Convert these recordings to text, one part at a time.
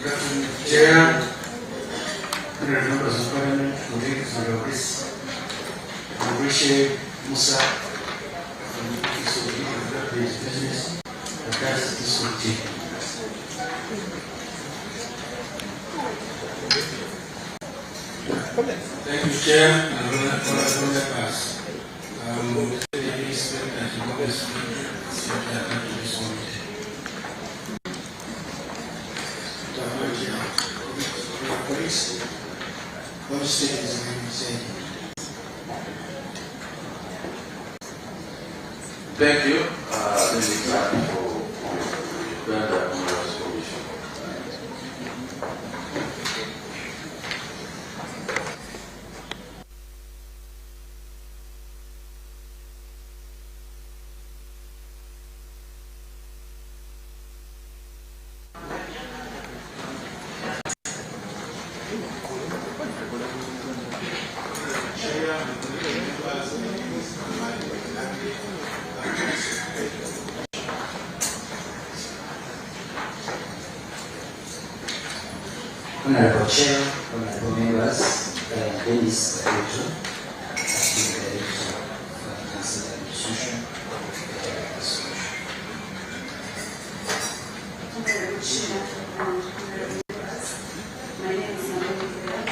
Chair, honorable members of Parliament, colleagues and office, I appreciate Musa from the business that does this routine. Thank you, Chair, and honorable members. We expect that you always see that to this committee. What state is the name saying? Thank you. This is time for Uganda Commerce Commission. Honorable Chair, honorable members, ladies and gentlemen, acting director of Council Administration, Honorable Chair, honorable members, my name is Maria,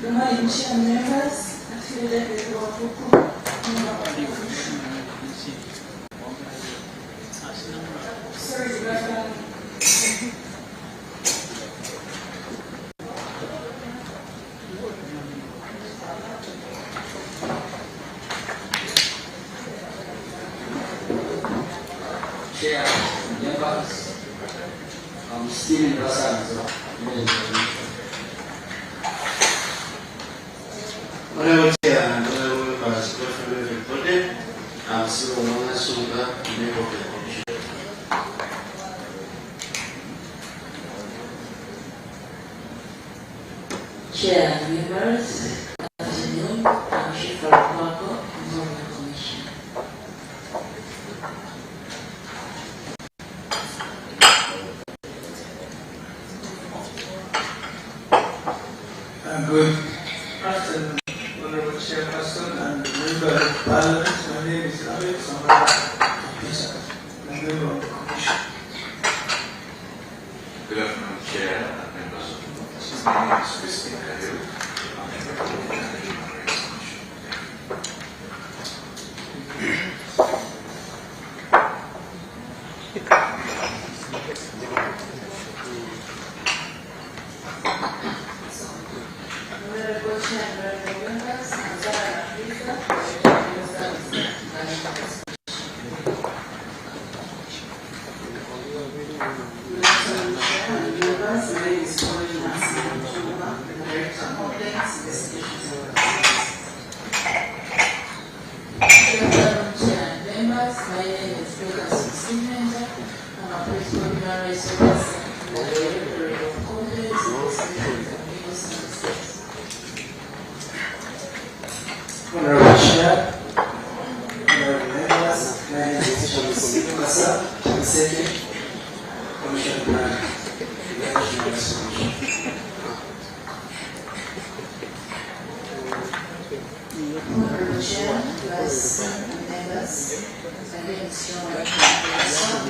Good morning, Chair members, affiliated with Chair, members, Stephen Cosase. Honorable Chair and honorable members, referee reported, I'm still one Suga, member of the commission. Chair members, good afternoon. I'm Shifa Kwako, member of the commission. Good afternoon, Honorable Chairperson and Member of Parliament. My name is Abel Samara Peter, member of the Commission. Good afternoon, Chair and members of the Commission. My name is Christine Cahill. I'm a member of the Human Rights Commission. Honorable Chair and honorable members, I'm Zara Afrika, Honorable Chair, honorable members, my name is Cosase, Commission Planning. Honorable Chair, members, my name is John I'm the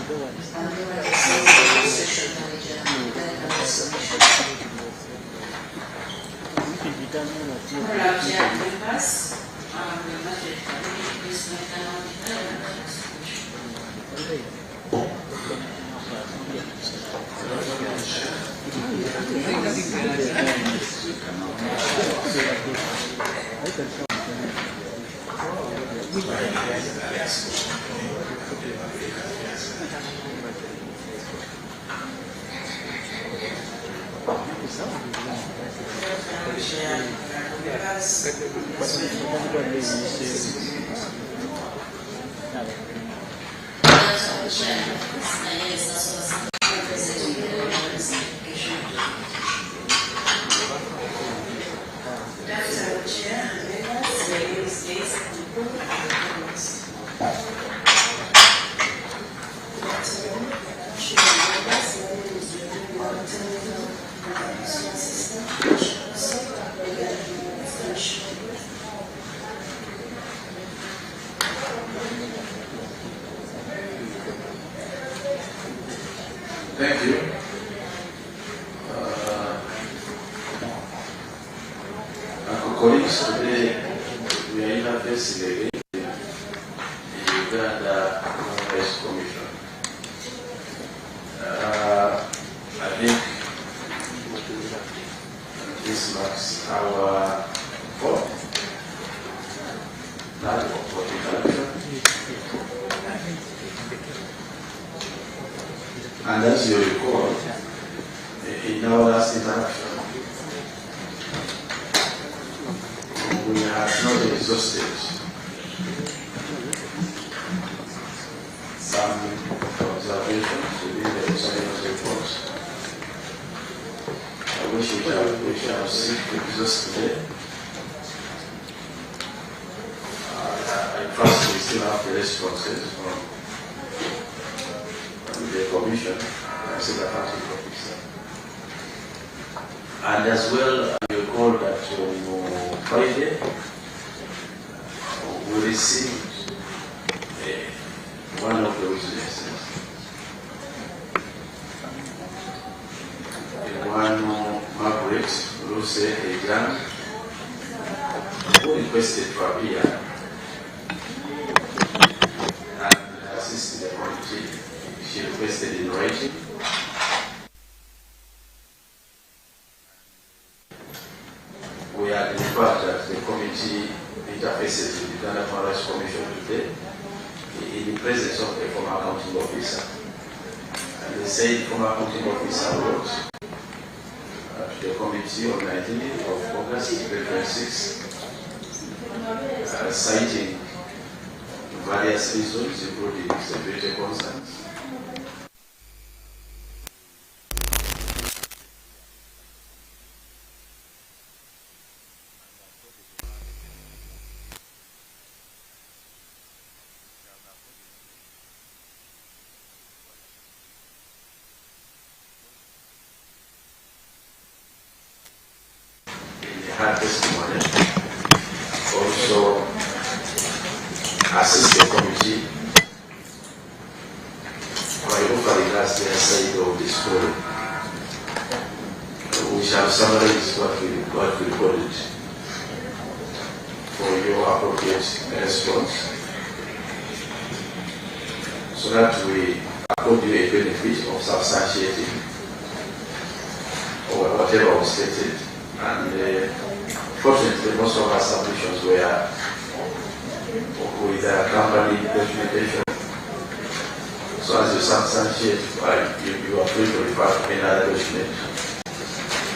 Social Manager and Honorable Chair, members, the budget committee is Thank you. Colleagues, today we are interfacing again the Uganda Human Rights Commission. I think this marks our fourth interaction. And as you recall, in our last interaction, we have not exhausted some observations within the Cosase reports. I wish we shall seek to exhaust today. I trust we still have the responses from the Commission and Secretary Officer. And as well, I recall that on Friday, we received one of the witnesses, one Margaret Rose Ejan, who requested to appear and assist the committee. She requested in writing. We are informed that the committee interfaces with the Uganda Human Rights Commission today in the presence of the former accounting officer. And they say the former accounting officer wrote to the committee on 19th of August 2026, citing various reasons, including security concerns. Her testimony, also assist the committee by offering us their side of the story. We shall summarize what we recorded for your appropriate response, so that we accord you a benefit of substantiating or whatever was stated. And fortunately, most of our submissions were with accompanying documentation. So as you substantiate, you are free to refer to any other document,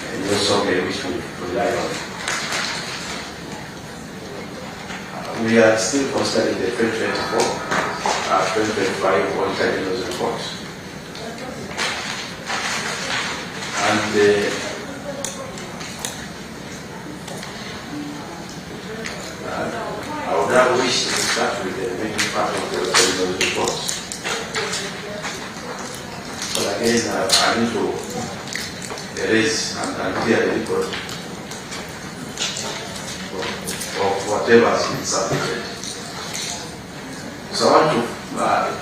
and you also may wish to rely on it. We are still considering the 2024, 2025 one-time news report. And I would now wish to start with the main part of the reports. But again, I need to erase and clear the record of whatever has been submitted. So I want to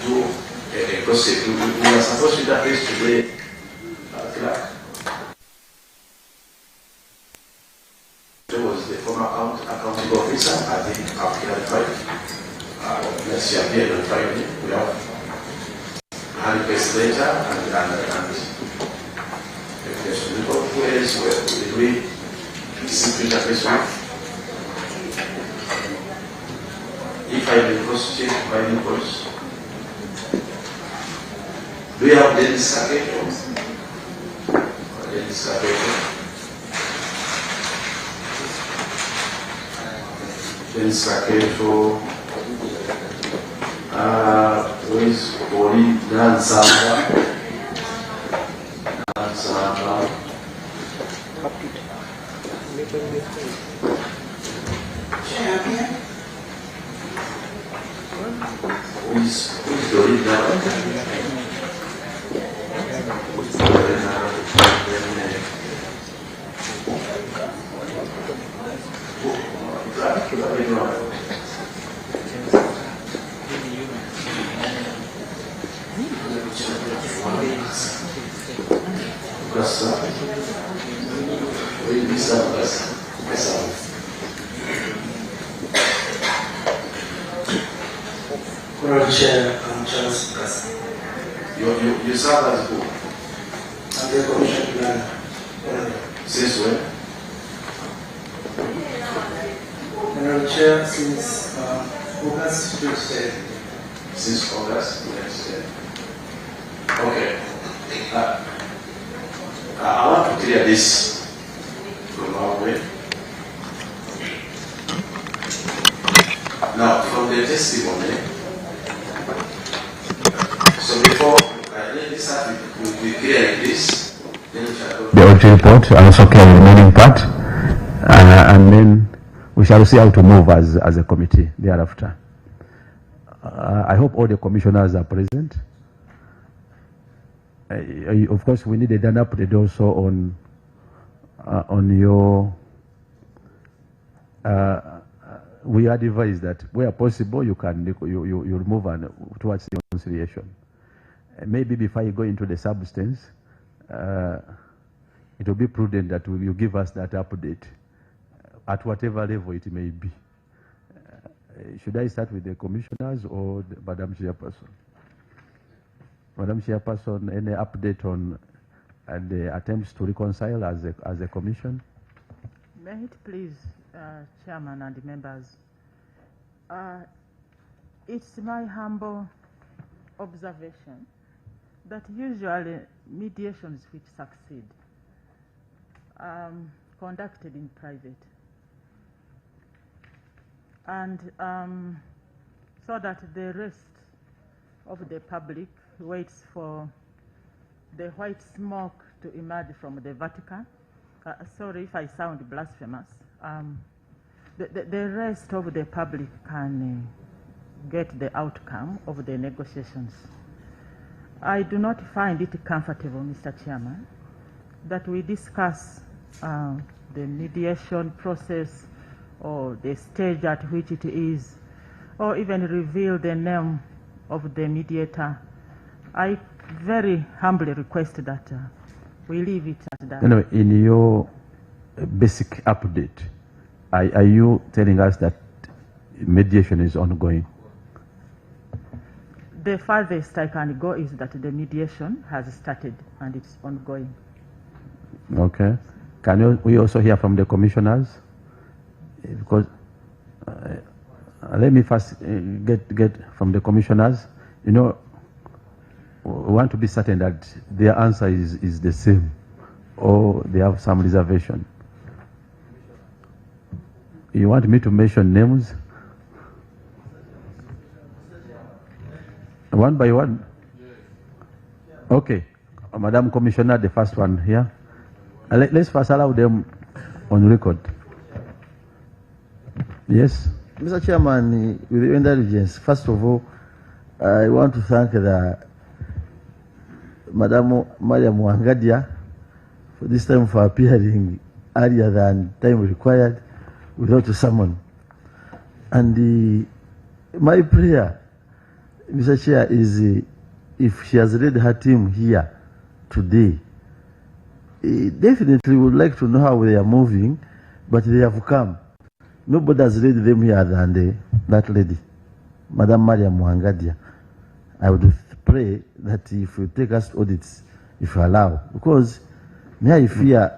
do a process. We are supposed to interface today, clerk. There was the former accounting officer. I think I've clarified. Let's see, appeared on Friday. We have hand based later and evidence report. Where we simply interface with. If I may cross-check my invoice, do you have Dennis Kaketo? Dennis Kaketo. Dennis Kaketo. Where is Bori Nansamba? Nansamba. Who is Bori Nansamba? Mukasa. Oui, Mr. Mukasa. Honorable Chair, I'm Charles Cosase. You serve as who? I'm the Commissioner of Uganda. Since when? Honorable Chair, since August 2010. Since August 2010. Okay. I want to clear this from our way. Now, from the testimony, so before let me start with clearing this, then we shall go. The audit report and also clear the remaining part, and then we shall see how to move as a committee thereafter. I hope all the commissioners are present. Of course, we needed an update also on your. We advise that where possible you move towards reconciliation. Maybe before you go into the substance, it will be prudent that you give us that update at whatever level it may be. Should I start with the commissioners or the Madam Chairperson? Madam Chairperson, any update on the attempts to reconcile as a commission? May it please, Chairman and members, it's my humble observation that usually mediations which succeed conducted in private, and so that the rest of the public waits for the white smoke to emerge from the Vatican. Sorry if I sound blasphemous. The rest of the public can get the outcome of the negotiations. I do not find it comfortable, Mr. Chairman, that we discuss the mediation process or the stage at which it is, or even reveal the name of the mediator. I very humbly request that we leave it at that. Anyway, in your basic update, are you telling us that mediation is ongoing? The farthest I can go is that the mediation has started and it's ongoing. Okay. Can we also hear from the commissioners? Because let me first get from the commissioners. You know, we want to be certain that their answer is the same, or they have some reservation. You want me to mention names? One by one? Okay. Madam Commissioner, the first one here. Let's first allow them on record. Yes? Mr. Chairman, with your indulgence, first of all, I want to thank Madam Maria Muangadia for this time for appearing earlier than time required without a summon. And my prayer, Mr. Chair, is if she has led her team here today, definitely would like to know how they are moving, but they have come. Nobody has led them here than that lady, Madam Maria Muangadia. I would pray that if you take us audits, if you allow, because may I fear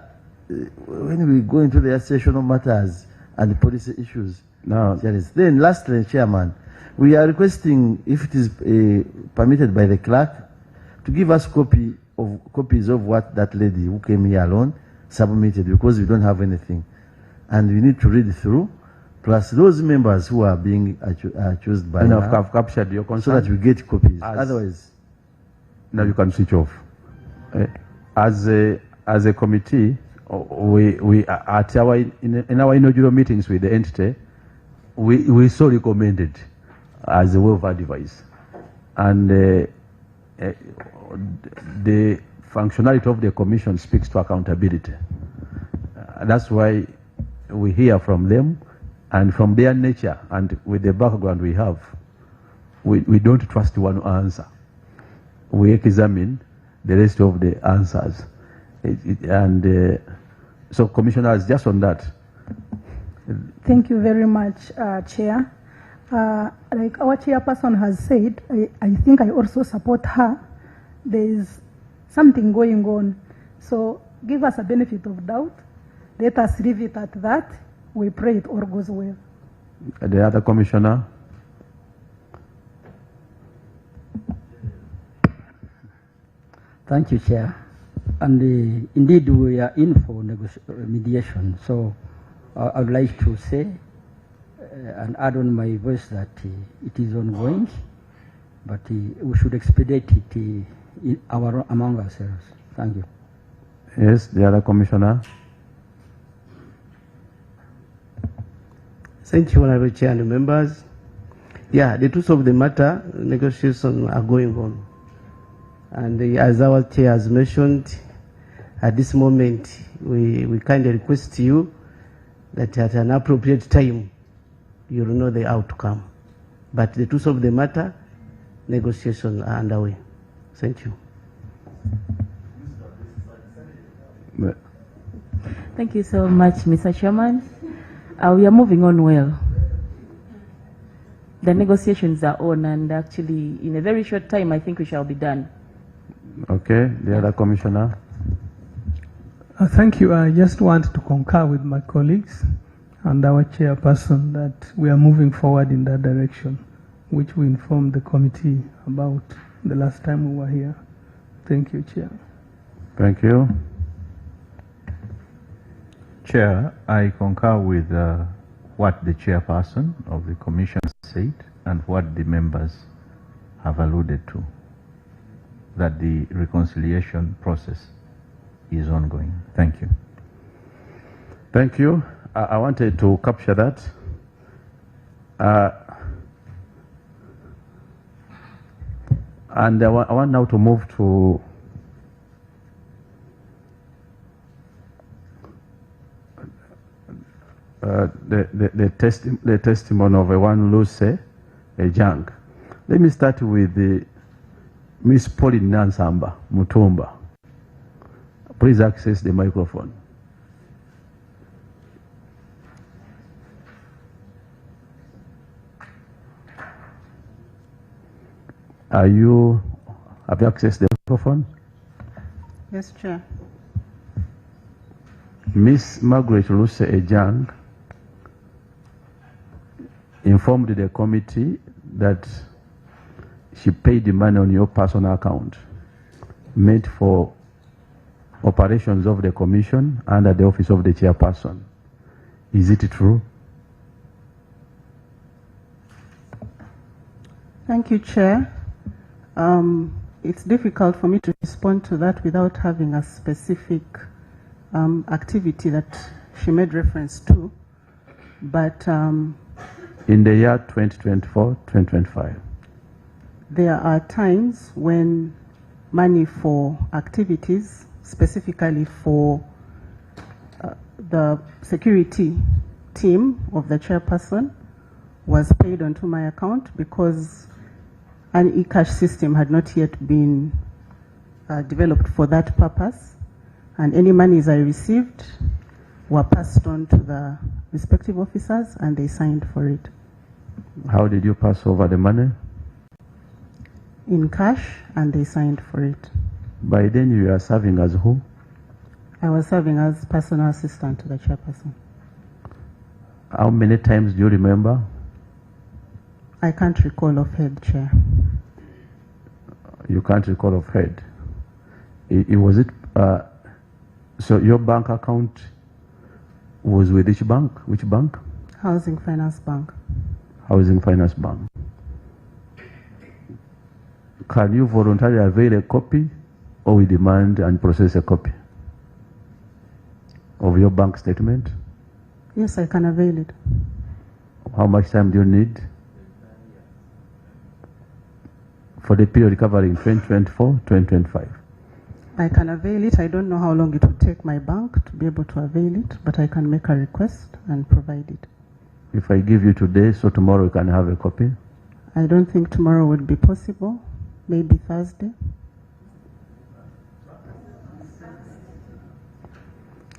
when we go into the associational matters and policy issues. No. Then lastly, Chairman, we are requesting, if it is permitted by the clerk, to give us copies of what that lady who came here alone submitted, because we don't have anything. And we need to read through, plus those members who are being chosen by And her, I've captured your concern. so that we get copies. Otherwise, now you can switch off. As a committee, we at in our inaugural meetings with the entity, we so recommended as a way of advice, and the functionality of the commission speaks to accountability. That's why we hear from them, and from their nature and with the background we have, we don't trust one answer. We examine the rest of the answers. So, commissioners, just on that. Thank you very much, Chair. Like our chairperson has said, I think I also support her. There is something going on. So give us a benefit of doubt. Let us leave it at that. We pray it all goes well. The other commissioner? Thank you, Chair. And indeed, we are in for mediation. So I would like to say and add on my voice that it is ongoing, but we should expedite it among ourselves. Thank you. Yes, the other commissioner. Thank you, Honorable Chair and members. Yeah, the truth of the matter, negotiations are going on. And as our chair has mentioned, at this moment, we kindly request you that at an appropriate time, you will know the outcome. But the truth of the matter, negotiations are underway. Thank you. Thank you so much, Mr. Chairman. We are moving on well. The negotiations are on, and actually, in a very short time, I think we shall be done. Okay, the other commissioner. Thank you. I just want to concur with my colleagues and our chairperson that we are moving forward in that direction, which we informed the committee about the last time we were here. Thank you, Chair. Thank you. Chair, I concur with what the chairperson of the commission said and what the members have alluded to, that the reconciliation process is ongoing. Thank you. Thank you. I wanted to capture that. And I want now to move to the testimony of one Luce Ejang. Let me start with Miss Pauline Nansamba Mutumba. Please access the microphone. Have you accessed the microphone? Yes, Chair. Miss Margaret Luce Ejang informed the committee that she paid the money on your personal account meant for operations of the commission under the office of the chairperson. Is it true? Thank you, Chair. It's difficult for me to respond to that without having a specific activity that she made reference to. But in the year 2024-2025, there are times when money for activities, specifically for the security team of the chairperson, was paid onto my account because an e-cash system had not yet been developed for that purpose, and any monies I received were passed on to the respective officers and they signed for it. How did you pass over the money? In cash, and they signed for it. By then you are serving as who? I was serving as personal assistant to the chairperson. How many times do you remember? I can't recall off head, Chair. You can't recall off head. So your bank account was with which bank? Which bank? Housing Finance Bank. Housing Finance Bank. Can you voluntarily avail a copy, or we demand and process a copy of your bank statement? Yes, I can avail it. How much time do you need? For the period covering 2024-2025. I can avail it. I don't know how long it will take my bank to be able to avail it, but I can make a request and provide it. If I give you today, so tomorrow you can have a copy? I don't think tomorrow would be possible. Maybe Thursday.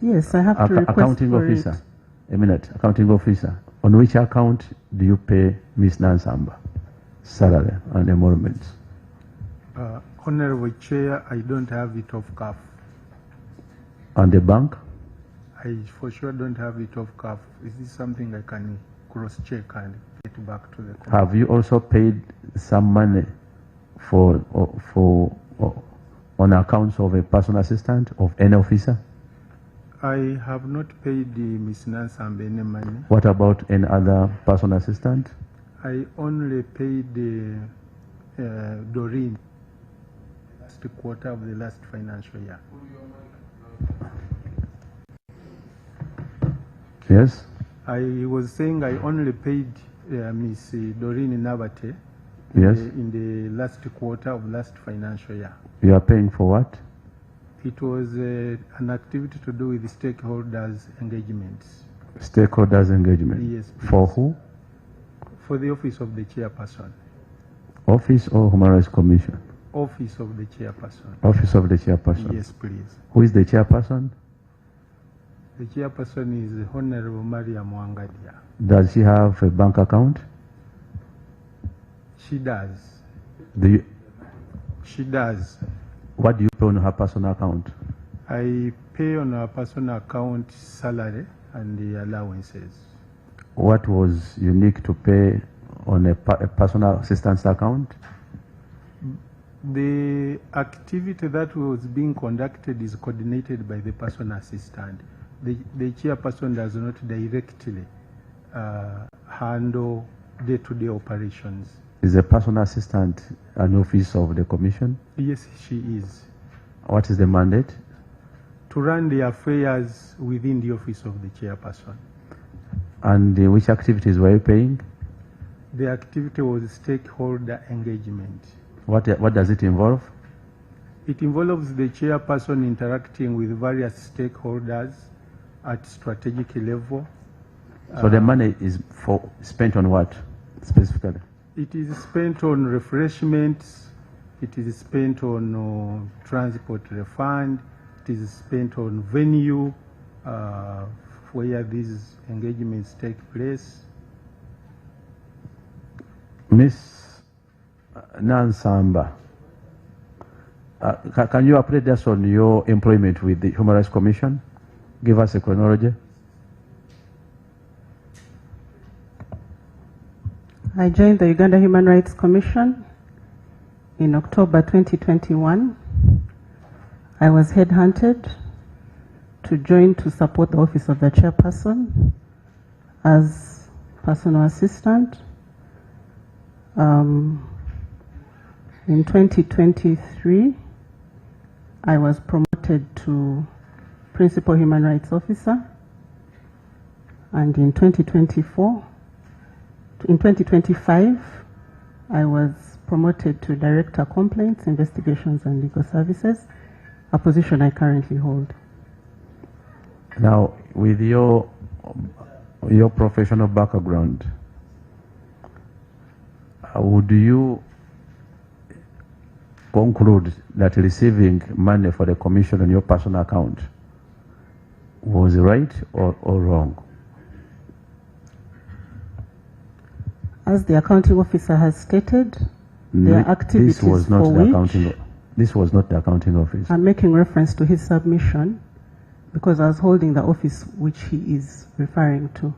Yes, I have to request accounting for officer. it. A minute, accounting officer. On which account do you pay Ms. Nansamba salary and emoluments? Honorable Chair, I don't have it off cuff. And the bank? I for sure don't have it off cuff. Is this something I can cross-check and get back to the committee? Have you also paid some money for on accounts of a personal assistant of any officer? I have not paid Ms. Nansamba any money. What about any other personal assistant? I only paid Doreen last quarter of the last financial year. Yes? I was saying I only paid Ms. Doreen Nabate Yes. in the last quarter of last financial year. You are paying for what? It was an activity to do with stakeholders' engagements. Stakeholders engagement. Yes, please. For who? For the office of the chairperson. Office or Human Rights Commission? Office of the chairperson. Office of the chairperson. Yes, please. Who is the chairperson? The chairperson is Honorable Maria Mwangadia. Does she have a bank account? She does. Do you, She does. what do you pay on her personal account? I pay on her personal account salary and the allowances. What was unique to pay on a personal assistance account? The activity that was being conducted is coordinated by the personal assistant. The chairperson does not directly handle day-to-day operations. Is a personal assistant an office of the commission? Yes, she is. What is the mandate? To run the affairs within the office of the chairperson. And which activities were you paying? The activity was stakeholder engagement. What does it involve? It involves the chairperson interacting with various stakeholders at strategic level. So the money is spent on what specifically? It is spent on refreshments. It is spent on transport refund. It is spent on venue where these engagements take place. Miss Nansamba, can you update us on your employment with the Human Rights Commission? Give us a chronology. I joined the Uganda Human Rights Commission in October 2021. I was headhunted to join to support the office of the chairperson as personal assistant. In 2023, I was promoted to Principal Human Rights Officer, and in 2025, I was promoted to Director Complaints, Investigations and Legal Services, a position I currently hold. Now, with your professional background, would you conclude that receiving money for the commission on your personal account was right or wrong? As the accounting officer has stated, there are activities this was not for the which accounting. This was not the accounting office. I'm making reference to his submission because I was holding the office which he is referring to.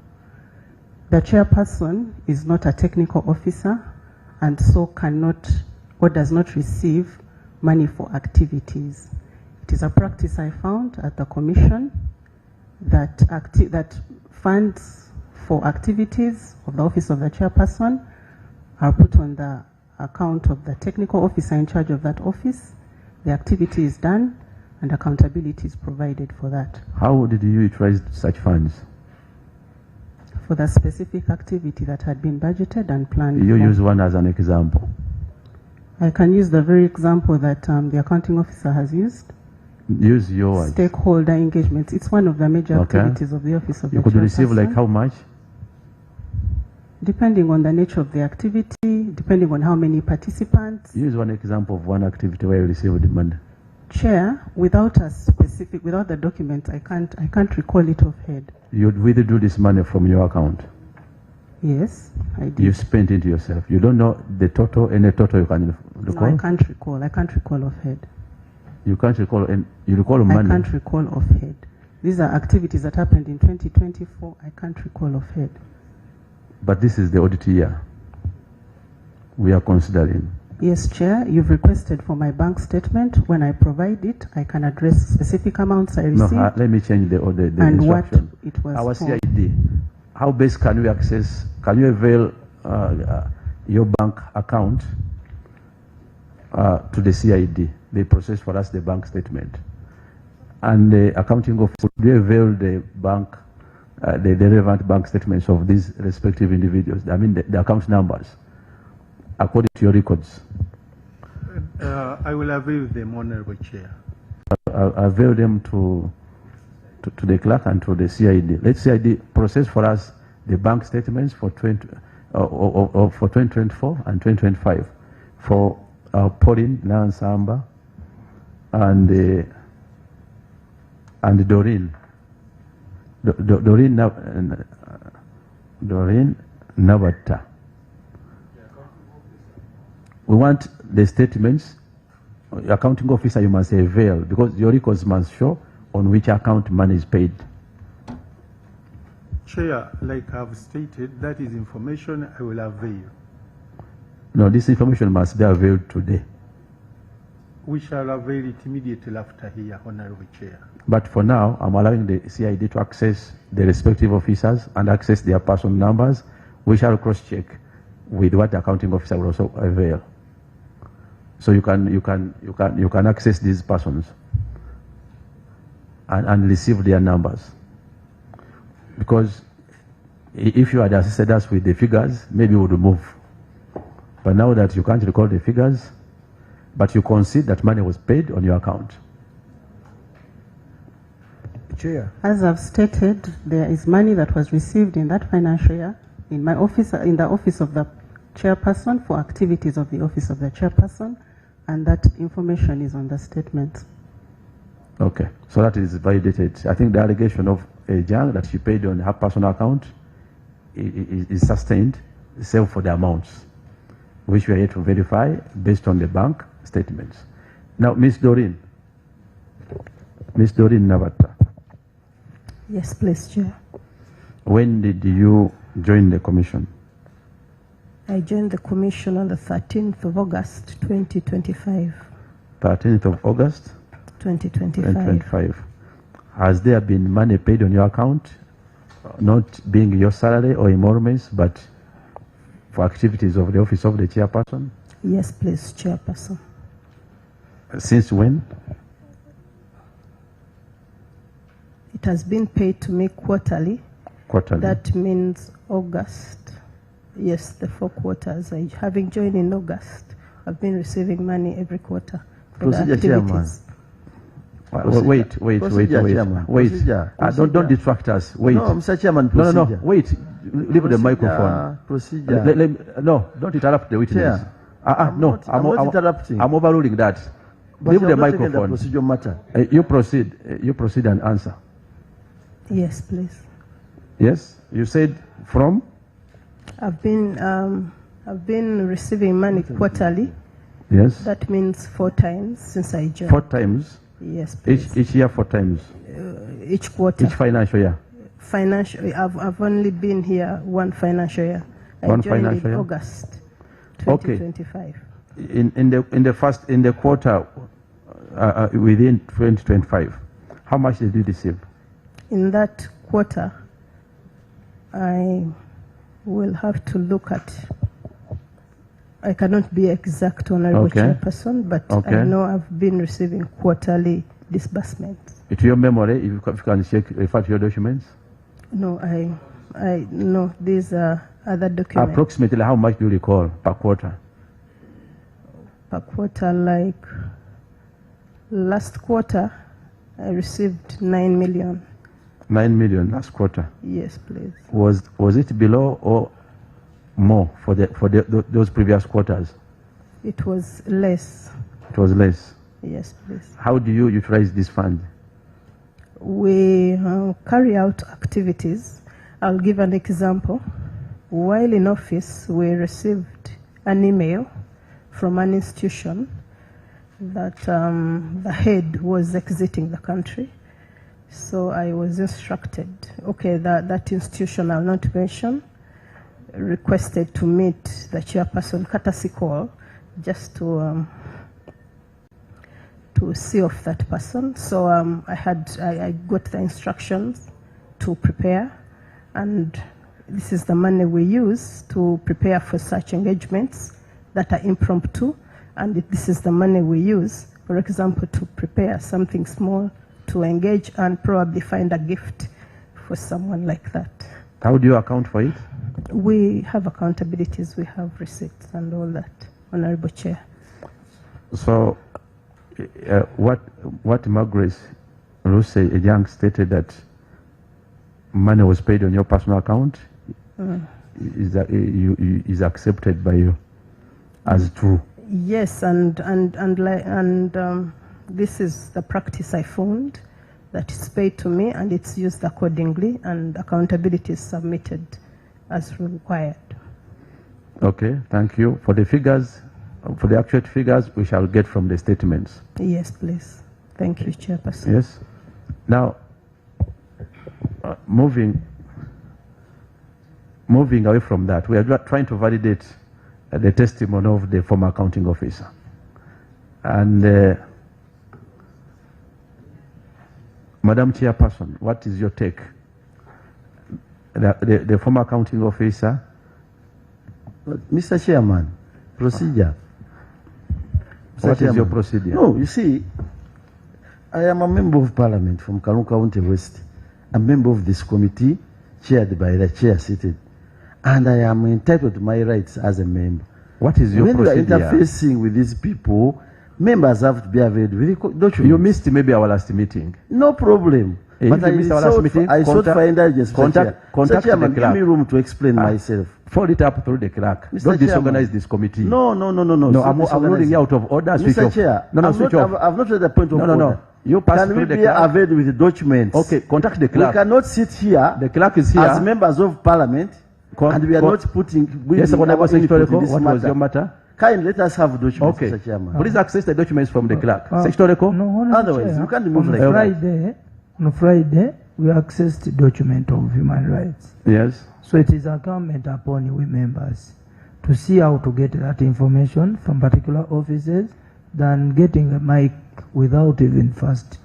The chairperson is not a technical officer and so cannot or does not receive money for activities. It is a practice I found at the commission that funds for activities of the office of the chairperson are put on the account of the technical officer in charge of that office. The activity is done and accountability is provided for that. How did you utilize such funds? For the specific activity that had been budgeted and planned. You use one as an example. I can use the very example that the accounting officer has used. Use yours. Stakeholder engagement. It's one of the major activities of the office of the chairperson. You could receive like how much? Depending on the nature of the activity, depending on how many participants. Use one example of one activity where you received the money. Chair, without the document, I can't recall it offhand. You withdrew this money from your account? Yes, I did. You spent it yourself. You don't know the total, any total you can recall? No, I can't recall. I can't recall offhand. You can't recall, and you recall money? I can't recall offhand. These are activities that happened in 2024. I can't recall offhand. But this is the audit year we are considering. Yes, Chair. You've requested for my bank statement. When I provide it, I can address specific amounts I received. No, let me change the and instruction. What it was Our for. CID, how best can we access, can you avail your bank account to the CID? They process for us the bank statement. And the accounting of, would you avail the bank, the relevant bank statements of these respective individuals? I mean, the account numbers, according to your records. I will avail them, Honorable Chair. Avail them to the clerk and to the CID. Let CID process for us the bank statements for 2024 and 2025 for Pauline Nansamba and Doreen. Doreen Nabata. We want the statements. Accounting officer, you must avail, because your records must show on which account money is paid. Chair, like I've stated, that is information I will avail. No, this information must be availed today. We shall avail it immediately after here, Honorable Chair. But for now, I'm allowing the CID to access the respective officers and access their personal numbers. We shall cross-check with what the accounting officer will also avail. So you can access these persons and receive their numbers. Because if you had assisted us with the figures, maybe we would move. But now that you can't recall the figures, but you concede that money was paid on your account. Chair. As I've stated, there is money that was received in that financial year in my office, in the office of the chairperson, for activities of the office of the chairperson, and that information is on the statement. Okay, so that is validated. I think the allegation of Jang that she paid on her personal account is sustained, save for the amounts, which we are yet to verify based on the bank statements. Now, Ms. Doreen Navata. Yes, please, Chair. When did you join the commission? I joined the commission on the 13th of August, 2025. 13th of August? 2025. Has there been money paid on your account, not being your salary or emoluments, but for activities of the office of the chairperson? Yes, please, Chairperson. Since when? It has been paid to me quarterly. Quarterly. That means August. Yes, the 4 quarters. Having joined in August, I've been receiving money every quarter for the activities. Wait. Don't distract us. Wait. No, Mr. Chairman, procedure. No. Wait. Leave the microphone. Procedure. No, don't interrupt the witness. I'm not interrupting. I'm overruling that. But leave the microphone. The procedure matter. You proceed. You proceed and answer. Yes, please. Yes, you said from. I've been receiving money quarterly. Yes. That means 4 times since I joined. 4 times. Yes, please. Each year 4 times. Each quarter. Each financial year. I've only been here 1 financial year. I joined in August 2025. Okay. In the quarter within 2025, how much did you receive? In that quarter, I will have to look at. I cannot be exact, Honorable Chairperson, but I know I've been receiving quarterly disbursements. To your memory, if you can check, refer to your documents. No, no, these are other documents. Approximately how much do you recall per quarter? Per quarter, like last quarter, I received 9 million. 9 million last quarter. Yes, please. Was it below or more for those previous quarters? It was less. It was less. Yes, please. How do you utilize this fund? We carry out activities. I'll give an example. While in office, we received an email from an institution that the head was exiting the country. So I was instructed, okay, that institution I'll not mention, requested to meet the chairperson, courtesy call, just to see off that person. So I got the instructions to prepare, and this is the money we use to prepare for such engagements that are impromptu, and this is the money we use, for example, to prepare something small, to engage and probably find a gift for someone like that. How do you account for it? We have accountabilities, we have receipts and all that, Honorable Chair. So, what Margaret Rose Young stated that money was paid on your personal account is accepted by you as true? Yes, and this is the practice I found, that it's paid to me and it's used accordingly, and accountability is submitted as required. Okay, thank you. For the figures, for the accurate figures, we shall get from the statements. Yes, please. Thank you, Chairperson. Yes. Now, moving away from that, we are trying to validate the testimony of the former accounting officer. And Madam Chairperson, what is your take? The former accounting officer. Mr. Chairman, procedure. What is your procedure? No, you see, I am a member of Parliament from Karungu County West, a member of this committee chaired by the chair seated, and I am entitled to my rights as a member. What is your procedure? When you are interfacing with these people, members have to be available with documents. You missed maybe our last meeting. No problem. But I sought for indulgence. Contact the clerk. Give me room to explain myself. Fold it up through the clerk. Mr. Don't Chairman. disorganize this committee. No. No, I'm ruling out of order. Mr. Chair, Switch off. I've not read the point of order. No. You pass Can through we the be clerk. available with the documents? Okay, contact the clerk. We cannot sit here. The clerk is here. As members of Parliament, and we are not putting. Yes, what was your matter? Kindly let us have documents, Okay. Mr. Chairman. Please access the documents from the clerk. Secretary. No, Otherwise, Chair, you can't move on like that. On Friday, we accessed the document of human rights. Yes. So it is incumbent upon you members to see how to get that information from particular offices than getting a mic without even first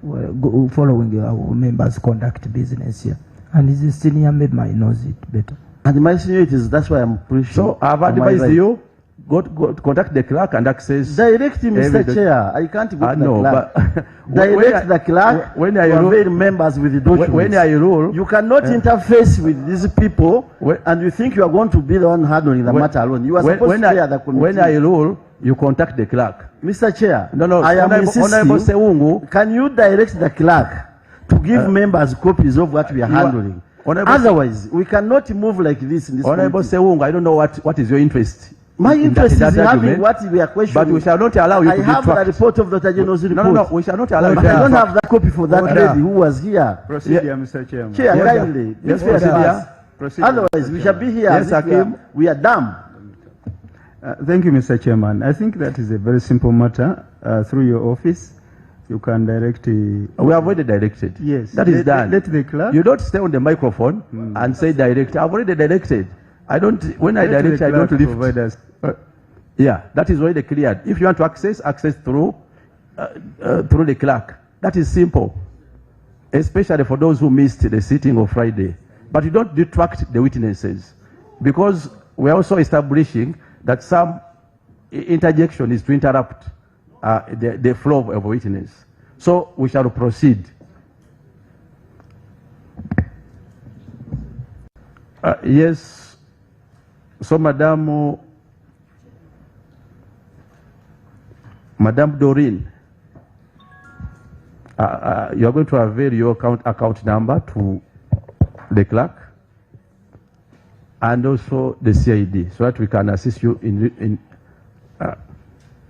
following our members' conduct business here. And the senior member knows it better. And my seniority is, that's why I'm pretty sure. So I've advised you, go contact the clerk and access. Direct him, Mr. Chair. I can't go to the clerk. But direct the clerk to avail members with the documents. When I rule, you cannot interface with these people and you think you are going to be the one handling the matter alone. You are supposed to chair the committee. When I rule, you contact the clerk. Mr. Chair, No, I am Honorable insisting, Seungu, can you direct the clerk to give members copies of what we are handling? Otherwise, we cannot move like this in this Honorable committee. Seungu, I don't know what is your interest. My interest is in having argument, what we are questioning. But we shall not allow you I to have detract. the report of Dr. General's report. No, we shall not allow you But to I don't detract. have the copy for that lady who was here. Procedure, Mr. Chairman. Chair, Yes, kindly. yes, This procedure. was- Procedure, Otherwise, we shall be here Yes, as if Hakim. we are dumb. Thank you, Mr. Chairman. I think that is a very simple matter. Through your office, you can direct. We have already directed. Yes. That is done. Let the clerk. You don't stay on the microphone and say direct. I've already directed. I don't. When I Let direct, the I don't clerk lift. provide us. Yeah, that is already cleared. If you want to access through the clerk. That is simple. Especially for those who missed the sitting of Friday. But you don't detract the witnesses, because we are also establishing that some interjection is to interrupt the flow of a witness. So we shall proceed. Yes. So, Madame Doreen, you are going to avail your account number to the clerk and also the CID, so that we can assist you in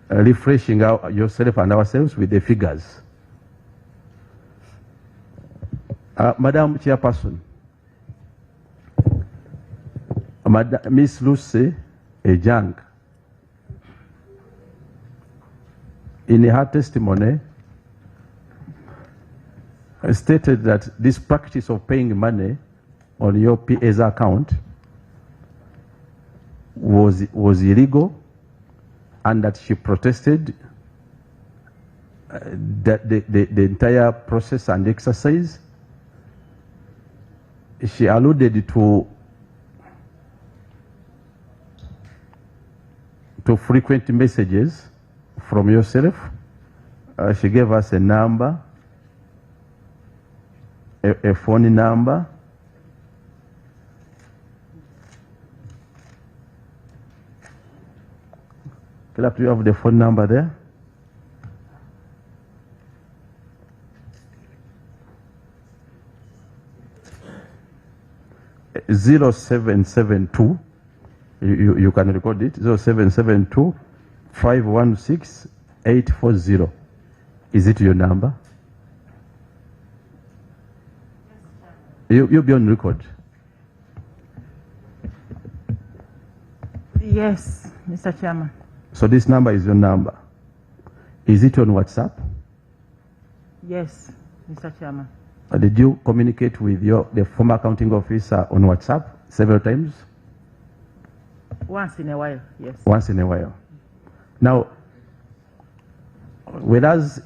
refreshing yourself and ourselves with the figures. Madam Chairperson, Miss Lucy Ejang, in her testimony, stated that this practice of paying money on your PA's account was illegal, and that she protested that the entire process and exercise. She alluded to frequent messages from yourself. She gave us a number, a phone number. Clark, do you have the phone number there? (0772). You can record it. 0772 516 840. Is it your number? You'll be on record. Yes, Mr. Chairman. So this number is your number. Is it on WhatsApp? Yes, Mr. Chairman. Did you communicate with the former accounting officer on WhatsApp several times? Once in a while, yes. Once in a while. Now, whereas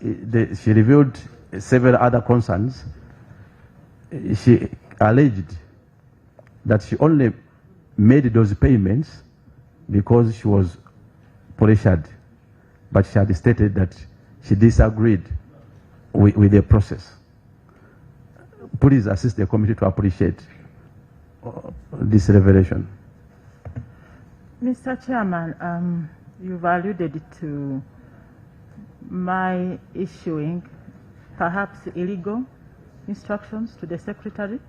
she revealed several other concerns, she alleged that she only made those payments because she was pressured, but she had stated that she disagreed with the process. Please assist the committee to appreciate this revelation. Mr. Chairman, you've alluded to my issuing perhaps illegal instructions to the secretary.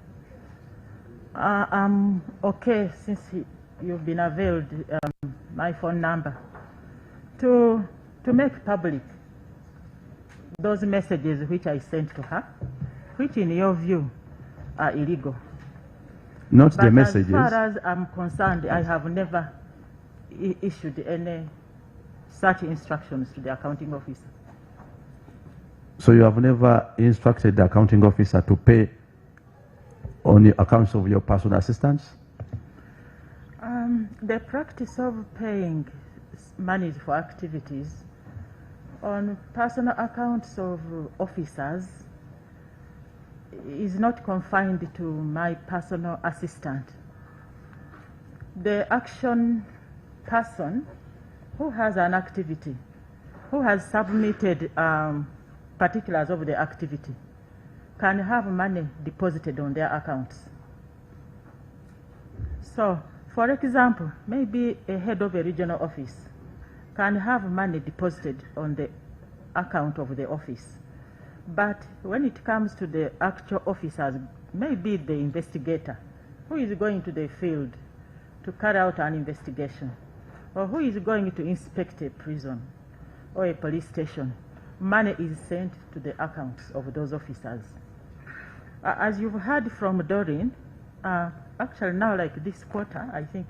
I'm okay, since you've been availed my phone number, to make public those messages which I sent to her, which in your view are illegal. Not the messages. As far as I'm concerned, I have never issued any such instructions to the accounting officer. So you have never instructed the accounting officer to pay on the accounts of your personal assistants? The practice of paying monies for activities on personal accounts of officers is not confined to my personal assistant. The action person who has an activity, who has submitted particulars of the activity, can have money deposited on their accounts. So, for example, maybe a head of a regional office can have money deposited on the account of the office. But when it comes to the actual officers, maybe the investigator who is going to the field to carry out an investigation, or who is going to inspect a prison or a police station, money is sent to the accounts of those officers. As you've heard from Doreen, actually now, like this quarter, I think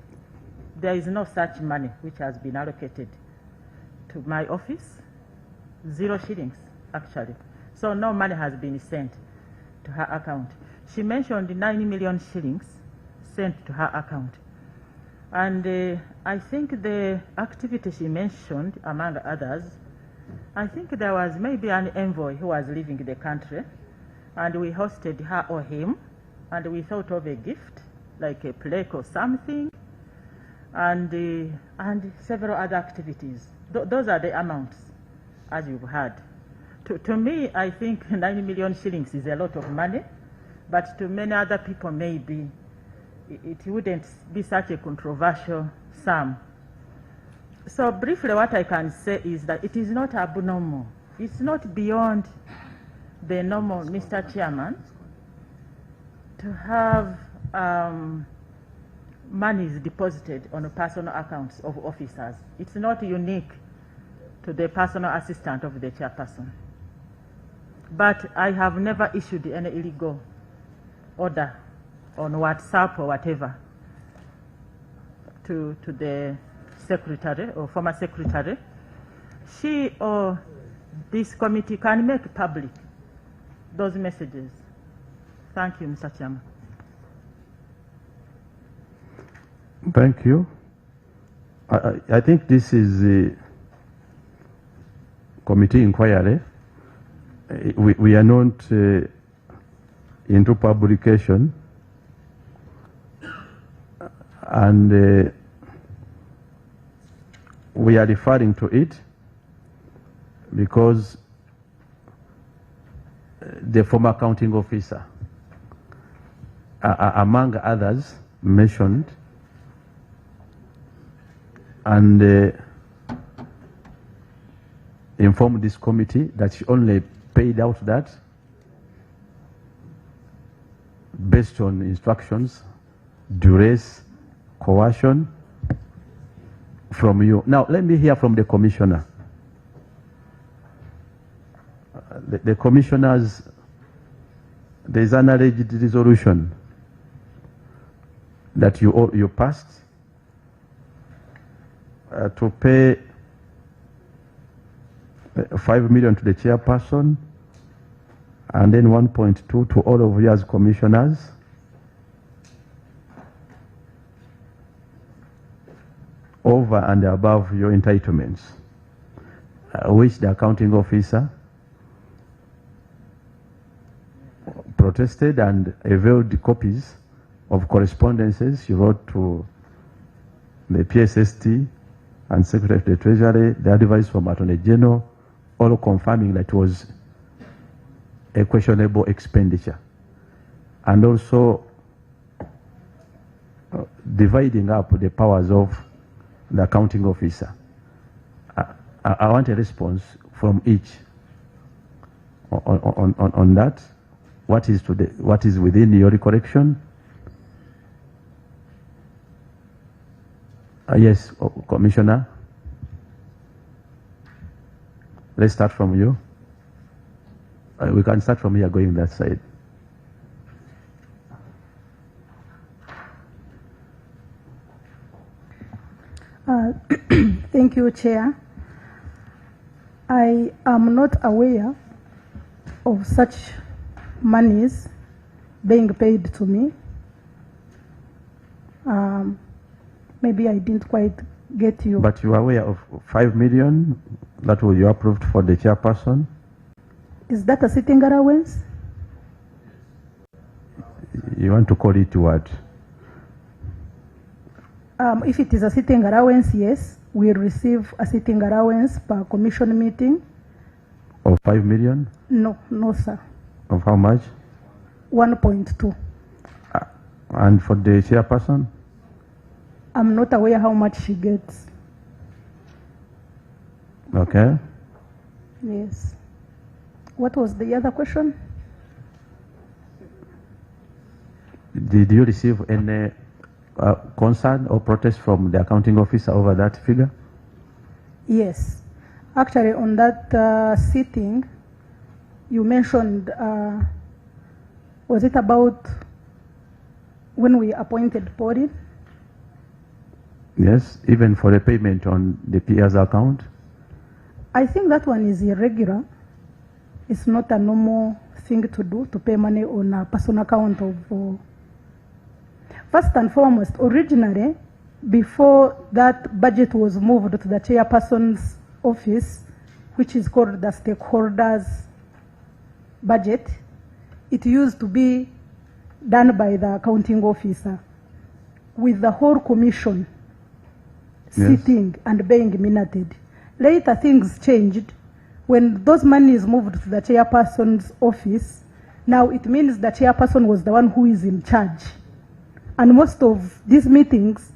there is no such money which has been allocated to my office. 0 shillings, actually. So no money has been sent to her account. She mentioned 9 million shillings sent to her account. And I think the activity she mentioned, among others, I think there was maybe an envoy who was leaving the country, and we hosted her or him, and we thought of a gift, like a plaque or something, and several other activities. Those are the amounts, as you've heard. To me, I think 9 million shillings is a lot of money, but to many other people, maybe it wouldn't be such a controversial sum. So briefly, what I can say is that it is not abnormal. It's not beyond the normal, Mr. Chairman, to have monies deposited on personal accounts of officers. It's not unique to the personal assistant of the chairperson. But I have never issued any illegal order on WhatsApp or whatever to the secretary or former secretary. She or this committee can make public those messages. Thank you, Mr. Chairman. Thank you. I think this is the committee inquiry. We are not into publication, and we are referring to it because the former accounting officer, among others, mentioned and informed this committee that she only paid out that based on instructions, duress, coercion from you. Now, let me hear from the commissioner. The commissioners, there is an alleged resolution that you passed to pay 5 million to the chairperson and then 1.2 to all of you as commissioners. Over and above your entitlements, which the accounting officer protested and availed copies of correspondences she wrote to the PSST and Secretary of the Treasury, the advice from Attorney General, all confirming that it was a questionable expenditure, and also dividing up the powers of the accounting officer. I want a response from each on that. What is within your recollection? Yes, Commissioner. Let's start from you. We can start from here, going that side. Thank you, Chair. I am not aware of such monies being paid to me. Maybe I didn't quite get you. But you are aware of 5 million that you approved for the chairperson? Is that a sitting allowance? You want to call it what? If it is a sitting allowance, yes, we'll receive a sitting allowance per commission meeting. Of 5 million? No, sir. Of how much? 1.2. And for the chairperson? I'm not aware how much she gets. Okay. Yes. What was the other question? Did you receive any concern or protest from the accounting officer over that figure? Yes. Actually, on that sitting, you mentioned, was it about when we appointed Pori? Yes, even for the payment on the PR's account? I think that one is irregular. It's not a normal thing to do, to pay money on a personal account of... First and foremost, originally, before that budget was moved to the chairperson's office, which is called the stakeholders budget, it used to be done by the accounting officer with the whole commission sitting and being minuted. Later things changed. When those monies moved to the chairperson's office, now it means the chairperson was the one who is in charge. And most of these meetings,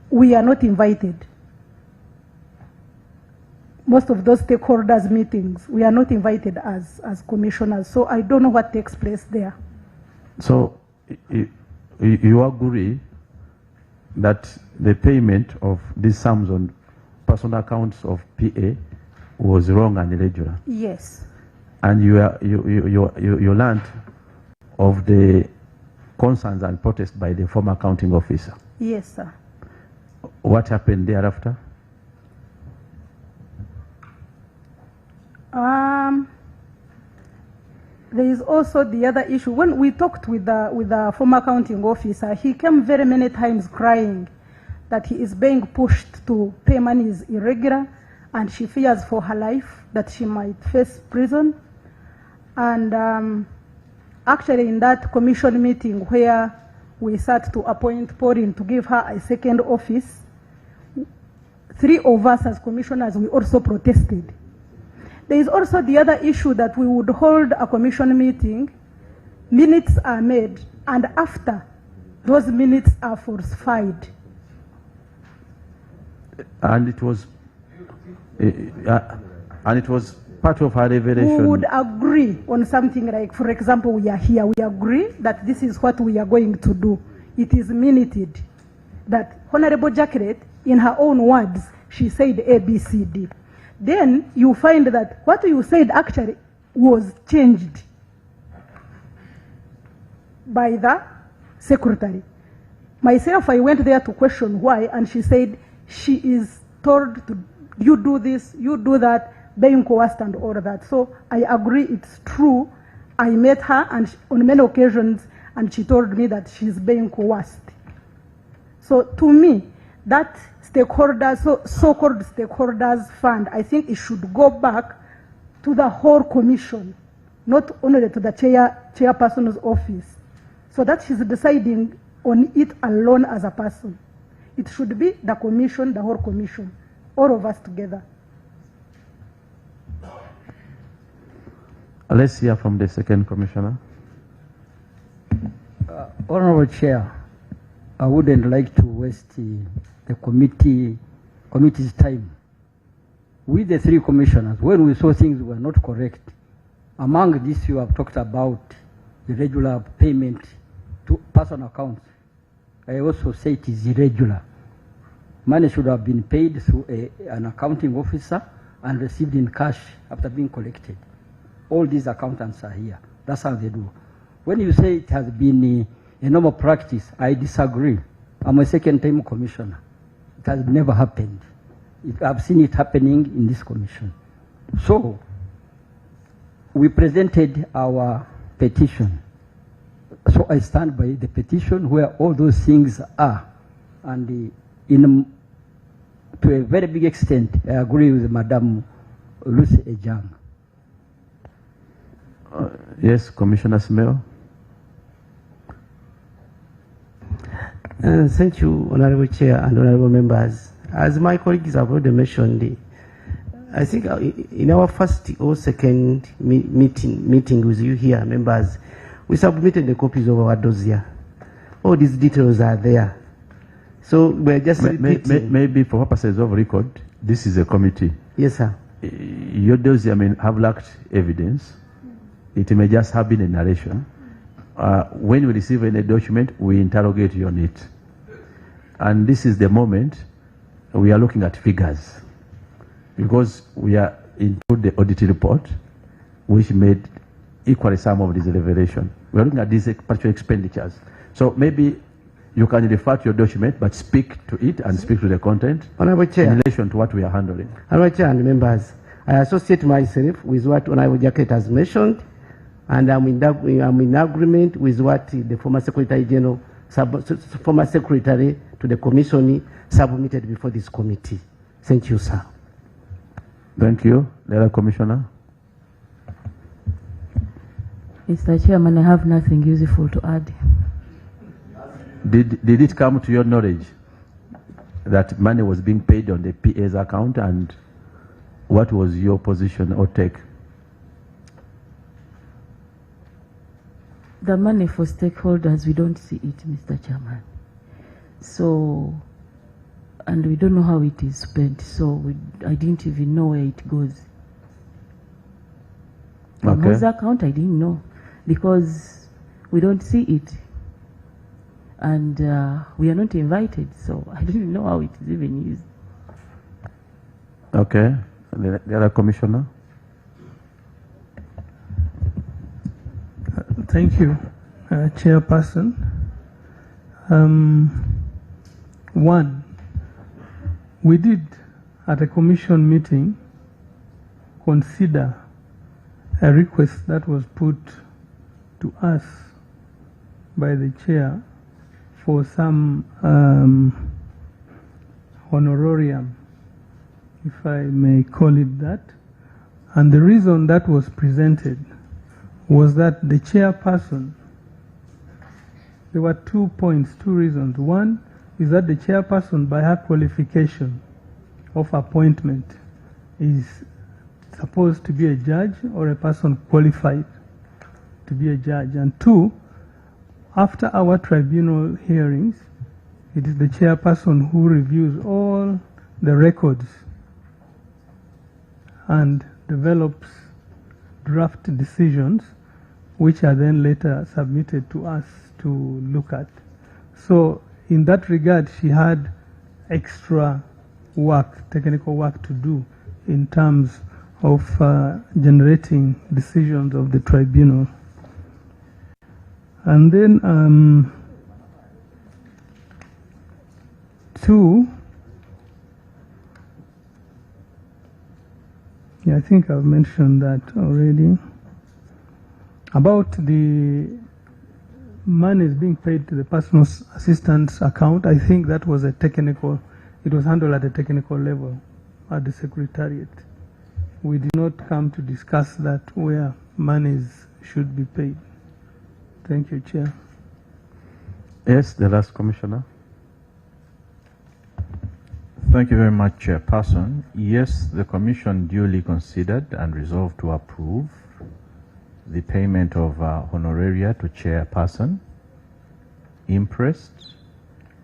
we are not invited. Most of those stakeholders meetings, we are not invited as commissioners. So I don't know what takes place there. So you agree that the payment of these sums on personal accounts of PA was wrong and irregular. Yes. And you learned of the concerns and protests by the former accounting officer. Yes, sir. What happened thereafter? There is also the other issue. When we talked with the former accounting officer, he came very many times crying that he is being pushed to pay money is irregular, and she fears for her life that she might face prison. And actually in that commission meeting where we sat to appoint Pauline to give her a second office, 3 of us as commissioners, we also protested. There is also the other issue that we would hold a commission meeting, minutes are made, and after, those minutes are falsified. And it was part of her revelation. We would agree on something like, for example, we are here, we agree that this is what we are going to do. It is minuted that Honorable Jacqueline, in her own words, she said A, B, C, D. Then you find that what you said actually was changed by the secretary. Myself, I went there to question why, and she said she is told to, you do this, you do that, being coerced and all of that. So I agree, it's true. I met her and on many occasions, and she told me that she's being coerced. So to me, that stakeholders, so-called stakeholders fund, I think it should go back to the whole commission, not only to the chairperson's office, so that she's deciding on it alone as a person. It should be the commission, the whole commission, all of us together. Let's hear from the second commissioner. Honorable Chair, I wouldn't like to waste the committee's time. We, the 3 commissioners, when we saw things were not correct, among these you have talked about irregular payment to personal accounts. I also say it is irregular. Money should have been paid through an accounting officer and received in cash after being collected. All these accountants are here. That's how they do. When you say it has been a normal practice, I disagree. I'm a second-time commissioner. It has never happened. I've seen it happening in this commission. So, we presented our petition. So I stand by the petition where all those things are. And to a very big extent, I agree with Madam Lucy Ejang. Yes, Commissioner Smell. Thank you, Honorable Chair and Honorable Members. As my colleagues have already mentioned, I think in our first or second meeting with you here, members, we submitted the copies of our dossier. All these details are there. So we're just repeating. Maybe for purposes of record, this is a committee. Yes, sir. Your dossier may have lacked evidence. It may just have been a narration. When we receive any document, we interrogate you on it. And this is the moment we are looking at figures, because we are into the audit report, which made equally some of this revelation. We are looking at these partial expenditures. So maybe you can refer to your document, but speak to it and speak to the content Honorable Chair, in relation to what we are handling. Honorable Chair and members, I associate myself with what Honorable Jacket has mentioned, and I'm in agreement with what the former Secretary General, former Secretary to the Commission submitted before this committee. Thank you, sir. Thank you. The other Commissioner. Mr. Chairman, I have nothing useful to add. Did it come to your knowledge that money was being paid on the PA's account, and what was your position or take? The money for stakeholders, we don't see it, Mr. Chairman. So, and we don't know how it is spent, so I didn't even know where it goes. On whose account, I didn't know, because we don't see it. And we are not invited, so I don't even know how it is even used. Okay. The other commissioner? Thank you, Chairperson. One, we did at a commission meeting consider a request that was put to us by the chair for some honorarium, if I may call it that. And the reason that was presented was that the chairperson, there were 2 points, 2 reasons. One is that the chairperson, by her qualification of appointment, is supposed to be a judge or a person qualified to be a judge. And two, after our tribunal hearings, it is the chairperson who reviews all the records and develops draft decisions, which are then later submitted to us to look at. So in that regard, she had extra work, technical work to do in terms of generating decisions of the tribunal. And then two, yeah, I think I've mentioned that already. About the monies being paid to the personal assistance account, I think that was a technical, it was handled at a technical level at the Secretariat. We did not come to discuss that where monies should be paid. Thank you, Chair. Yes, the last commissioner. Thank you very much, Chairperson. Yes, the Commission duly considered and resolved to approve the payment of honoraria to Chairperson, interest,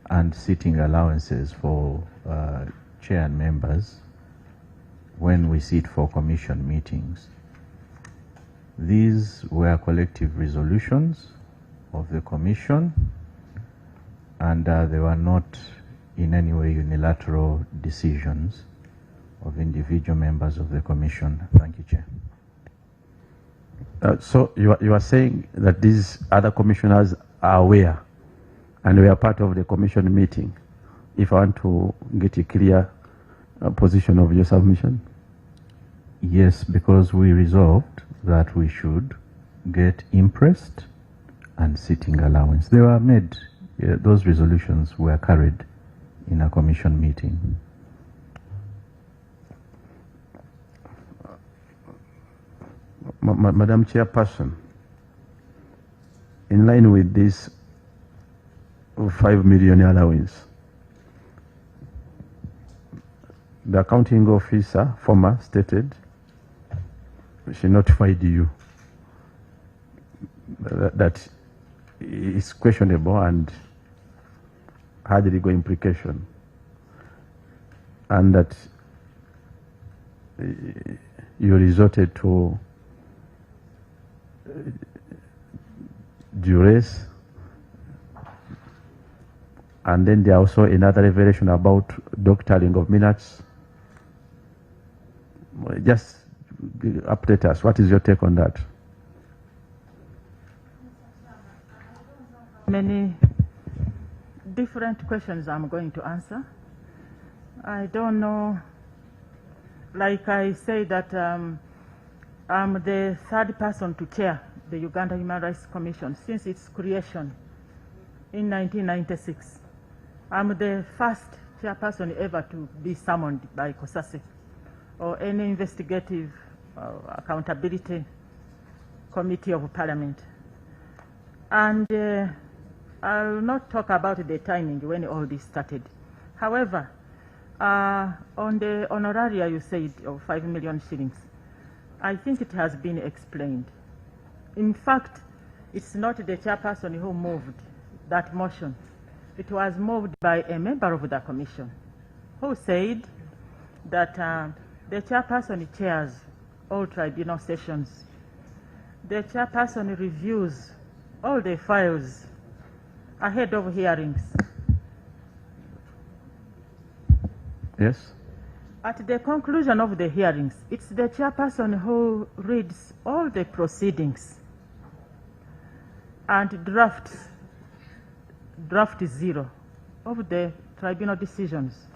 and sitting allowances for Chair and members when we sit for Commission meetings. These were collective resolutions of the Commission, and they were not in any way unilateral decisions of individual members of the Commission. Thank you, Chair. So you are saying that these other commissioners are aware and we are part of the commission meeting, if I want to get a clear position of your submission? Yes, because we resolved that we should get interest and sitting allowance. They were made, those resolutions were carried in a commission meeting. Madam Chairperson, in line with this 5 million allowance, the accounting officer, former, stated she notified you that it's questionable and had legal implication, and that you resorted to duress, and then there also another revelation about doctoring of minutes. Just update us. What is your take on that? Many different questions I'm going to answer. I don't know, like I say that I'm the third person to chair the Uganda Human Rights Commission since its creation in 1996. I'm the first chairperson ever to be summoned by Cosase or any investigative accountability committee of parliament. And I will not talk about the timing when all this started. However, on the honoraria you said of 5 million shillings, I think it has been explained. In fact, it's not the chairperson who moved that motion. It was moved by a member of the commission who said that the chairperson chairs all tribunal sessions. The chairperson reviews all the files ahead of hearings. Yes? At the conclusion of the hearings, it's the chairperson who reads all the proceedings and drafts draft 0 of the tribunal decisions.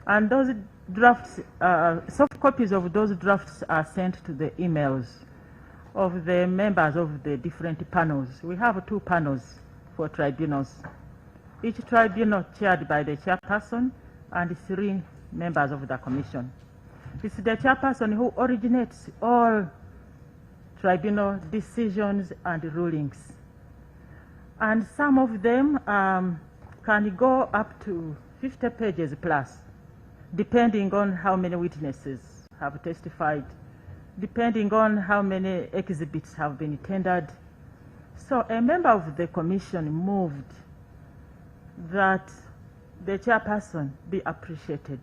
And those drafts, soft copies of those drafts are sent to the emails of the members of the different panels. We have 2 panels for tribunals. Each tribunal chaired by the chairperson and 3 members of the commission. It's the chairperson who originates all tribunal decisions and rulings. And some of them can go up to 50 pages plus, depending on how many witnesses have testified, depending on how many exhibits have been tendered. So a member of the commission moved that the chairperson be appreciated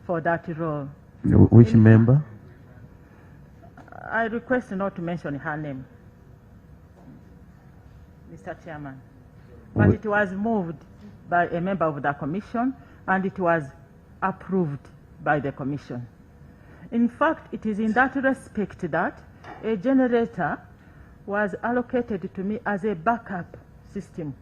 for that role. Which member? I request not to mention her name, Mr. Chairman. But it was moved by a member of the commission and it was approved by the commission. In fact, it is in that respect that a generator was allocated to me as a backup system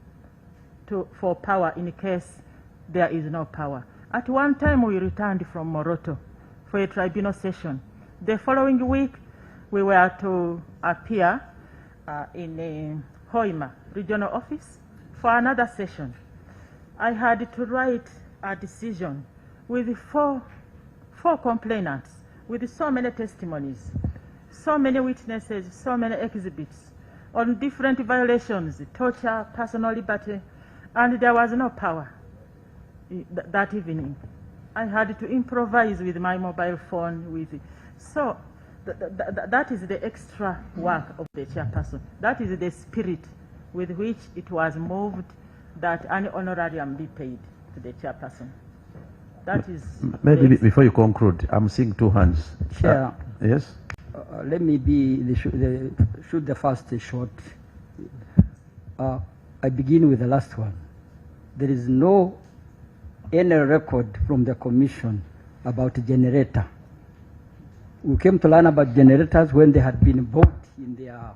for power in case there is no power. At one time, we returned from Moroto for a tribunal session. The following week, we were to appear in a Hoima regional office for another session. I had to write a decision with four complainants, with so many testimonies, so many witnesses, so many exhibits on different violations, torture, personal liberty, and there was no power that evening. I had to improvise with my mobile phone. So that is the extra work of the chairperson. That is the spirit with which it was moved that an honorarium be paid to the chairperson. That is... Maybe before you conclude, I'm seeing 2 hands. Chair. Yes? Let me shoot the first shot. I begin with the last one. There is no any record from the commission about a generator. We came to learn about generators when they had been bought in their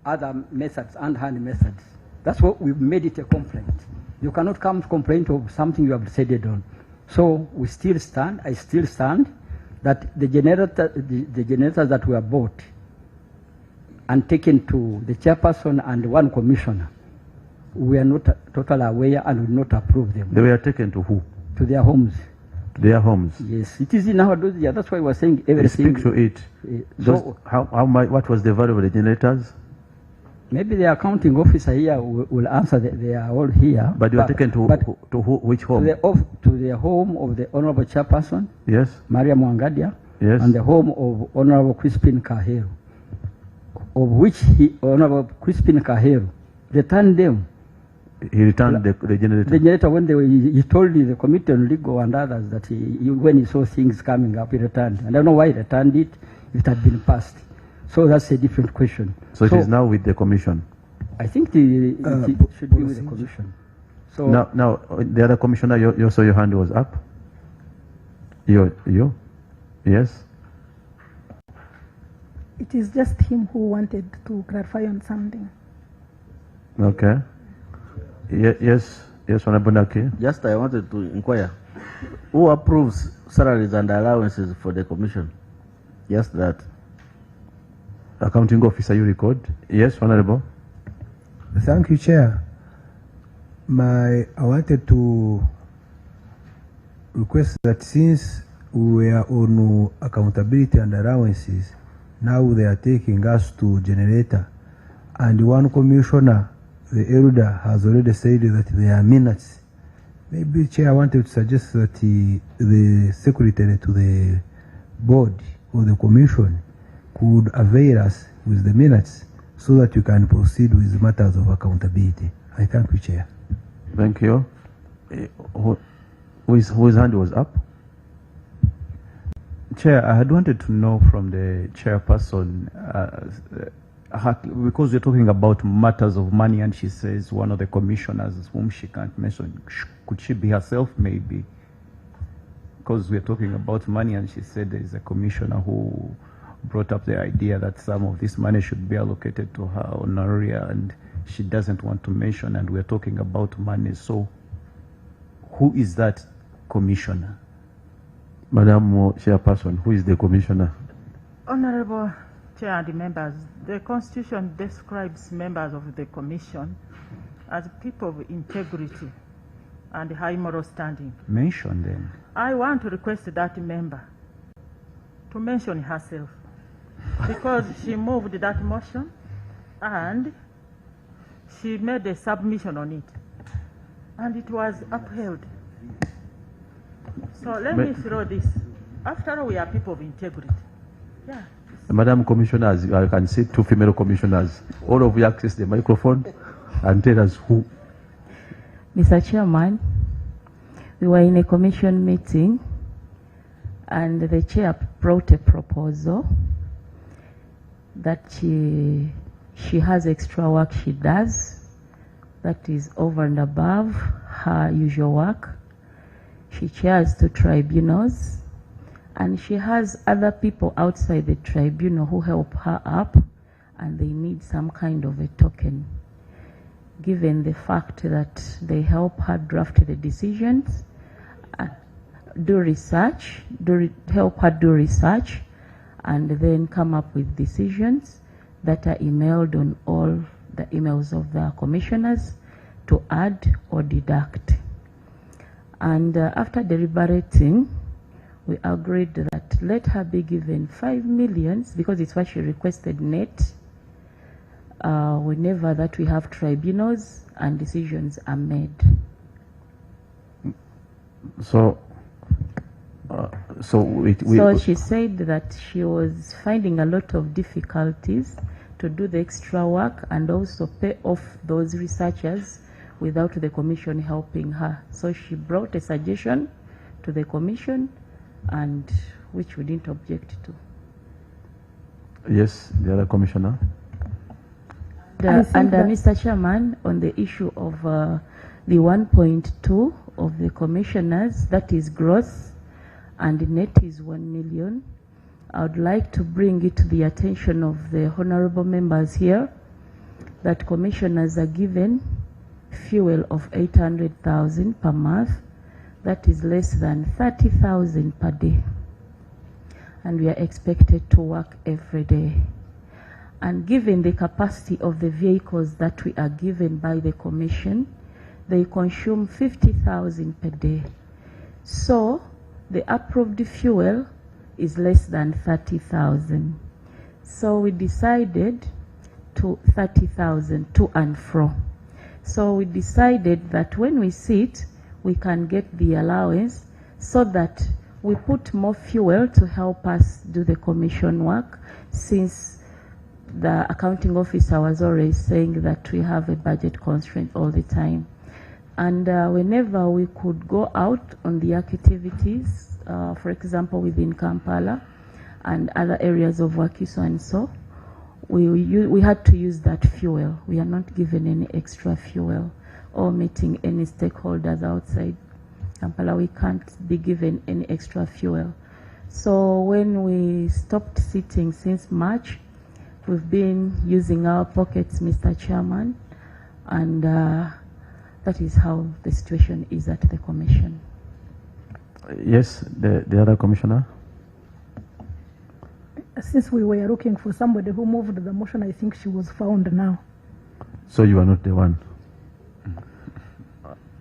other methods, hand methods. That's what we made it a complaint. You cannot come to complain of something you have decided on. So we still stand, I still stand, that the generators that were bought and taken to the chairperson and 1 commissioner, we are not totally aware and will not approve them. They were taken to who? To their homes. To their homes? Yes, it is in our dose. Yeah, that's why we're saying everything. Speak to it. What was the value of the generators? Maybe the accounting officer here will answer. They are all here. But you are taken to who, which home? To the home of the Honorable Chairperson. Yes. Maria Mwangadia. Yes. And the home of Honorable Crispin Kahero, of which Honorable Crispin Kahero returned them. He returned the generator? The generator when he told the committee on legal and others that when he saw things coming up, he returned. And I don't know why he returned it, if it had been passed. So that's a different question. So it is now with the commission? I think it should be with the commission. So now the other commissioner, you saw your hand was up? You? Yes? It is just him who wanted to clarify on something. Okay. Yes, Honorable Naki. Just I wanted to inquire, who approves salaries and allowances for the commission? Just that. Accounting officer, you record. Yes, Honorable. Thank you, Chair. I wanted to request that since we are on accountability and allowances, now they are taking us to generator, and 1 commissioner, the elder, has already said that there are minutes. Maybe, Chair, I wanted to suggest that the secretary to the board or the commission could avail us with the minutes so that you can proceed with matters of accountability. I thank you, Chair. Thank you. Whose hand was up? Chair, I had wanted to know from the chairperson, because we're talking about matters of money, and she says one of the commissioners whom she can't mention, could she be herself maybe? because we're talking about money, and she said there is a commissioner who brought up the idea that some of this money should be allocated to her honoraria, and she doesn't want to mention, and we're talking about money. So who is that commissioner? Madam Chairperson, who is the commissioner? Honorable Chair and members, the Constitution describes members of the Commission as people of integrity and high moral standing. Mention them. I want to request that member to mention herself, because she moved that motion and she made a submission on it, and it was upheld. So let me throw this. After all, we are people of integrity. Yeah. Madam Commissioners, I can see 2 female commissioners. All of you access the microphone and tell us who. Mr. Chairman, we were in a commission meeting and the chair brought a proposal that she has extra work she does that is over and above her usual work. She chairs 2 tribunals, and she has other people outside the tribunal who help her up, and they need some kind of a token, given the fact that they help her draft the decisions, do research, help her do research, and then come up with decisions that are emailed on all the emails of the commissioners to add or deduct. And after deliberating, we agreed that let her be given 5 million, because it's what she requested net, whenever that we have tribunals and decisions are made. So she said that she was finding a lot of difficulties to do the extra work and also pay off those researchers without the commission helping her. So she brought a suggestion to the commission, and which we didn't object to. Yes, the other commissioner. Mr. Chairman, on the issue of the 1.2 of the commissioners, that is gross, and net is 1 million. I would like to bring it to the attention of the honorable members here that commissioners are given fuel of 800,000 per month. That is less than 30,000 per day. And we are expected to work every day. And given the capacity of the vehicles that we are given by the commission, they consume 50,000 per day. So the approved fuel is less than 30,000. So we decided to 30,000 to and fro. So we decided that when we sit, we can get the allowance so that we put more fuel to help us do the commission work, since the accounting officer was always saying that we have a budget constraint all the time. And whenever we could go out on the activities, for example, within Kampala and other areas of Wakiso and so, we had to use that fuel. We are not given any extra fuel, or meeting any stakeholders outside Kampala. We can't be given any extra fuel. So when we stopped sitting since March, we've been using our pockets, Mr. Chairman, and that is how the situation is at the commission. Yes, the other commissioner. Since we were looking for somebody who moved the motion, I think she was found now. So you are not the one.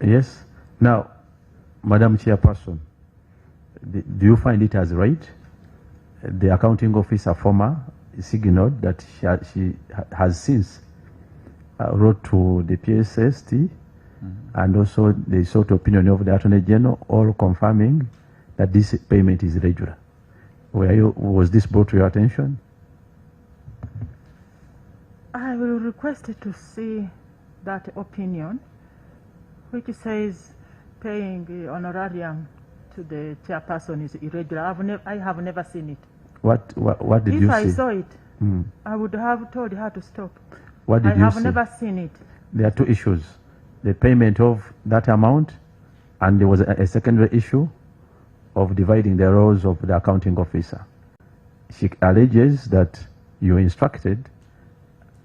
Yes. Now, Madam Chairperson, do you find it as right? The accounting officer former signaled that she has since wrote to the PSST, and also the sought opinion of the Attorney General, all confirming that this payment is regular. Was this brought to your attention? I will request to see that opinion, which says paying the honorarium to the chairperson is irregular. I have never seen it. What did you see? If I saw it, I would have told her to stop. What did you see? I have never seen it. There are 2 issues: the payment of that amount, and there was a secondary issue of dividing the roles of the accounting officer. She alleges that you instructed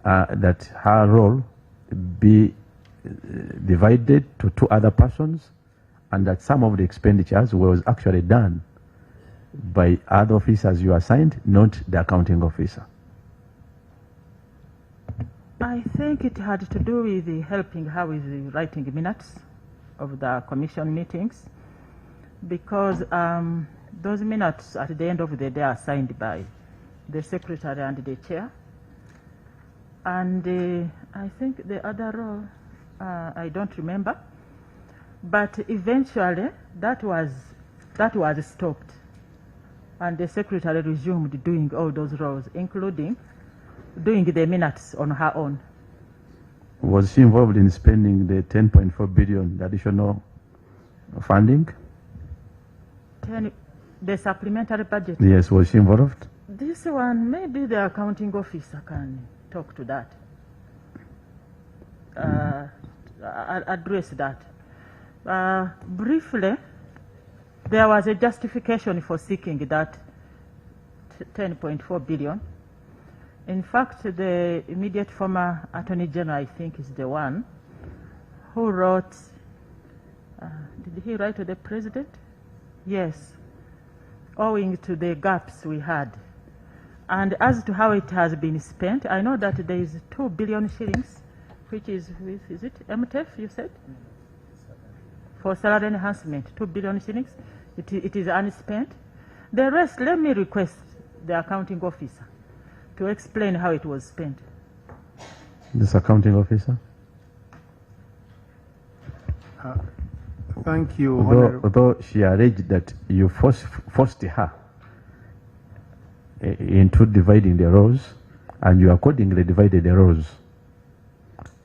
that her role be divided to 2 other persons, and that some of the expenditures was actually done by other officers you assigned, not the accounting officer. I think it had to do with helping her with the writing minutes of the commission meetings, because those minutes at the end of the day are signed by the secretary and the chair. And I think the other role, I don't remember, but eventually that was stopped, and the secretary resumed doing all those roles, including doing the minutes on her own. Was she involved in spending the 10.4 billion additional funding? The supplementary budget? Yes, was she involved? This one, maybe the accounting officer can talk to that, address that. Briefly, there was a justification for seeking that 10.4 billion. In fact, the immediate former Attorney General, I think, is the one who wrote, did he write to the President? Yes, owing to the gaps we had. And as to how it has been spent, I know that there is 2 billion shillings, which is it MTF, you said? For salary enhancement, 2 billion shillings. It is unspent. The rest, let me request the accounting officer to explain how it was spent. This accounting officer? Thank you, although she alleged that you forced her into dividing the roles, and you accordingly divided the roles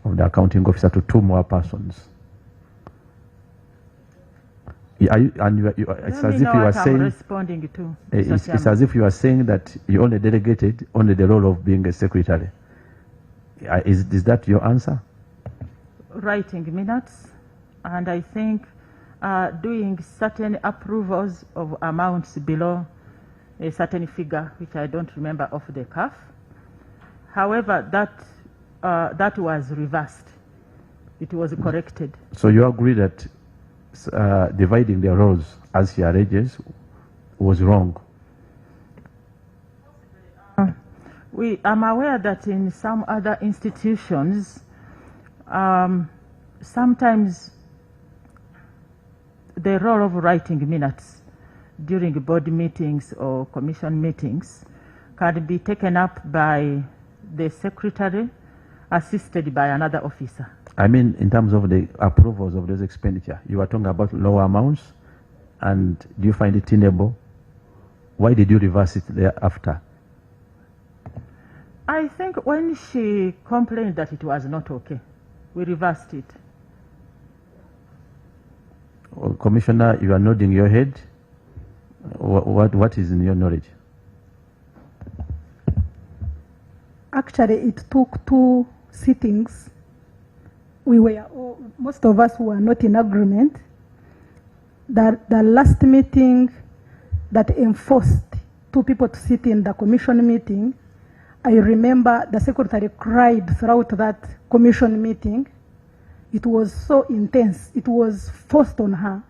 of the accounting officer to 2 more persons. It's as if you are saying, responding to. It's as if you are saying that you only delegated only the role of being a secretary. Is that your answer? Writing minutes, and I think doing certain approvals of amounts below a certain figure, which I don't remember off the cuff. However, that was reversed. It was corrected. So you agree that dividing the roles, as she alleges, was wrong? I'm aware that in some other institutions, sometimes the role of writing minutes during board meetings or commission meetings can be taken up by the secretary, assisted by another officer. I mean, in terms of the approvals of those expenditure, you are talking about lower amounts, and do you find it tenable? Why did you reverse it thereafter? I think when she complained that it was not okay, we reversed it. Well, Commissioner, you are nodding your head. What is in your knowledge? Actually, it took 2 sittings. Most of us were not in agreement. That the last meeting that enforced 2 people to sit in the commission meeting, I remember the secretary cried throughout that commission meeting. It was so intense. It was forced on her.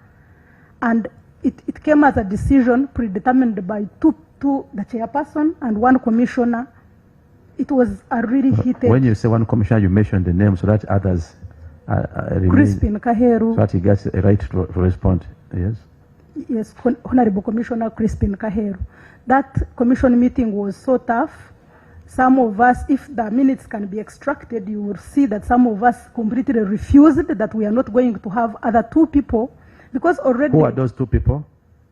And it came as a decision predetermined by two, the chairperson and 1 commissioner. It was a really heated... When you say 1 commissioner, you mention the name so that others remain... Crispin Kaheru. So that he gets a right to respond. Yes? Yes, Honorable Commissioner Crispin Kaheru. That commission meeting was so tough. Some of us, if the minutes can be extracted, you will see that some of us completely refused that we are not going to have other 2 people, because already... Who are those 2 people?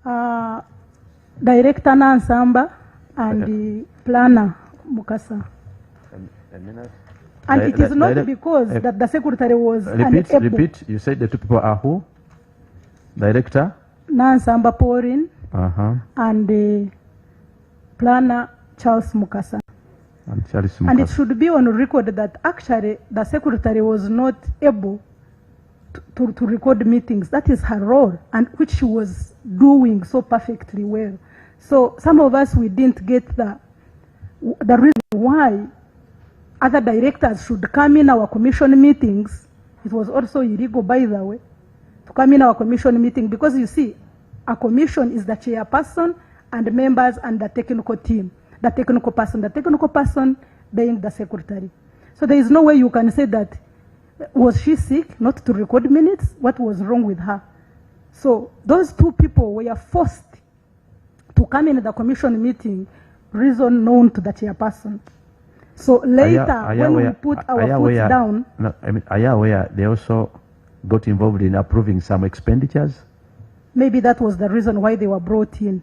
Director Nansamba and the planner Mukasa. And it is not because that the secretary was unable. Repeat. You said the 2 people are who? Director? Nansamba Pauline and the planner Charles Mukasa. And it should be on record that actually the secretary was not able to record meetings. That is her role, and which she was doing so perfectly well. So some of us, we didn't get the reason why other directors should come in our commission meetings. It was also illegal, by the way, to come in our commission meeting, because you see, a commission is the chairperson and members and the technical team, the technical person being the secretary. So there is no way you can say that, was she sick not to record minutes? What was wrong with her? So those two people were forced to come in the commission meeting, reason known to the chairperson. So later, when we put our foot down... No, I mean, are you aware they also got involved in approving some expenditures? Maybe that was the reason why they were brought in.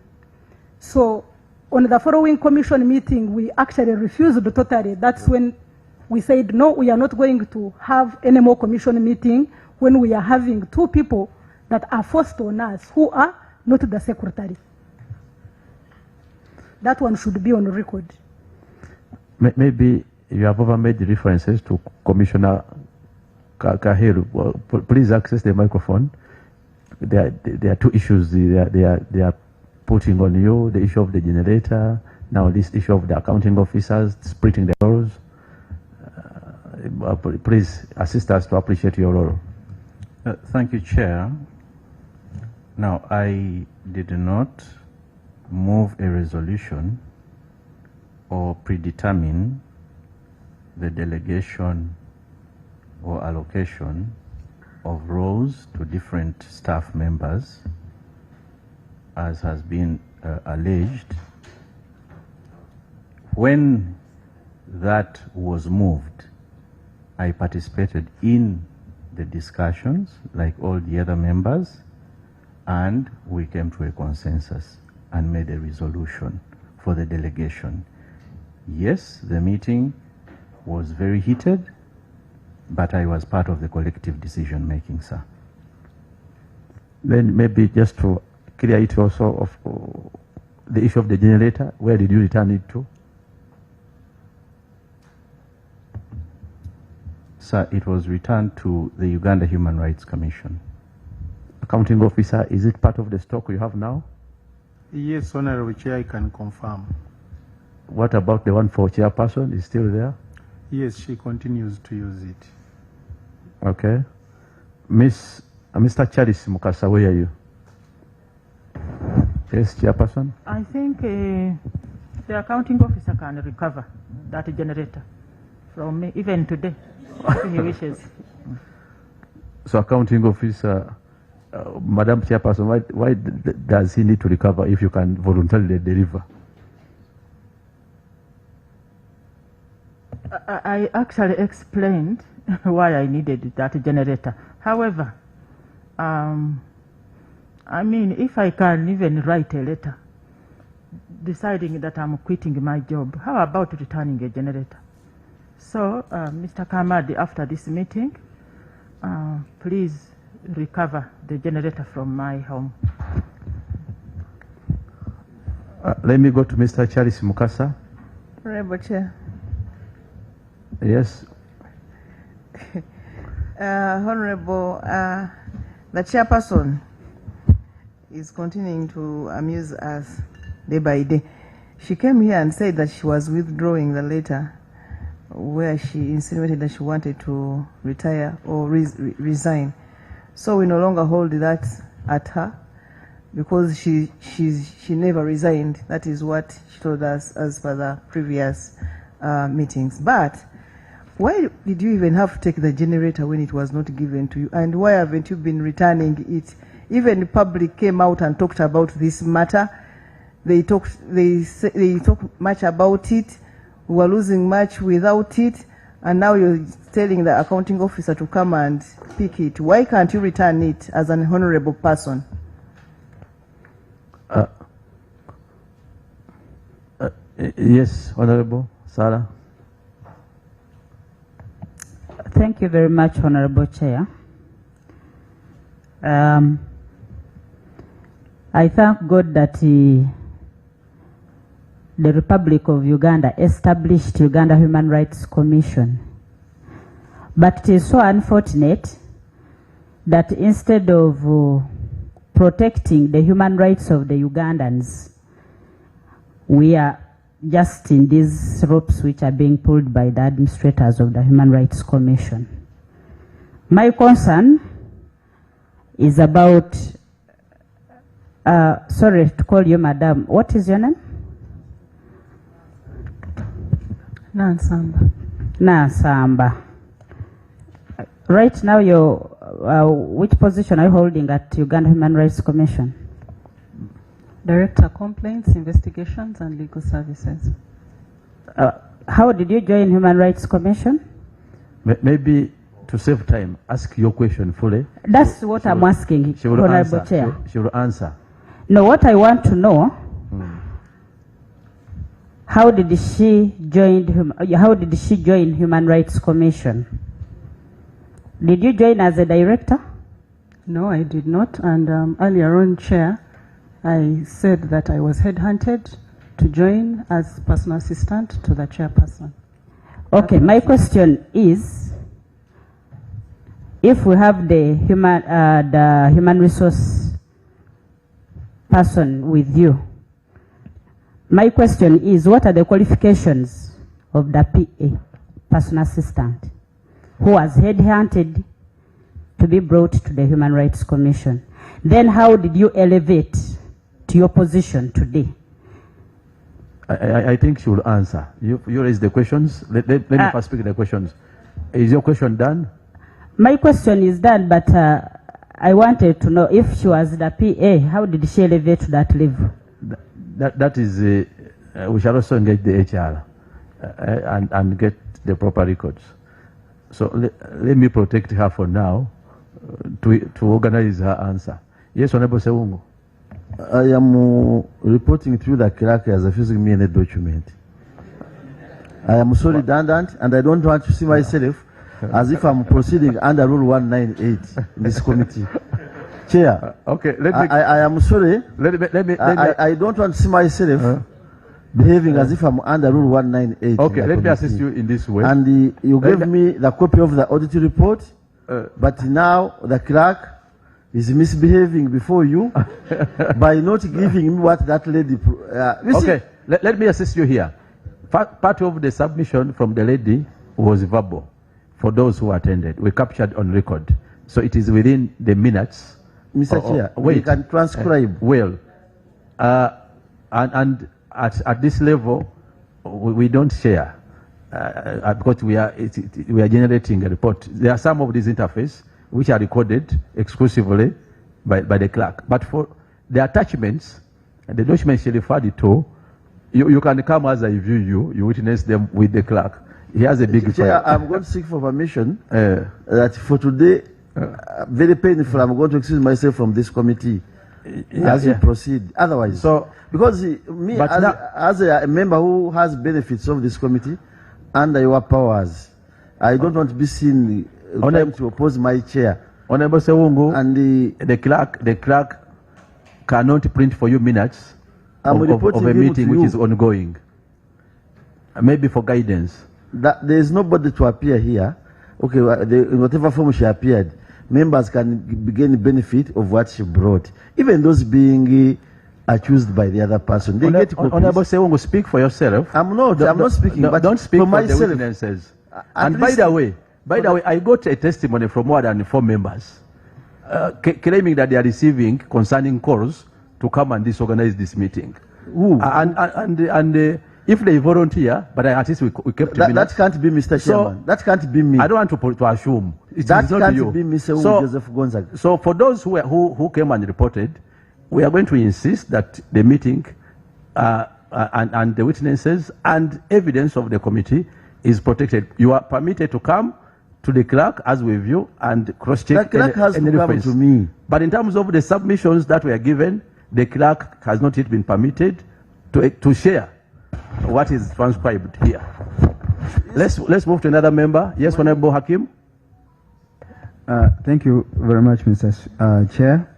So on the following commission meeting, we actually refused totally. That's when we said, no, we are not going to have any more commission meeting when we are having two people that are forced on us, who are not the secretary. That one should be on record. Maybe you have over made references to Commissioner Kahiru. Well, please access the microphone. There are two issues they are putting on you: the issue of the generator, now this issue of the accounting officers splitting the roles. Please assist us to appreciate your role. Thank you, Chair. Now, I did not move a resolution or predetermine the delegation or allocation of roles to different staff members, as has been alleged. When that was moved, I participated in the discussions like all the other members, and we came to a consensus and made a resolution for the delegation. Yes, the meeting was very heated, but I was part of the collective decision making, sir. Then maybe just to clear it also of the issue of the generator, where did you return it to? Sir, it was returned to the Uganda Human Rights Commission. Accounting officer, is it part of the stock you have now? Yes, Honorable Chair, I can confirm. What about the one for chairperson? Is still there? Yes, she continues to use it. Okay. Mr. Charles Mukasa, where are you? Yes, chairperson? I think the accounting officer can recover that generator from me, even today, if he wishes. So accounting officer, Madam Chairperson, why does he need to recover if you can voluntarily deliver? I actually explained why I needed that generator. However, I mean, if I can even write a letter deciding that I'm quitting my job, how about returning a generator? So, Mr. Kamadi, after this meeting, please recover the generator from my home. Let me go to Mr. Charles Mukasa. Honorable Chair. Yes. Honorable, the chairperson is continuing to amuse us day by day. She came here and said that she was withdrawing the letter where she insinuated that she wanted to retire or resign. So we no longer hold that at her because she never resigned. That is what she told us as per the previous meetings. But why did you even have to take the generator when it was not given to you? And why haven't you been returning it? Even the public came out and talked about this matter. They talked much about it. We were losing much without it. And now you're telling the accounting officer to come and pick it. Why can't you return it as an honorable person? Yes, Honorable Sarah. Thank you very much, Honorable Chair. I thank God that the Republic of Uganda established Uganda Human Rights Commission. But it is so unfortunate that instead of protecting the human rights of the Ugandans, we are just in these ropes which are being pulled by the administrators of the Human Rights Commission. My concern is about, sorry to call you madam, what is your name? Nansamba. Nansamba. Right now, which position are you holding at Uganda Human Rights Commission? Director Complaints, Investigations and Legal Services. How did you join Human Rights Commission? Maybe to save time, ask your question fully. That's what I'm asking, Honorable Chair. She will answer. No, what I want to know, how did she join Human Rights Commission? Did you join as a director? No, I did not. And earlier on, Chair, I said that I was headhunted to join as personal assistant to the chairperson. Okay, my question is, if we have the human resource person with you, my question is, what are the qualifications of the PA, personal assistant, who was headhunted to be brought to the Human Rights Commission? Then how did you elevate to your position today? I think she will answer. You raise the questions. Let me first speak the questions. Is your question done? My question is done, but I wanted to know if she was the PA, how did she elevate to that level? That is, we shall also engage the HR and get the proper records. So let me protect her for now to organize her answer. Yes, Honorable Sewungu. I am reporting through the clerk as refusing me any document. I am so redundant and I don't want to see myself as if I'm proceeding under Rule 198 in this committee. Chair, okay, I am sorry. I don't want to see myself behaving as if I'm under Rule 198. Okay, let me assist you in this way. And you gave me the copy of the audit report, but now the clerk is misbehaving before you by not giving me what that lady. Okay, let me assist you here. Part of the submission from the lady was verbal for those who attended. We captured on record. So it is within the minutes. Mr. Chair, we can transcribe. Well, and at this level, we don't share because we are generating a report. There are some of these interfaces which are recorded exclusively by the clerk. But for the attachments, the documents she referred to, you can come as I view you witness them with the clerk. He has a big Chair, file. I'm going to seek for permission that for today, very painful, I'm going to excuse myself from this committee as we proceed. Otherwise, because me as a member who has benefits of this committee under your powers, I don't want to be seen trying to oppose my chair. Honorable Sewungu, and the clerk cannot print for you minutes of a meeting which is ongoing. Maybe for guidance. There is nobody to appear here. Okay, in whatever form she appeared, members can gain benefit of what she brought. Even those being accused by the other person. They get copies. Honorable Sewungu, speak for yourself. I'm not speaking, but don't speak for for myself. the witnesses. And by the way, I got a testimony from more than 4 members claiming that they are receiving concerning calls to come and disorganize this meeting. And if they volunteer, but at least we kept that can't be Mr. Chairman. That can't be me. I don't want to assume. That can't be Mr. Joseph Gonzaga. So for those who came and reported, we are going to insist that the meeting and the witnesses and evidence of the committee is protected. You are permitted to come to the clerk as we view and cross-check. The clerk has to come to me. But in terms of the submissions that were given, the clerk has not yet been permitted to share what is transcribed here. Let's move to another member. Yes, Honorable Hakim. Thank you very much, Mr. Chair.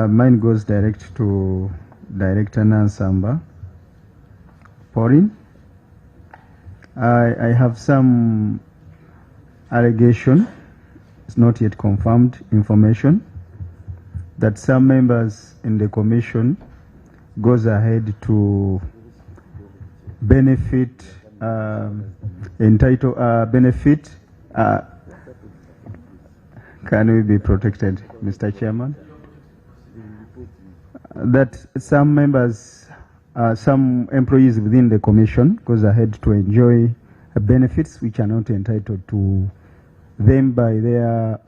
Mine goes direct to Director Nansamba. Pauline, I have some allegation it's not yet confirmed information that some members in the commission goes ahead to benefit benefit. Can we be protected, Mr. Chairman? That some members, some employees within the commission goes ahead to enjoy benefits which are not entitled to them by their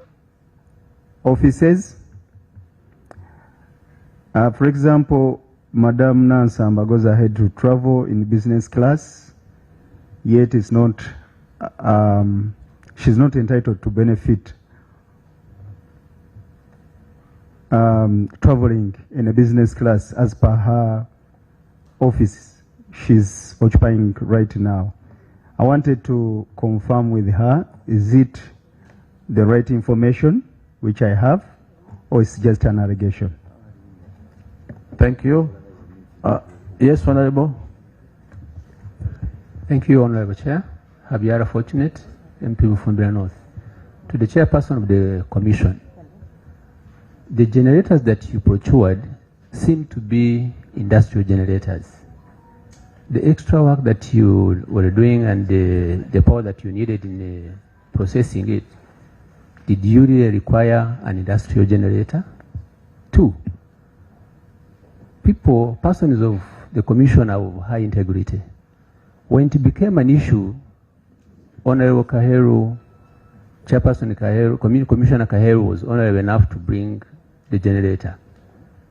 offices. For example, Madam Nansamba goes ahead to travel in business class, yet is not, she's not entitled to benefit traveling in a business class as per her office she's occupying right now. I wanted to confirm with her, is it the right information which I have, or is it just an allegation? Thank you. Yes, Honorable. Thank you, Honorable Chair. Habiara Fortunate, MP Mufumbira North. To the chairperson of the commission, the generators that you procured seem to be industrial generators. The extra work that you were doing and the power that you needed in processing it, did you really require an industrial generator? 2, persons of the commission are of high integrity. When it became an issue, Honorable Kaheru, Chairperson Kaheru, Commissioner Kaheru was honorable enough to bring the generator.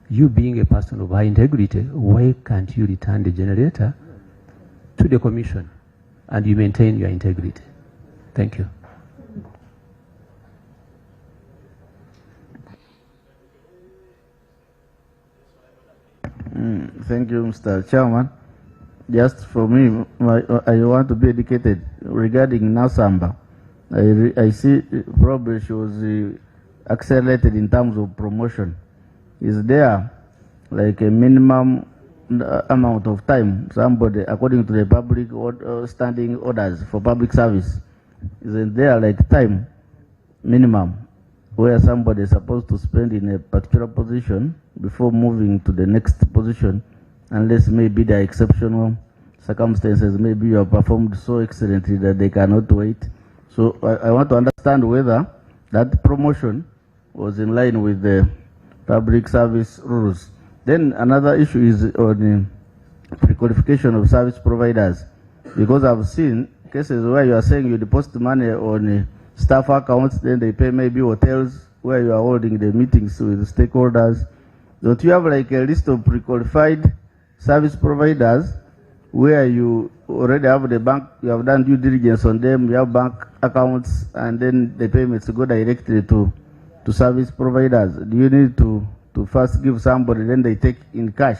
You being a person of high integrity, why can't you return the generator to the commission and you maintain your integrity? Thank you. Thank you, Mr. Chairman. Just for me, I want to be educated regarding Nasamba. I see probably she was accelerated in terms of promotion. Is there like a minimum amount of time somebody, according to the public standing orders for public service, isn't there like time minimum where somebody is supposed to spend in a particular position before moving to the next position, unless maybe there are exceptional circumstances, maybe you have performed so excellently that they cannot wait. So I want to understand whether that promotion was in line with the public service rules. Then another issue is on the pre-qualification of service providers, because I've seen cases where you are saying you deposit money on staff accounts, then they pay maybe hotels where you are holding the meetings with stakeholders. Don't you have like a list of pre-qualified service providers where you already have the bank, you have done due diligence on them, you have bank accounts, and then the payments go directly to service providers? Do you need to first give somebody, then they take in cash?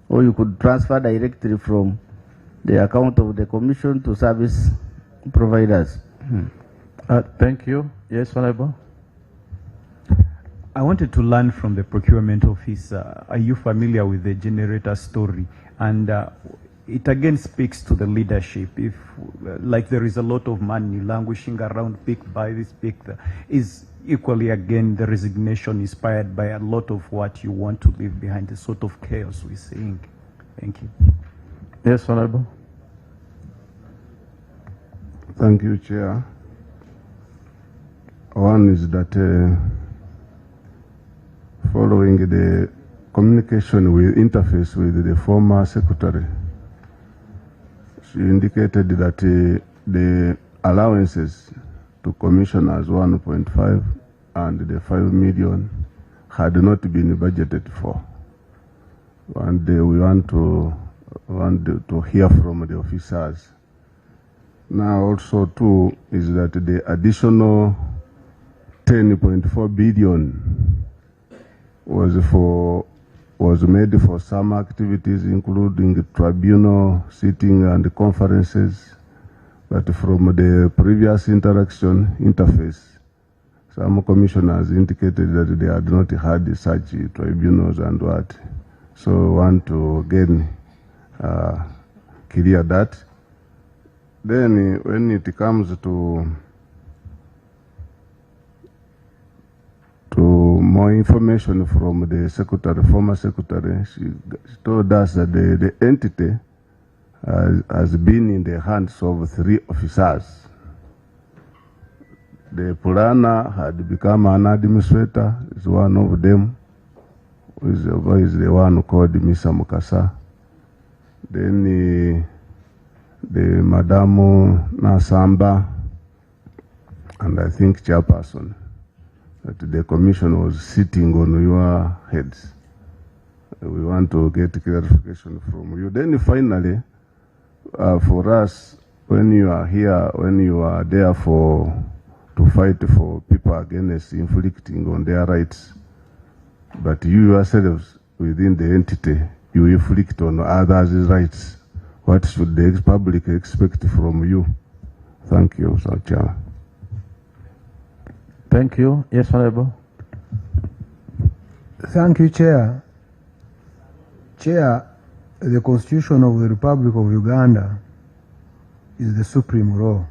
Or you could transfer directly from the account of the commission to service providers? Thank you. Yes, Honorable. I wanted to learn from the procurement officer. Are you familiar with the generator story? And it again speaks to the leadership. If like there is a lot of money languishing around, pick by this, pick that, is equally again the resignation inspired by a lot of what you want to leave behind, the sort of chaos we're seeing. Thank you. Yes, Honorable. Thank you, Chair. One is that following the communication with interface with the former secretary, she indicated that the allowances to commissioners 1.5 and the 5 million had not been budgeted for. And we want to hear from the officers. Now also too is that the additional 10.4 billion was made for some activities, including tribunal sitting and conferences. But from the previous interaction interface, some commissioners indicated that they had not had such tribunals and what. So want to again clear that. Then when it comes to more information from the secretary, former secretary. She told us that the entity has been in the hands of 3 officers. The planner had become an administrator, is one of them, who is the one called Mr. Mukasa. Then the Madame Nasamba, and I think chairperson, that the commission was sitting on your heads. We want to get clarification from you. Then finally, for us, when you are here, when you are there to fight for people against inflicting on their rights, but you yourselves within the entity, you inflict on others' rights, what should the public expect from you? Thank you, Sir Chair. Thank you. Yes, Honorable. Thank you, Chair. Chair, the Constitution of the Republic of Uganda is the supreme law.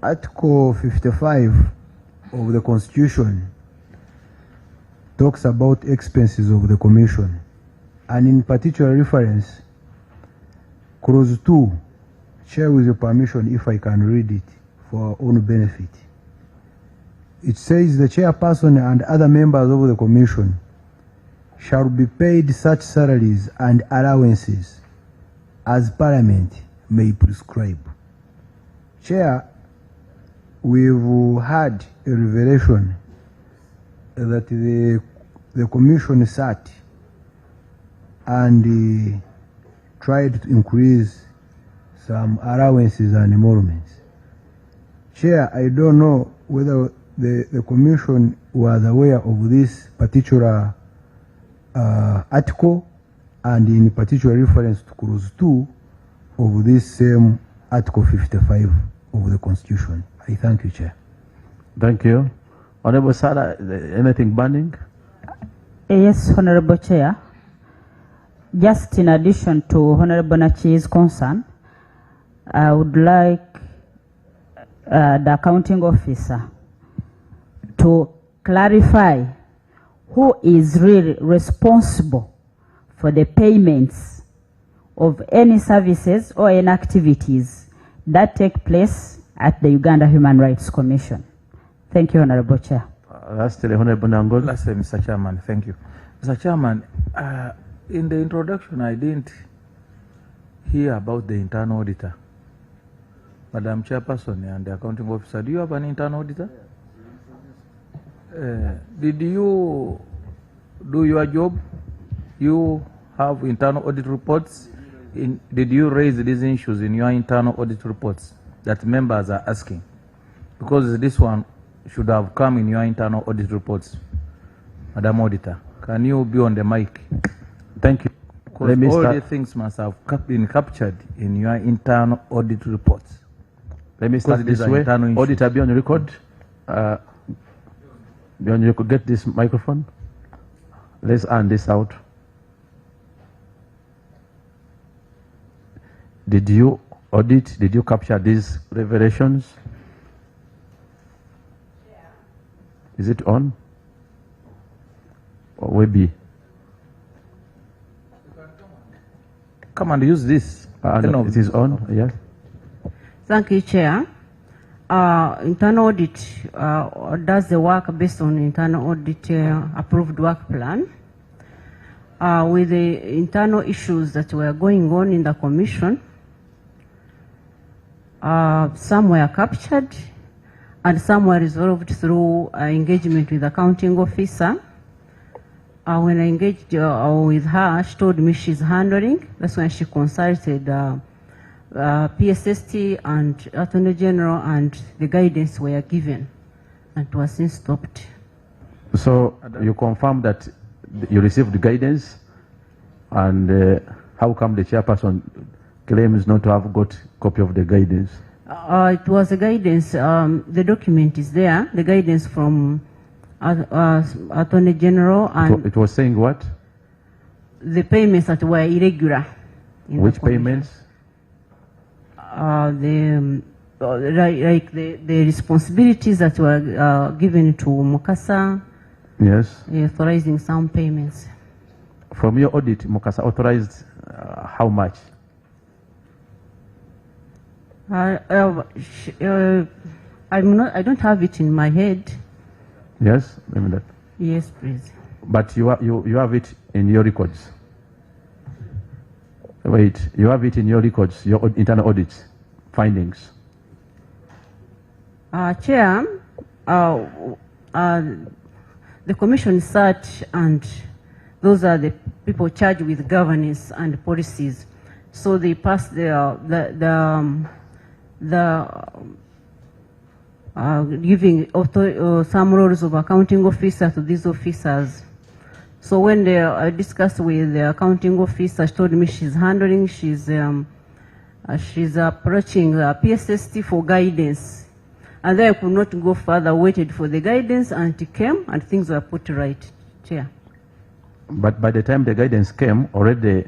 Article 55 of the Constitution talks about expenses of the Commission, and in particular reference, Clause 2, Chair, with your permission, if I can read it for our own benefit. It says the chairperson and other members of the Commission shall be paid such salaries and allowances as Parliament may prescribe. Chair, we've had a revelation that the Commission sat and tried to increase some allowances and emoluments. Chair, I don't know whether the Commission was aware of this particular article, and in particular reference to Clause 2 of this same Article 55 of the Constitution. I thank you, Chair. Thank you. Honorable Sarah, anything burning? Yes, Honorable Chair. Just in addition to Honorable Nachi's concern, I would like the accounting officer to clarify who is really responsible for the payments of any services or any activities that take place at the Uganda Human Rights Commission. Thank you, Honorable Chair. Lastly, Honorable Nangol. Lastly, Mr. Chairman, thank you. Mr. Chairman, in the introduction, I didn't hear about the internal auditor. Madam Chairperson and the accounting officer, do you have an internal auditor? Did you do your job? You have internal audit reports. Did you raise these issues in your internal audit reports that members are asking? Because this one should have come in your internal audit reports. Madam Auditor, can you be on the mic? Thank you. Because all the things must have been captured in your internal audit reports. Let me start this way. Auditor, be on record. You could get this microphone. Let's earn this out. Did you audit? Did you capture these revelations? Yeah. Is it on? Or will be? Come and use this. No, it is on. Yes. Thank you, Chair. Internal audit does the work based on internal audit approved work plan. With the internal issues that were going on in the Commission, some were captured and some were resolved through engagement with the accounting officer. When I engaged with her, she told me she's handling. That's when she consulted PSST and Attorney General, and the guidance were given, and it was since stopped. So you confirm that you received the guidance, and how come the chairperson claims not to have got a copy of the guidance? It was a guidance. The document is there. The guidance from Attorney General, and it was saying what? The payments that were irregular. Which payments? The responsibilities that were given to Mukasa Yes. authorizing some payments. From your audit, Mukasa authorized how much? I don't have it in my head. Yes, maybe that. Yes, please. But you have it in your records. Wait, you have it in your records, your internal audits findings. Chair, the commission sat, and those are the people charged with governance and policies. So they passed giving some roles of accounting officer to these officers. So when they discussed with the accounting officer, she told me she's approaching PSST for guidance. And then I could not go further, waited for the guidance, and it came, and things were put right, Chair. But by the time the guidance came, already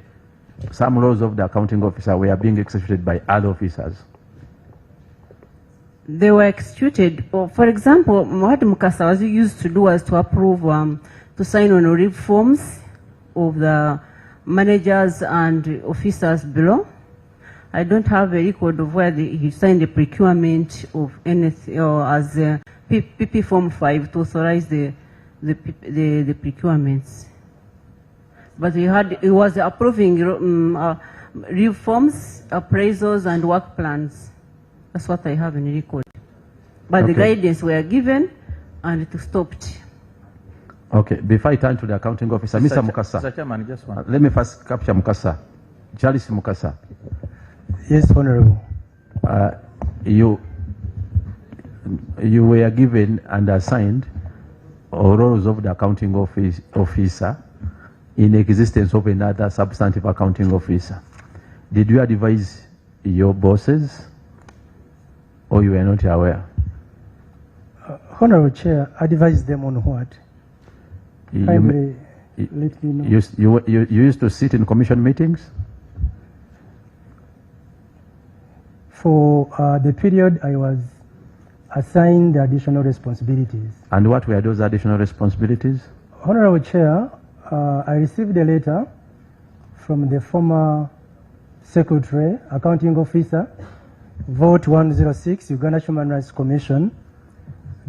some roles of the accounting officer were being executed by other officers. They were executed. For example, what Mukasa was used to do was to approve, to sign on leave forms of the managers and officers below. I don't have a record of where he signed the procurement of anything, or as PP Form 5 to authorize the procurements. But he was approving reforms, appraisals, and work plans. That's what I have in the record. But the guidance were given, and it stopped. Okay, before I turn to the accounting officer, Mr. Mukasa. Mr. Chairman, just one. Let me first capture Mukasa. Charles Mukasa. Yes, Honorable. You were given and assigned roles of the accounting officer in existence of another substantive accounting officer. Did you advise your bosses, or you were not aware? Honorable Chair, advise them on what? You used to sit in commission meetings? For the period I was assigned additional responsibilities. And what were those additional responsibilities? Honorable Chair, I received a letter from the former Secretary, Accounting Officer, Vote 106, Uganda Human Rights Commission,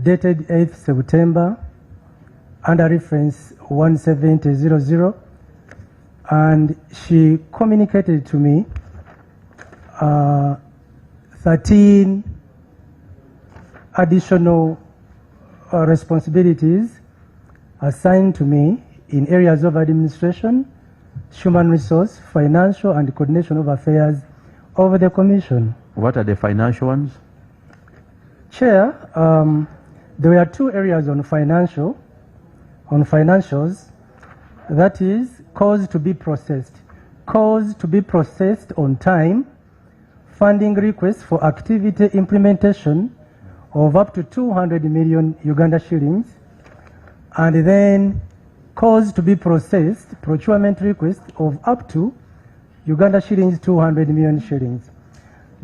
dated 8th September, under reference 17000, and she communicated to me 13 additional responsibilities assigned to me in areas of administration, human resource, financial, and coordination of affairs of the Commission. What are the financial ones? Chair, there were 2 areas on financials, that is, cause to be processed on time, funding requests for activity implementation of up to 200 million Uganda shillings, and then cause to be processed procurement request of up to Uganda shillings 200 million shillings.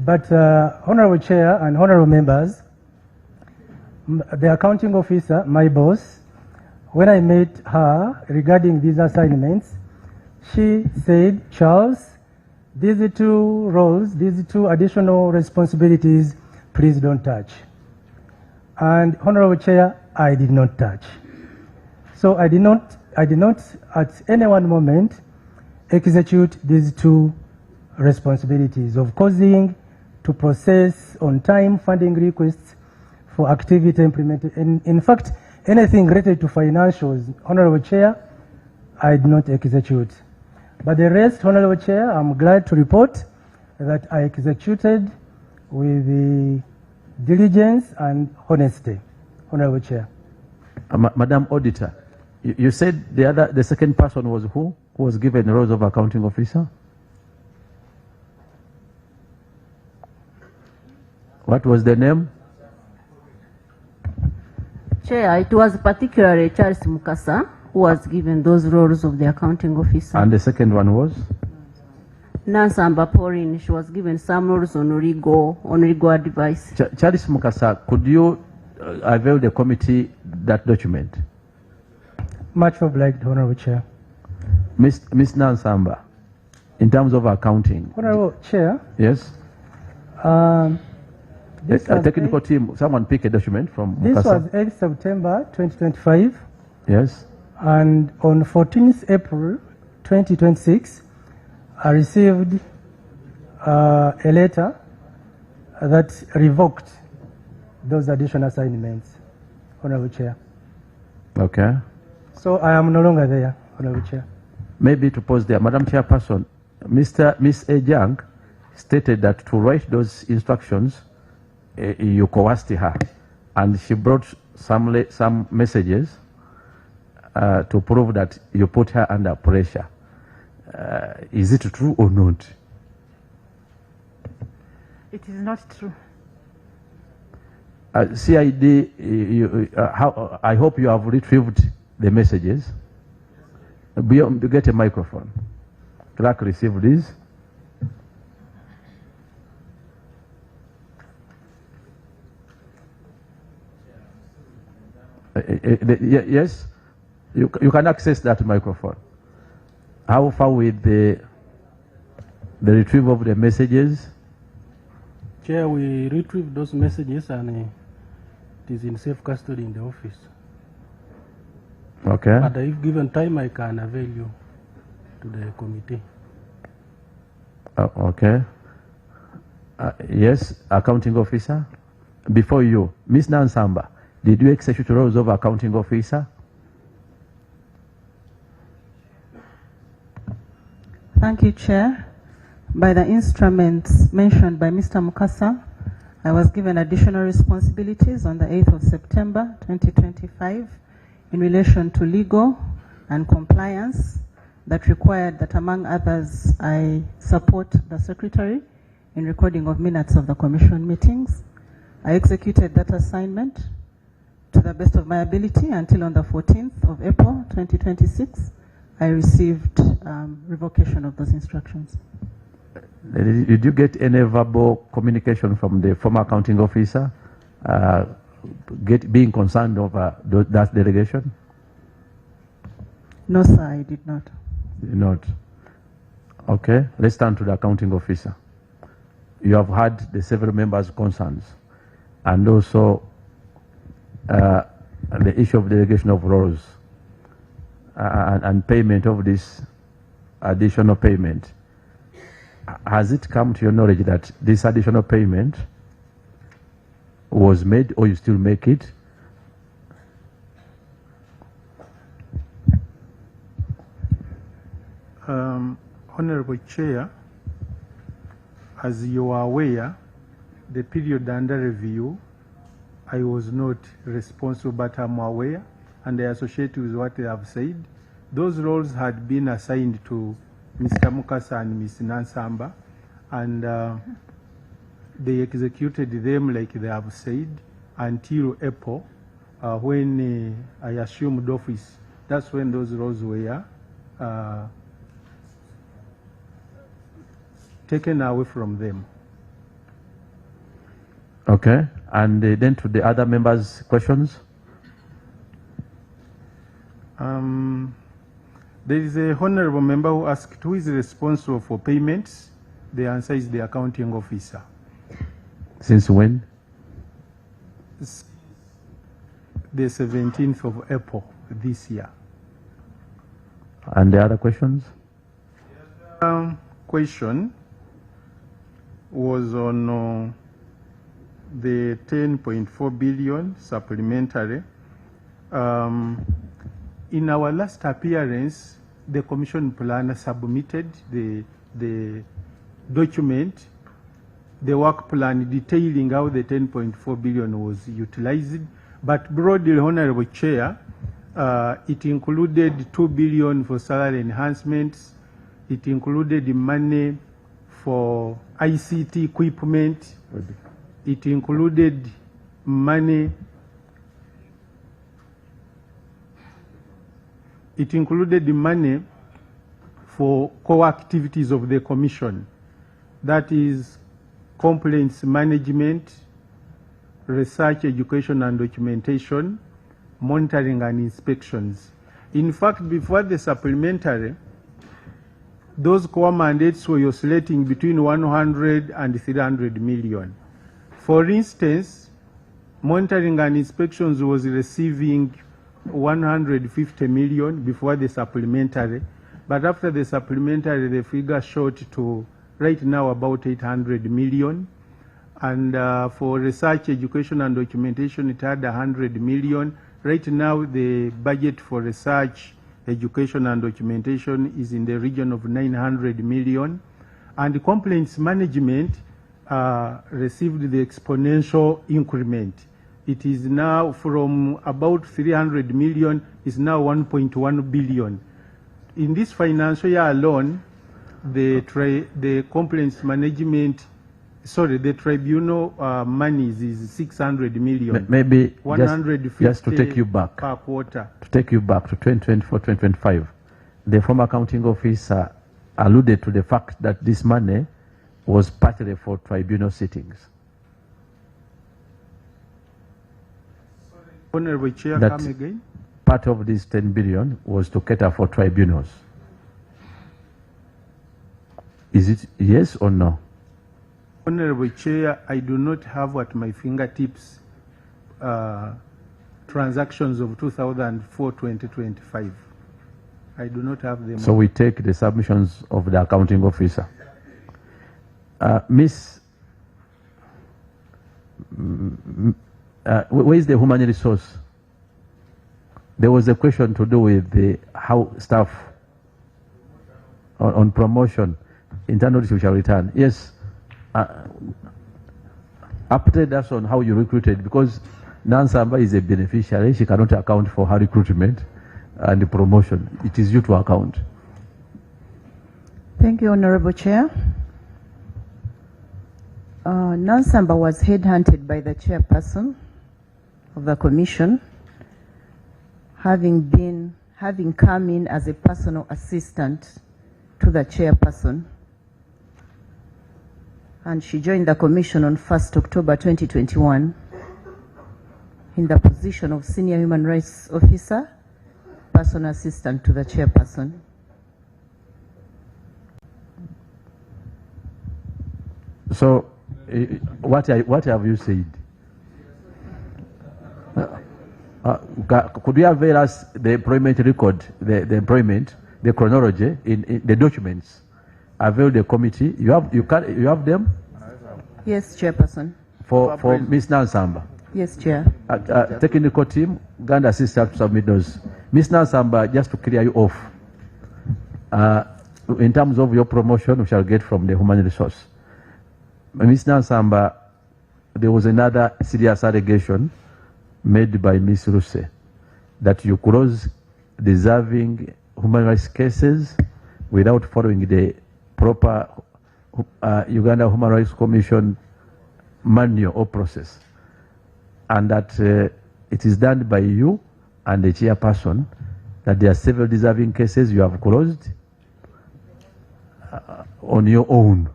But Honorable Chair and Honorable Members, the accounting officer, my boss, when I met her regarding these assignments, she said, Charles, these 2 roles, these 2 additional responsibilities, please don't touch. And Honorable Chair, I did not touch. So I did not at any one moment execute these 2 responsibilities of causing to process on time funding requests for activity implementation. In fact, anything related to financials, Honorable Chair, I did not execute. But the rest, Honorable Chair, I'm glad to report that I executed with the diligence and honesty, Honorable Chair. Madam Auditor, you said the second person was who? Who was given the roles of accounting officer? What was the name? Chair, it was particularly Charles Mukasa who was given those roles of the accounting officer. And the second one was? Nansamba Pauline, she was given some roles on legal advice. Charles Mukasa, could you avail the committee that document? Much obliged, Honorable Chair. Ms. Nansamba, in terms of accounting. Honorable Chair. Yes. A technical team, someone pick a document from This Mukasa. was 8th September 2025. Yes. And on 14th April 2026, I received a letter that revoked those additional assignments, Honorable Chair. Okay. So I am no longer there, Honorable Chair. Maybe to pause there. Madam Chairperson, Miss Ejang stated that to write those instructions, you coerced her, and she brought some messages to prove that you put her under pressure. Is it true or not? It is not true. CID, I hope you have retrieved the messages. Get a microphone. Clerk received these. Yes, you can access that microphone. How far with the retrieval of the messages? Chair, we retrieved those messages and it is in safe custody in the office. Okay. But if given time, I can avail you to the committee. Okay. Yes, accounting officer. Before you, Ms. Nansamba, did you execute roles of accounting officer? Thank you, Chair. By the instruments mentioned by Mr. Mukasa, I was given additional responsibilities on the 8th of September 2025 in relation to legal and compliance that required that, among others, I support the Secretary in recording of minutes of the Commission meetings. I executed that assignment to the best of my ability until on the 14th of April 2026, I received revocation of those instructions. Did you get any verbal communication from the former accounting officer being concerned over that delegation? No, sir, I did not. Did not. Okay, let's turn to the accounting officer. You have had the several members' concerns and also the issue of delegation of roles and payment of this additional payment. Has it come to your knowledge that this additional payment was made, or you still make it? Honorable Chair, as you are aware, the period under review, I was not responsible, but I'm aware, and I associate with what they have said. Those roles had been assigned to Mr. Mukasa and Ms. Nansamba, and they executed them like they have said until April, when I assumed office. That's when those roles were taken away from them. Okay, and then to the other members' questions. There is a honorable member who asked who is responsible for payments. The answer is the accounting officer. Since when? The 17th of April this year. And the other questions? Question was on the 10.4 billion supplementary. In our last appearance, the Commission planner submitted the document, the work plan detailing how the 10.4 billion was utilized. But broadly, Honorable Chair, it included 2 billion for salary enhancements. It included money for ICT equipment. It included money. It included the money for core activities of the Commission. That is complaints management, research, education and documentation, monitoring and inspections. In fact, before the supplementary, those core mandates were oscillating between 100 and 300 million. For instance, monitoring and inspections was receiving 150 million before the supplementary, but after the supplementary, the figure shot to right now about 800 million. And for research, education, and documentation, it had 100 million. Right now, the budget for research, education, and documentation is in the region of 900 million. And complaints management received the exponential increment. It is now from about 300 million, is now 1.1 billion. In this financial year alone, the complaints management, sorry, the tribunal monies is 600 million. Maybe 150 just to take you back per quarter. To take you back to 2024, 2025, the former accounting officer alluded to the fact that this money was partly for tribunal sittings. Honorable Chair, That come again. part of this 10 billion was to cater for tribunals. Is it yes or no? Honorable Chair, I do not have at my fingertips transactions of 2004-2025. I do not have them. So we take the submissions of the accounting officer. Miss, where is the human resource? There was a question to do with how staff on promotion, internal we shall return. Yes, update us on how you recruited, because Nansamba is a beneficiary. She cannot account for her recruitment and promotion. It is you to account. Thank you, Honorable Chair. Nansamba was headhunted by the chairperson of the commission, having come in as a personal assistant to the chairperson. And she joined the commission on 1st October 2021 in the position of Senior Human Rights Officer, personal assistant to the chairperson. So, what have you said? Could you avail us the employment record, the employment, the chronology in the documents? Avail the committee. You have them? Yes, Chairperson. For Ms. Nansamba. Yes, Chair. Technical team, Uganda assist us to submit those. Ms. Nansamba, just to clear you off, in terms of your promotion, we shall get from the human resource. Ms. Nansamba, there was another serious allegation made by Ms. Ruse that you close deserving human rights cases without following the proper Uganda Human Rights Commission manual or process, and that it is done by you and the chairperson, that there are several deserving cases you have closed on your own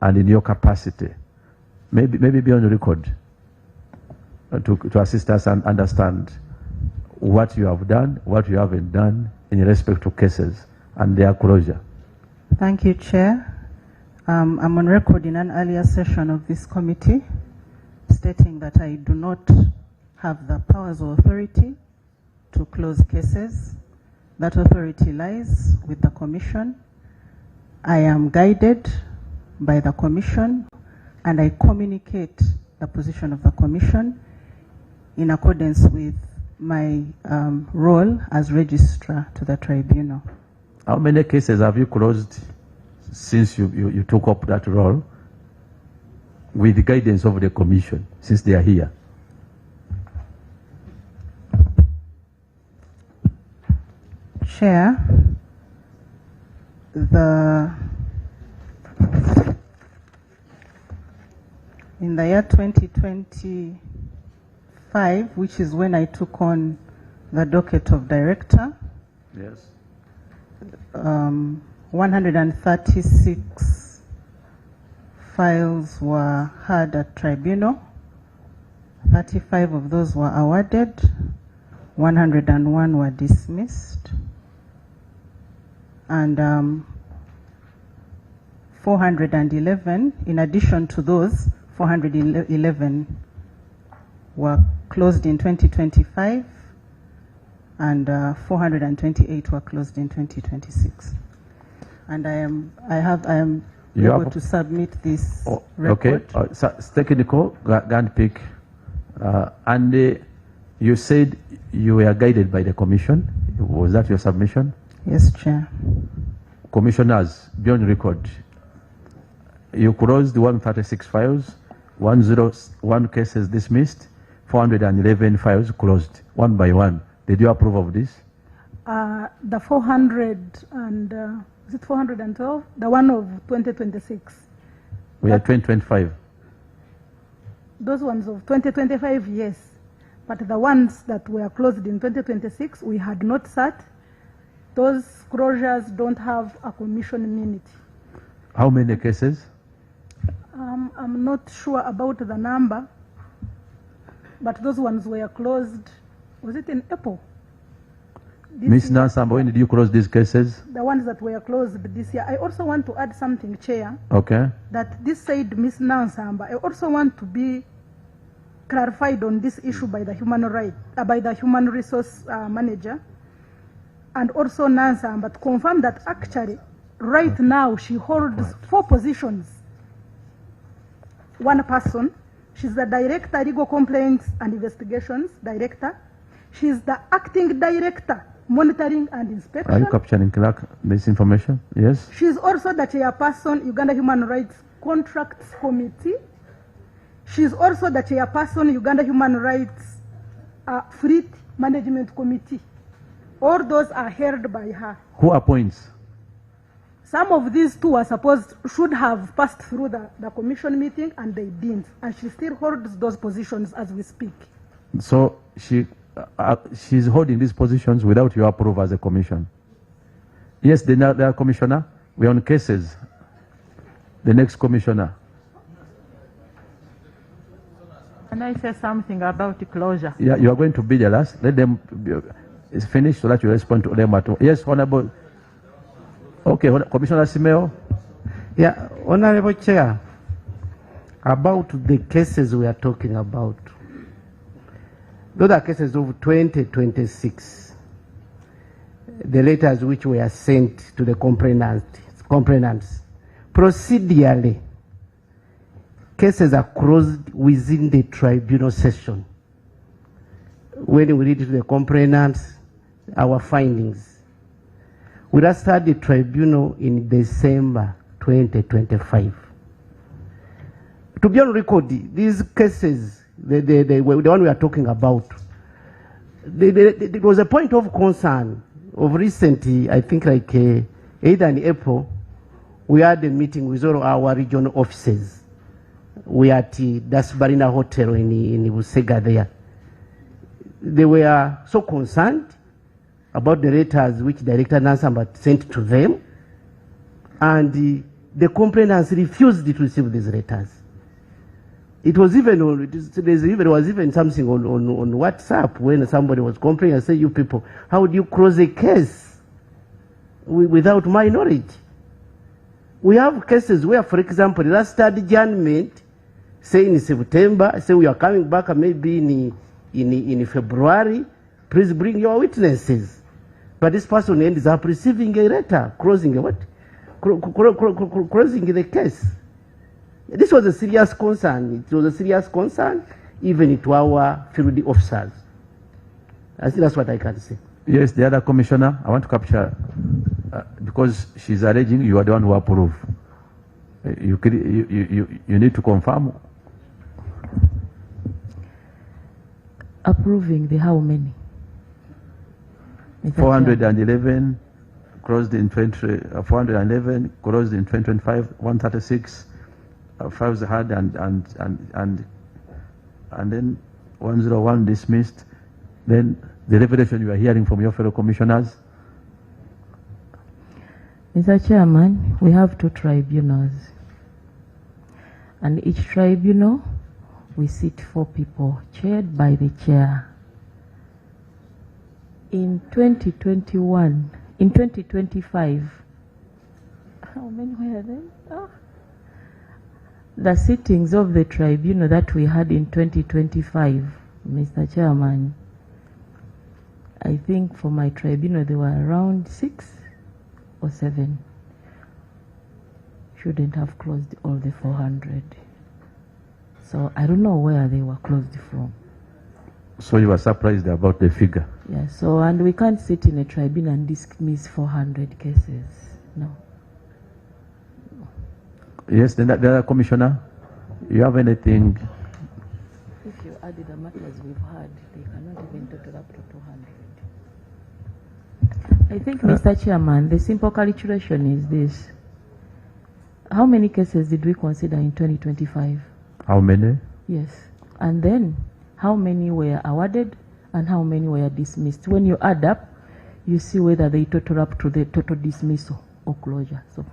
and in your capacity. Maybe be on the record to assist us and understand what you have done, what you haven't done in respect to cases and their closure. Thank you, Chair. I'm on record in an earlier session of this committee stating that I do not have the powers or authority to close cases. That authority lies with the Commission. I am guided by the Commission, and I communicate the position of the Commission in accordance with my role as registrar to the tribunal. How many cases have you closed since you took up that role with the guidance of the Commission, since they are here? Chair, in the year 2025, which is when I took on the docket of director, yes, 136 files were heard at tribunal. 35 of those were awarded. 101 were dismissed, and 411, in addition to those, 411 were closed in 2025, and 428 were closed in 2026. And I am able to submit this report. Okay, technical, Grand pick. And you said you were guided by the commission. Was that your submission? Yes, Chair. Commissioners, beyond record, you closed 136 files, 101 cases dismissed, 411 files closed, one by one. Did you approve of this? The 400 and, is it 412? The one of 2026. We are 2025. Those ones of 2025, yes. But the ones that were closed in 2026, we had not sat. Those closures don't have a commission minute. How many cases? I'm not sure about the number, but those ones were closed. Was it in April? Ms. Nansamba, when did you close these cases? The ones that were closed this year. I also want to add something, Chair. Okay. That this said Ms. Nansamba. I also want to be clarified on this issue by the human resource manager, and also Nansamba to confirm that actually right now she holds 4 positions. One person, she's the Director, Legal Complaints and Investigations Director. She's the Acting Director, Monitoring and Inspection. Are you capturing, Clark, this information? Yes? She's also the Chairperson, Uganda Human Rights Contracts Committee. She's also the Chairperson, Uganda Human Rights Fleet Management Committee. All those are held by her. Who appoints? Some of these two are should have passed through the commission meeting, and they didn't. And she still holds those positions as we speak. So she's holding these positions without your approval as a commission. Yes, the commissioner. We're on cases. The next commissioner. Can I say something about the closure? Yeah, you are going to be the last. Let them finish so that you respond to them at all. Yes, Honorable. Okay, Commissioner Simeo. Yeah, Honorable Chair, about the cases we are talking about, those are cases of 2026. The letters which were sent to the complainants. Procedurally, cases are closed within the tribunal session. When we read to the complainants, our findings. We last had the tribunal in December 2025. To be on record, these cases, the one we are talking about, there was a point of concern of recently, I think like either in April, we had a meeting with all our regional offices. We are at the Dasbarina Hotel in Busega there. They were so concerned about the letters which Director Nansamba sent to them, and the complainants refused to receive these letters. It was even there was even something on WhatsApp when somebody was complaining and said, "You people, how do you close a case without my knowledge?" We have cases where, for example, the last adjournment, say in September, say we are coming back maybe in February, please bring your witnesses. But this person ends up receiving a letter, closing closing the case. This was a serious concern. It was a serious concern even to our field officers. I think that's what I can say. Yes, the other commissioner, I want to capture, because she's alleging you are the one who approved. You need to confirm. Approving the how many? 411 closed in 411 closed in 2025, 136 files had and then 101 dismissed. Then the revelation you are hearing from your fellow commissioners. Mr. Chairman, we have 2 tribunals, and each tribunal we sit 4 people, chaired by the chair. in 2021, in 2025, how many were there? Oh. The sittings of the tribunal that we had in 2025, Mr. Chairman, I think for my tribunal there were around 6 or 7. Shouldn't have closed all the 400. So I don't know where they were closed from. So you were surprised about the figure? Yeah, so, and we can't sit in a tribunal and dismiss 400 cases. No. Yes, the other commissioner, you have anything? If you add the matters we've had, they cannot even total up to 200. I think, Mr. Chairman, the simple calculation is this. How many cases did we consider in 2025? How many? Yes. And then, how many were awarded and how many were dismissed? When you add up, you see whether they total up to the total dismissal or closure. So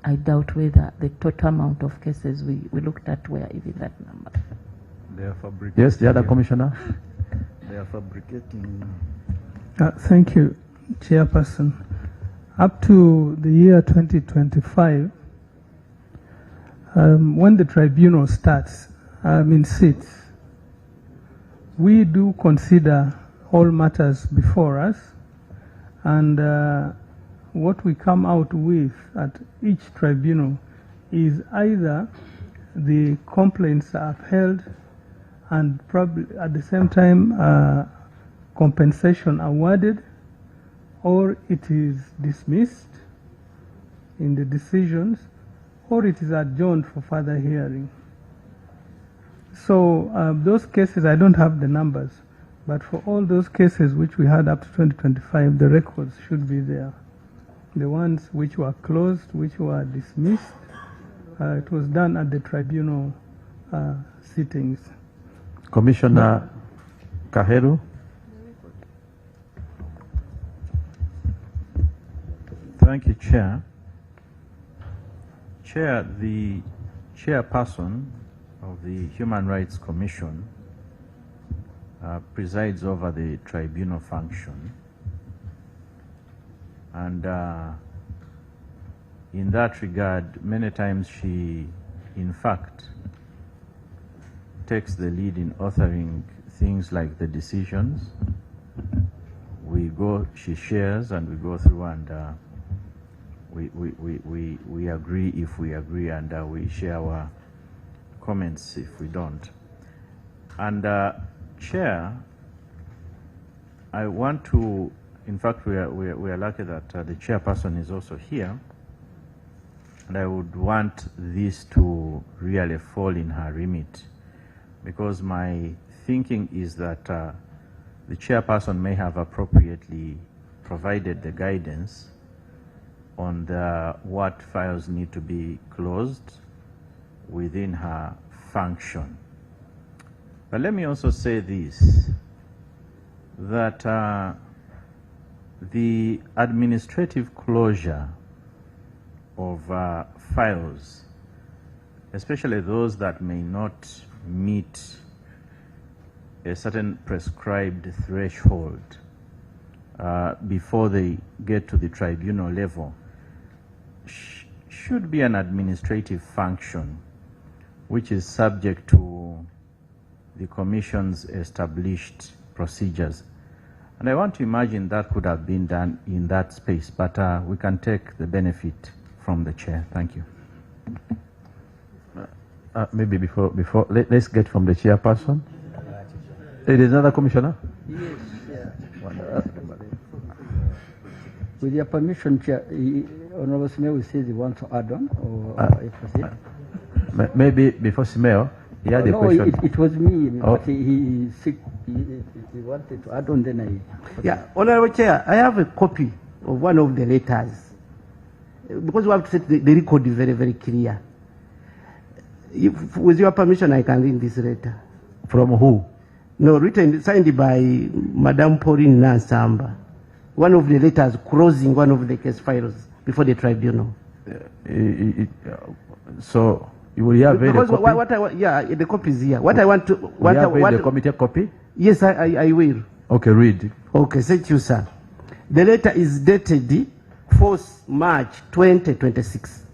I doubt whether the total amount of cases we looked at were even that number. They are fabricating. Yes, the other commissioner. They are fabricating. Thank you, Chairperson. Up to the year 2025, when the tribunal sits, we do consider all matters before us, and what we come out with at each tribunal is either the complaints are upheld and probably at the same time compensation awarded, or it is dismissed in the decisions, or it is adjourned for further hearing. So those cases, I don't have the numbers, but for all those cases which we had up to 2025, the records should be there. The ones which were closed, which were dismissed, it was done at the tribunal sittings. Commissioner Kaheru. Thank you, Chair. Chair, the chairperson of the Human Rights Commission presides over the tribunal function, and in that regard, many times she, in fact, takes the lead in authoring things like the decisions. She shares, and we go through, and we agree if we agree, and we share our comments if we don't. And Chair, I want to, in fact, we are lucky that the chairperson is also here, and I would want this to really fall in her remit, because my thinking is that the chairperson may have appropriately provided the guidance on what files need to be closed within her function. But let me also say this, that the administrative closure of files, especially those that may not meet a certain prescribed threshold before they get to the tribunal level, should be an administrative function which is subject to the Commission's established procedures. And I want to imagine that could have been done in that space, but we can take the benefit from the chair. Thank you. Maybe before let's get from the chairperson. There is another commissioner? Yes, Chair. With your permission, Chair, Honorable Simeo says he wants to add on, or I proceed? Maybe before Simeo, he had a question. It was me, but he wanted to add on, then I... Yeah, Honorable Chair, I have a copy of one of the letters, because we have to set the record very, very clear. If, with your permission, I can read this letter. From who? No, written, signed by Madame Pauline Nansamba. One of the letters closing one of the case files before the tribunal. So you will have a copy? Yeah, the copy is here. What I want to... Will you have the committee copy? Yes, I will. Okay, read. Okay, thank you, sir. The letter is dated 4th March 2026.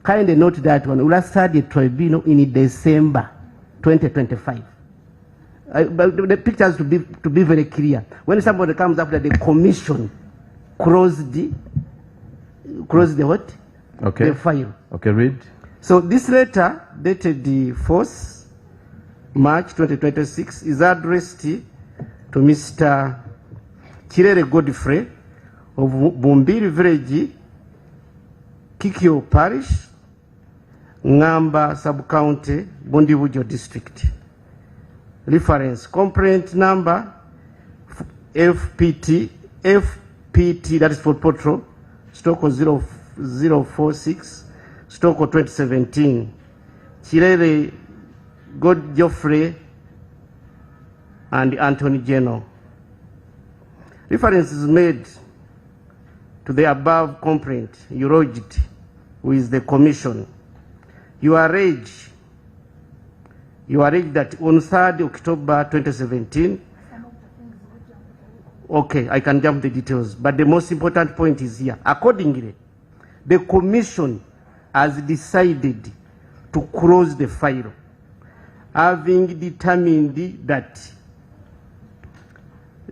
Kindly note that one. We'll start the tribunal in December 2025. But the pictures to be very clear. When somebody comes up that the commission closed the what? Okay. The file. Okay, read. So this letter dated the 4th March 2026 is addressed to Mr. Kirere Godfrey of Bumbiri Village, Kikyo Parish, Ngamba Sub-County, Bondibujo District. Reference complaint number FPT, that is for Potro, Stoko 0046, Stoko 2017. Kirere Godfrey and Anthony Geno. Reference is made to the above complaint you lodged with the commission. You allege that on 3rd October 2017, okay, I can jump the details, but the most important point is here. Accordingly, the commission has decided to close the file, having determined that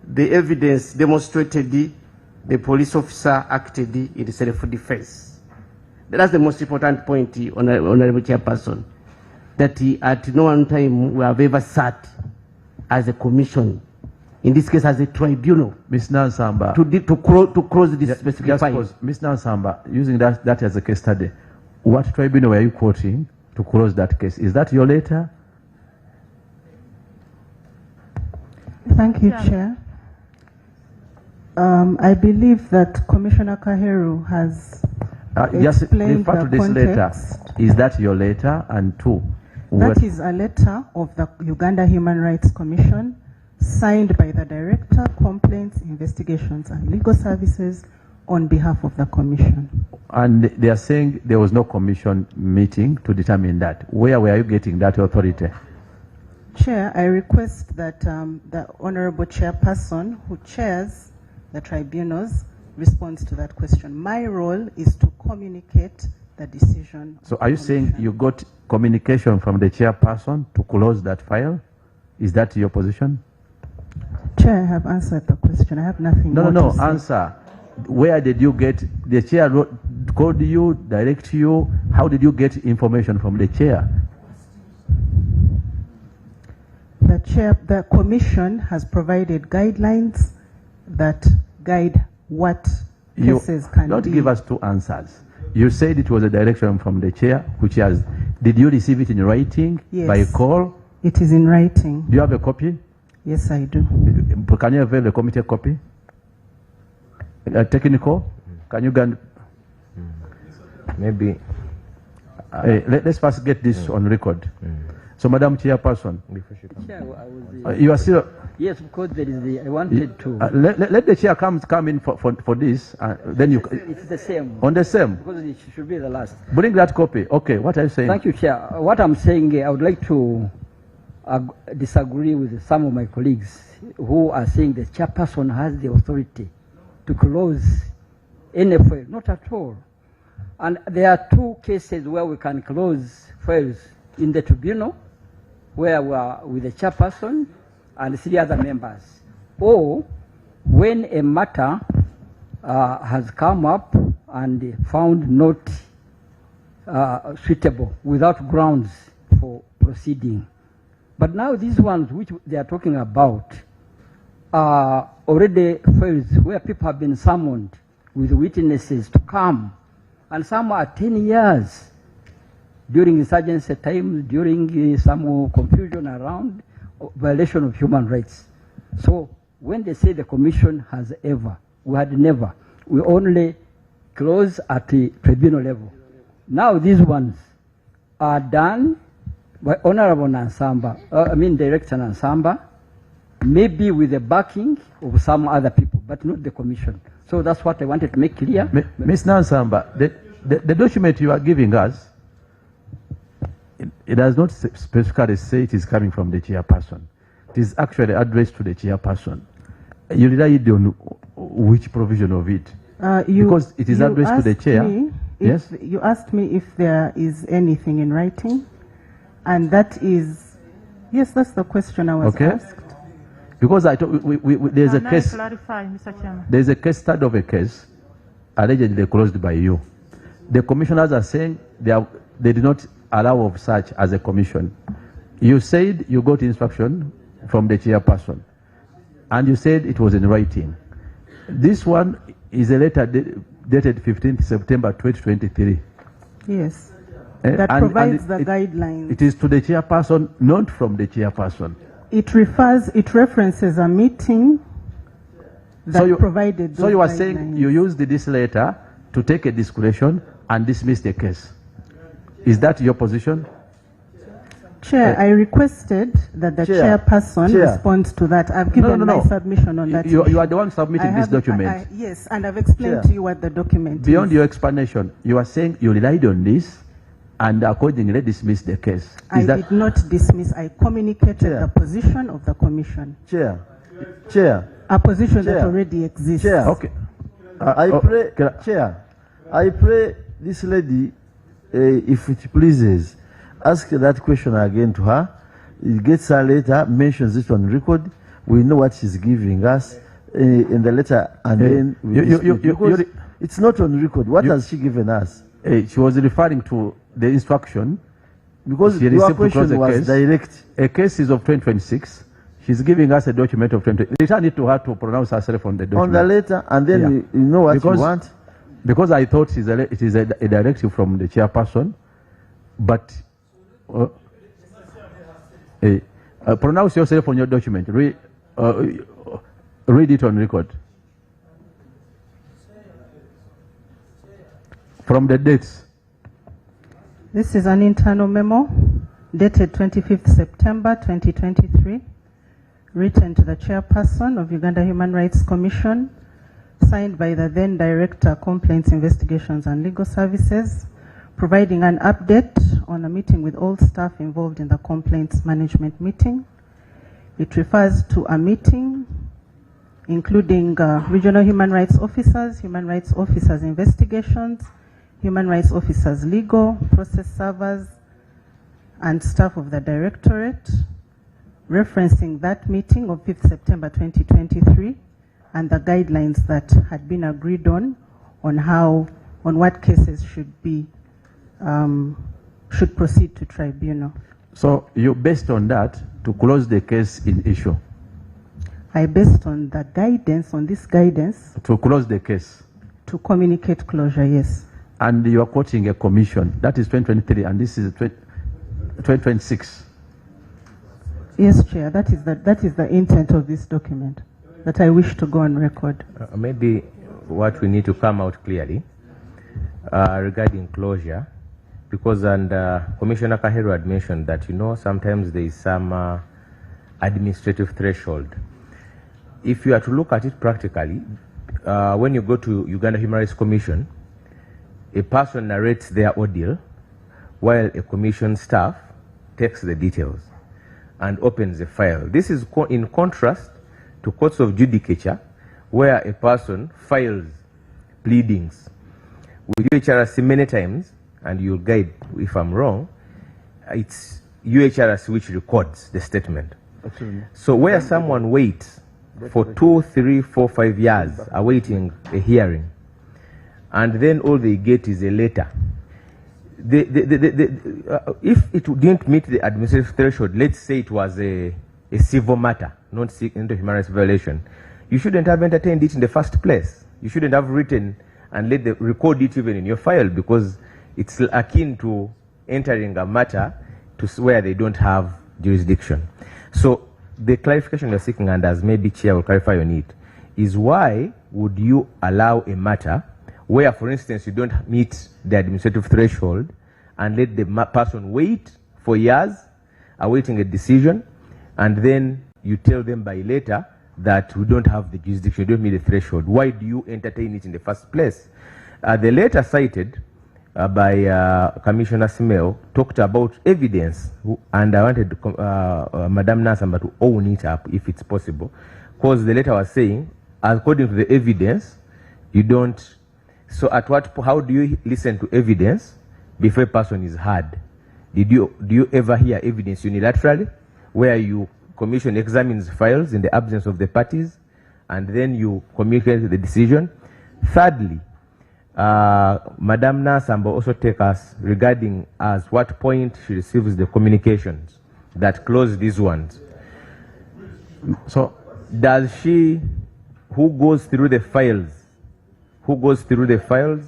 the evidence demonstrated the police officer acted in self-defense. That's the most important point, Honorable Chairperson, that at no one time we have ever sat as a commission, in this case as a tribunal, Ms. Nansamba, to close this specific file. Ms. Nansamba, using that as a case study, what tribunal were you quoting to close that case? Is that your letter? Thank you, Chair. I believe that Commissioner Kaheru has Just explained refer to the this letter. context. Is that your letter? And two, That is a letter of the Uganda Human Rights Commission signed by the Director, Complaints, Investigations and Legal Services on behalf of the Commission. And they are saying there was no commission meeting to determine that. Where were you getting that authority? Chair, I request that the Honorable Chairperson who chairs the tribunals responds to that question. My role is to communicate the decision. So are you saying you got communication from the chairperson to close that file? Is that your position? Chair, I have answered the question. I have nothing more to say. Answer. Where did you get, the chair called you, direct you? How did you get information from the chair? The commission has provided guidelines that guide what cases can be. Don't give us two answers. You said it was a direction from the chair, which has, did you receive it in writing? Yes. By call? It is in writing. Do you have a copy? Yes, I do. Can you avail the committee copy? Technical? Can you get? Maybe. Let's first get this on record. So, Madam Chairperson, Chair, you are still. Yes, because there is the. I wanted to. Let the chair come in for this. Then you. It's the same. On the same. Because it should be the last. Bring that copy. Okay. What are you saying? Thank you, Chair. What I'm saying, I would like to disagree with some of my colleagues who are saying the chairperson has the authority to close any file. Not at all. And there are two cases where we can close files in the tribunal, where we are with the chairperson and 3 other members, or when a matter has come up and found not suitable without grounds for proceeding. But now these ones which they are talking about are already files where people have been summoned with witnesses to come, and some are 10 years during insurgency time, during some confusion around violation of human rights. So when they say the commission has ever, we had never. We only close at the tribunal level. Now these ones are done by Honorable Nansamba, Director Nansamba, maybe with the backing of some other people, but not the commission. So that's what I wanted to make clear. Ms. Nansamba, the document you are giving us, it does not specifically say it is coming from the chairperson. It is actually addressed to the chairperson. You relied on which provision of it? Because it is addressed to the chair. Yes? You asked me if there is anything in writing, and that is, yes, that's the question I was asked. Because I thought there's a Can case. I clarify, Mr. Chairman? There's a case study of a case allegedly closed by you. The commissioners are saying they did not allow of such as a commission. You said you got instruction from the chairperson, and you said it was in writing. This one is a letter dated 15th September 2023. Yes. That provides the guidelines. It is to the chairperson, not from the chairperson. It references a meeting that provided those So you are guidelines. saying you used this letter to take a discretion and dismiss the case. Is that your position? Chair, I requested that the chairperson responds to that. I've given my submission on that. You are the one submitting this document. Yes, and I've explained to you what the document Beyond is. your explanation, you are saying you relied on this and accordingly dismissed the case. I did not dismiss. I communicated the position of the commission. Chair. A position that already exists. Chair. Okay. Chair, I pray this lady, if it pleases, ask that question again to her. It gets her letter, mentions it on record. We know what she's giving us in the letter, and then it's not on record. What has she given us? She was referring to the instruction. Because she your received to close question was the case. direct. A case is of 2026. She's giving us a document of 20. Return it to her to pronounce herself on the document. On the letter, and then you know what you want. Because I thought it is a directive from the chairperson, but pronounce yourself on your document. Read it on record. From the dates. This is an internal memo dated 25th September 2023, written to the chairperson of Uganda Human Rights Commission, signed by the then Director, Complaints, Investigations and Legal Services, providing an update on a meeting with all staff involved in the complaints management meeting. It refers to a meeting including regional human rights officers investigations, human rights officers legal, process servers, and staff of the directorate, referencing that meeting of 5th September 2023 and the guidelines that had been agreed on what cases should proceed to tribunal. So you based on that to close the case in issue? I based on the guidance, on this guidance. To close the case? To communicate closure, yes. And you are quoting a commission, that is 2023, and this is 2026. Yes, Chair, that is the intent of this document that I wish to go on record. Maybe what we need to come out clearly regarding closure, because Commissioner Kahero had mentioned that, sometimes there is some administrative threshold. If you are to look at it practically, when you go to Uganda Human Rights Commission, a person narrates their ordeal while a commission staff takes the details and opens a file. This is in contrast to courts of judicature, where a person files pleadings with UHRC many times, and you'll guide if I'm wrong, it's UHRC which records the statement. Absolutely. So where someone waits for 2, 3, 4, 5 years awaiting a hearing, and then all they get is a letter. If it didn't meet the administrative threshold, let's say it was a civil matter, not into human rights violation, you shouldn't have entertained it in the first place. You shouldn't have written and record it even in your file, because it's akin to entering a matter to where they don't have jurisdiction. So the clarification you're seeking, and as maybe Chair will clarify on it, is why would you allow a matter where, for instance, you don't meet the administrative threshold and let the person wait for years awaiting a decision, and then you tell them by letter that we don't have the jurisdiction, you don't meet the threshold? Why do you entertain it in the first place? The letter cited by Commissioner Smell talked about evidence, and I wanted Madam Nasamba to own it up if it's possible, because the letter was saying, according to the evidence, you don't. So at what how do you listen to evidence before a person is heard? Do you ever hear evidence unilaterally, where you commission examines files in the absence of the parties, and then you communicate the decision? Thirdly, Madam Nasambo also take us regarding as what point she receives the communications that close these ones. So does she, who goes through the files? Who goes through the files?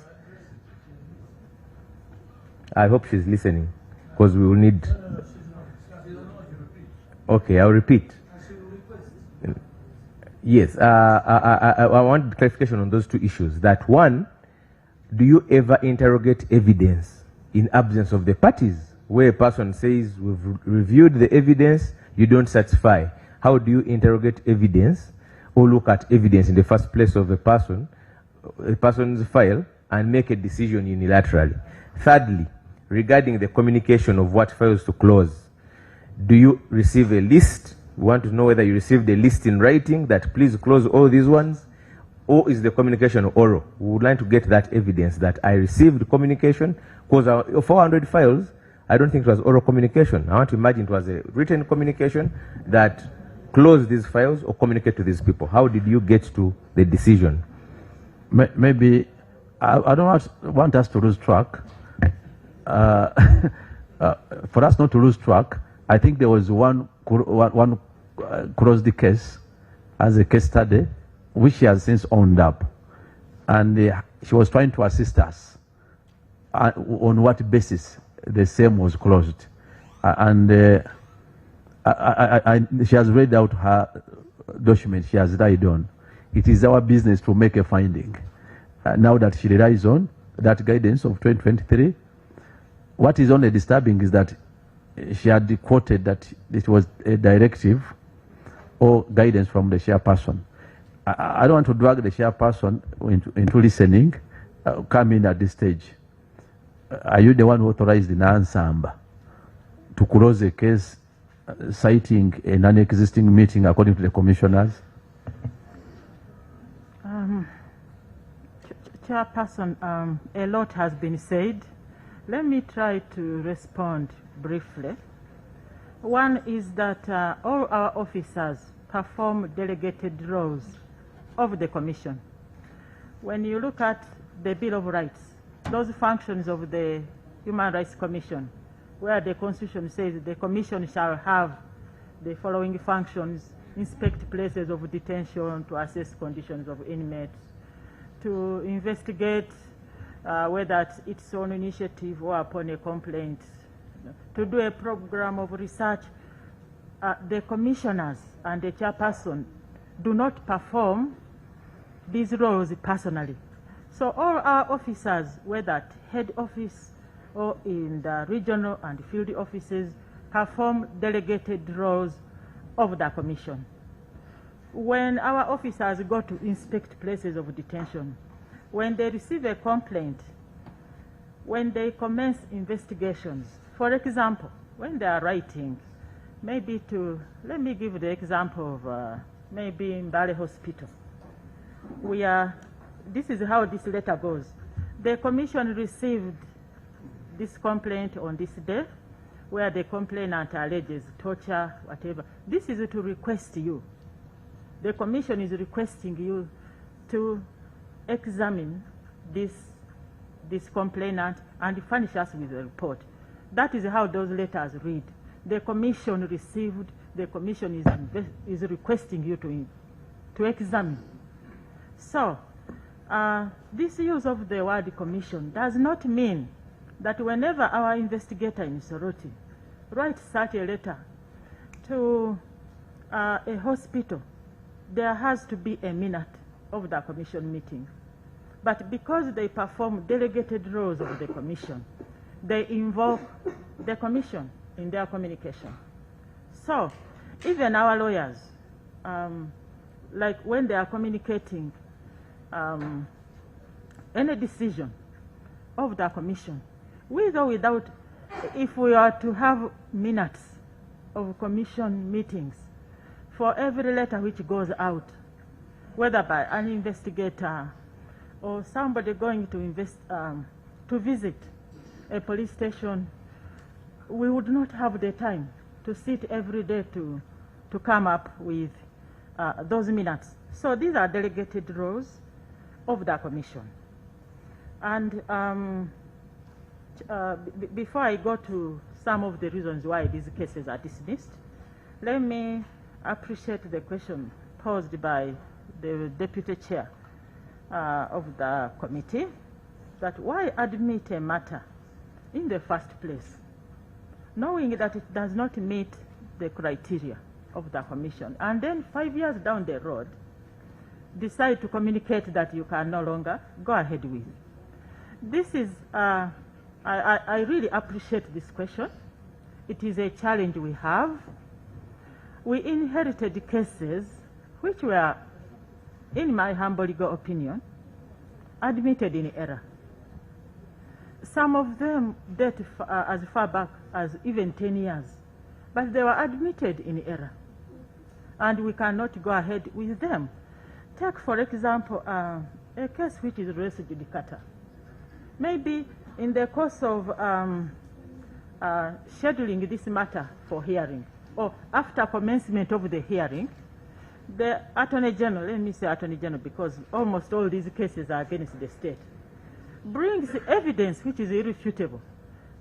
I hope she's listening, because we will need. Okay, I'll repeat. Yes, I want clarification on those two issues. That one, do you ever interrogate evidence in absence of the parties, where a person says, we've reviewed the evidence, you don't satisfy? How do you interrogate evidence or look at evidence in the first place of a person's file and make a decision unilaterally? Thirdly, regarding the communication of what files to close, do you receive a list? We want to know whether you received a list in writing that please close all these ones, or is the communication oral? We would like to get that evidence that I received communication, because 400 files, I don't think it was oral communication. I want to imagine it was a written communication that close these files or communicate to these people. How did you get to the decision? Maybe, I don't want us to lose track. For us not to lose track, I think there was one closed case as a case study, which she has since owned up. And she was trying to assist us on what basis the same was closed. She has read out her document she has relied on. It is our business to make a finding. Now that she relies on that guidance of 2023, what is only disturbing is that she had quoted that it was a directive or guidance from the chairperson. I don't want to drag the chairperson into listening, coming at this stage. Are you the one who authorized the Nansamba to close a case citing a non-existing meeting according to the commissioners? Chairperson, a lot has been said. Let me try to respond briefly. One is that all our officers perform delegated roles of the Commission. When you look at the Bill of Rights, those functions of the Human Rights Commission, where the Constitution says the Commission shall have the following functions: inspect places of detention, to assess conditions of inmates, to investigate whether it's its own initiative or upon a complaint, to do a program of research. The commissioners and the chairperson do not perform these roles personally. So all our officers, whether at head office or in the regional and field offices, perform delegated roles of the commission. When our officers go to inspect places of detention, when they receive a complaint, when they commence investigations, for example, when they are writing, maybe to, let me give the example of maybe in Mbale Hospital. This is how this letter goes. The commission received this complaint on this day, where the complainant alleges torture, whatever. This is to request you. The commission is requesting you to examine this complainant and furnish us with a report. That is how those letters read. The commission received, the commission is requesting you to examine. So, this use of the word commission does not mean that whenever our investigator in Soroti writes such a letter to a hospital, there has to be a minute of the commission meeting. But because they perform delegated roles of the commission, they involve the commission in their communication. So, even our lawyers, like when they are communicating any decision of the commission, with or without, if we are to have minutes of commission meetings, for every letter which goes out, whether by an investigator or somebody going to visit a police station, we would not have the time to sit every day to come up with those minutes. So these are delegated roles of the commission. And before I go to some of the reasons why these cases are dismissed, let me appreciate the question posed by the deputy chair of the committee, that why admit a matter in the first place, knowing that it does not meet the criteria of the commission, and then 5 years down the road, decide to communicate that you can no longer go ahead with. This is, I really appreciate this question. It is a challenge we have. We inherited cases which were, in my humble legal opinion, admitted in error. Some of them date as far back as even 10 years, but they were admitted in error, and we cannot go ahead with them. Take, for example, a case which is res judicata. Maybe in the course of scheduling this matter for hearing, or after commencement of the hearing, the Attorney General, let me say Attorney General because almost all these cases are against the state, brings evidence which is irrefutable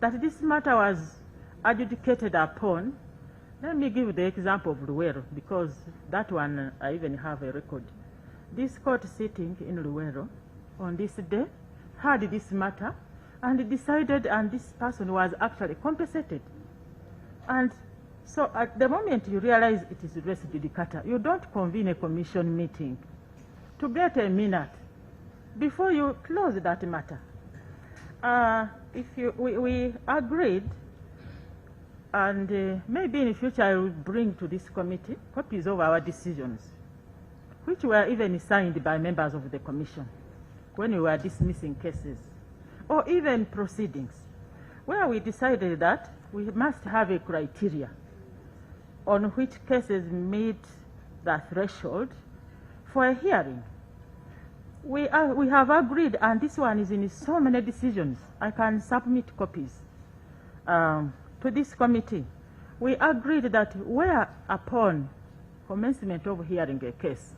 that this matter was adjudicated upon. Let me give the example of Luwero, because that one I even have a record. This court sitting in Luwero on this day heard this matter and decided, and this person was actually compensated. And so at the moment you realize it is res judicata, you don't convene a commission meeting to get a minute before you close that matter. We agreed, and maybe in the future I will bring to this committee copies of our decisions, which were even signed by members of the commission when we were dismissing cases, or even proceedings, where we decided that we must have a criteria on which cases meet the threshold for a hearing. We have agreed, and this one is in so many decisions. I can submit copies to this committee. We agreed that where upon commencement of hearing a case,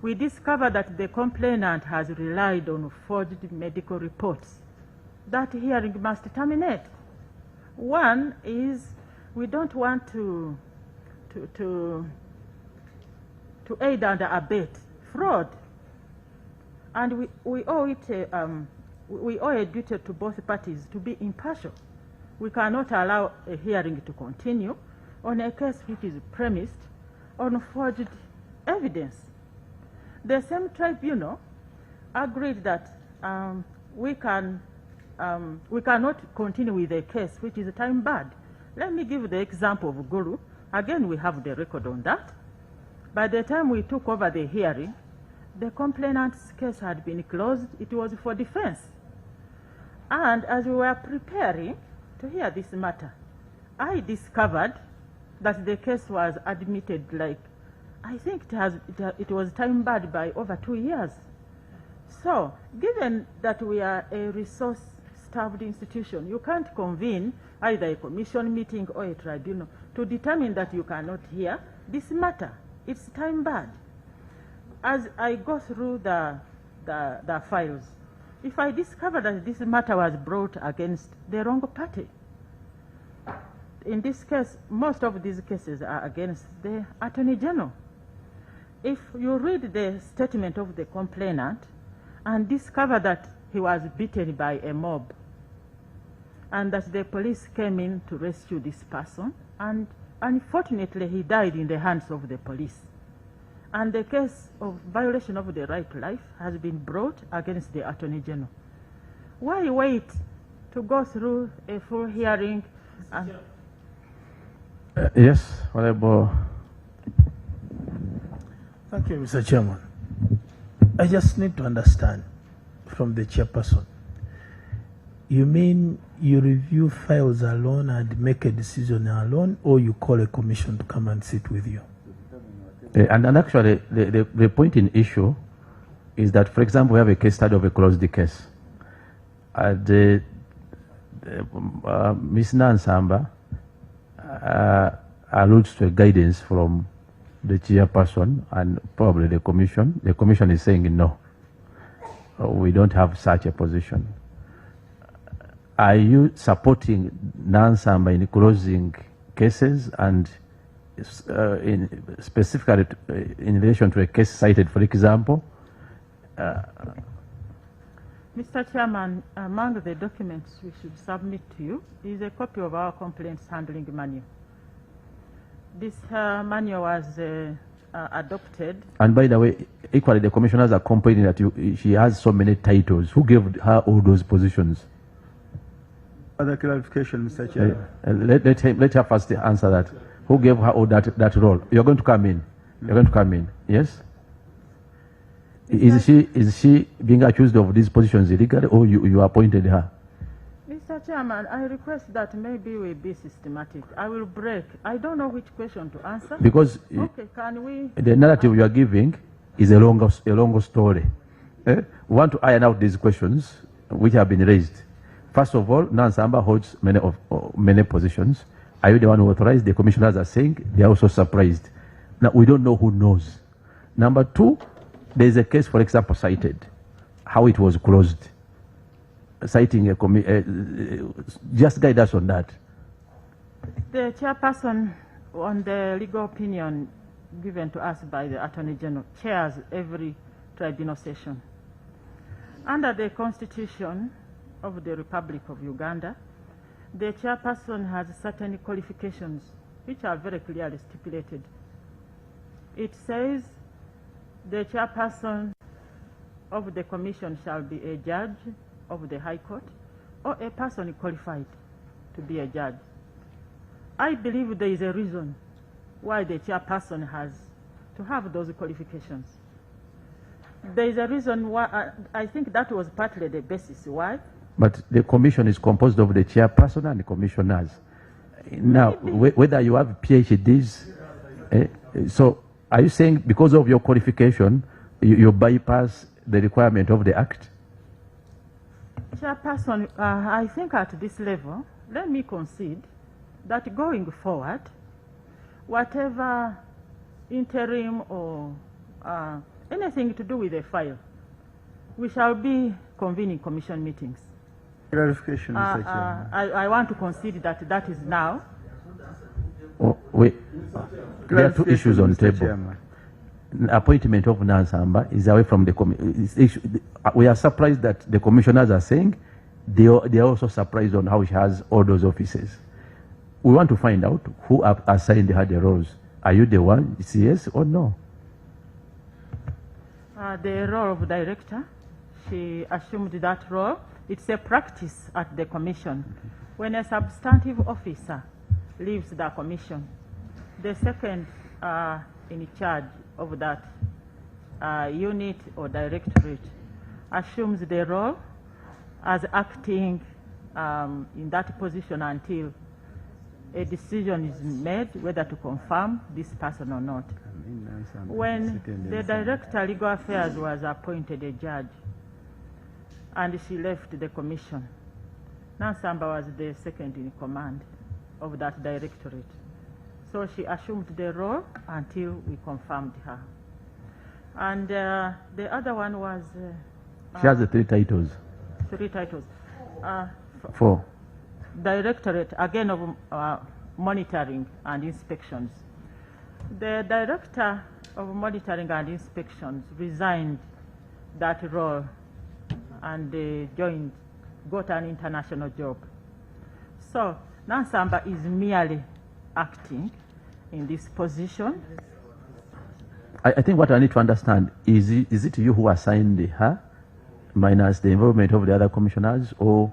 we discover that the complainant has relied on forged medical reports, that hearing must terminate. One is we don't want to aid and abet fraud, and we owe a duty to both parties to be impartial. We cannot allow a hearing to continue on a case which is premised on forged evidence. The same tribunal agreed that we cannot continue with a case which is time barred. Let me give the example of Guru. Again, we have the record on that. By the time we took over the hearing, the complainant's case had been closed. It was for defense. And as we were preparing to hear this matter, I discovered that the case was admitted, like, I think it was time barred by over 2 years. So, given that we are a resource-starved institution, you can't convene either a commission meeting or a tribunal to determine that you cannot hear this matter. It's time barred. As I go through the files, if I discover that this matter was brought against the wrong party, in this case, most of these cases are against the Attorney General. If you read the statement of the complainant and discover that he was beaten by a mob and that the police came in to rescue this person, and unfortunately he died in the hands of the police, and the case of violation of the right to life has been brought against the Attorney General, why wait to go through a full hearing? Yes, Honorable. Thank you, Mr. Chairman. I just need to understand from the chairperson. You mean you review files alone and make a decision alone, or you call a commission to come and sit with you? And actually, the point in issue is that, for example, we have a case study of a closed case. Ms. Nansamba alludes to a guidance from the chairperson and probably the commission. The commission is saying no, we don't have such a position. Are you supporting Nansamba in closing cases and specifically in relation to a case cited, for example? Mr. Chairman, among the documents we should submit to you is a copy of our complaints handling manual. This manual was adopted. And by the way, equally the commissioners are complaining that she has so many titles. Who gave her all those positions? Other clarification, Mr. Chair. Let her first answer that. Who gave her all that role? You're going to come in. You're going to come in. Yes? Is she being accused of these positions illegally, or you appointed her? Mr. Chairman, I request that maybe we be systematic. I will break. I don't know which question to answer. Because okay, can we? The narrative you are giving is a longer story. We want to iron out these questions which have been raised. First of all, Nansamba holds many positions. Are you the one who authorized? The commissioners are saying they are also surprised. Now, we don't know who knows. Number two, there is a case, for example, cited, how it was closed. Citing just guide us on that. The chairperson, on the legal opinion given to us by the Attorney General, chairs every tribunal session. Under the Constitution of the Republic of Uganda, the chairperson has certain qualifications which are very clearly stipulated. It says the chairperson of the commission shall be a judge of the High Court or a person qualified to be a judge. I believe there is a reason why the chairperson has to have those qualifications. There is a reason why, I think that was partly the basis why. But the commission is composed of the chairperson and the commissioners. Now, whether you have PhDs, so are you saying because of your qualification, you bypass the requirement of the Act? Chairperson, I think at this level, let me concede that going forward, whatever interim or anything to do with the file, we shall be convening commission meetings. Clarification, Mr. Chairman. I want to concede that that is now. Oh, wait. There are two issues on the table. Chairman. Appointment of Nansamba is away from the commission. We are surprised that the commissioners are saying they are also surprised on how she has all those offices. We want to find out who assigned her the roles. Are you the one? Yes or no? The role of director, she assumed that role. It's a practice at the commission. When a substantive officer leaves the commission, the second in charge of that unit or directorate assumes the role as acting in that position until a decision is made whether to confirm this person or not. When the director legal affairs was appointed a judge and she left the commission, Nansamba was the second in command of that directorate. So she assumed the role until we confirmed her. And the other one was... she has the three titles. Three titles. Four. Directorate, again, of monitoring and inspections. The director of monitoring and inspections resigned that role and got an international job. So Nansamba is merely acting in this position. I think what I need to understand is it you who assigned her minus the involvement of the other commissioners or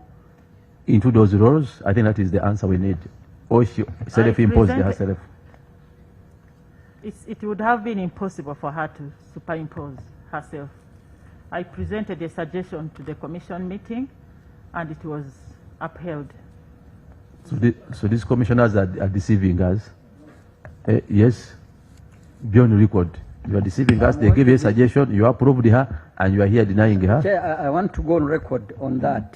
into those roles? I think that is the answer we need. Or she self-imposed herself. It would have been impossible for her to superimpose herself. I presented a suggestion to the commission meeting and it was upheld. So these commissioners are deceiving us? Yes? beyond record. You are deceiving us. They give you a suggestion. You approved her, and you are here denying her. Chair, I want to go on record on that.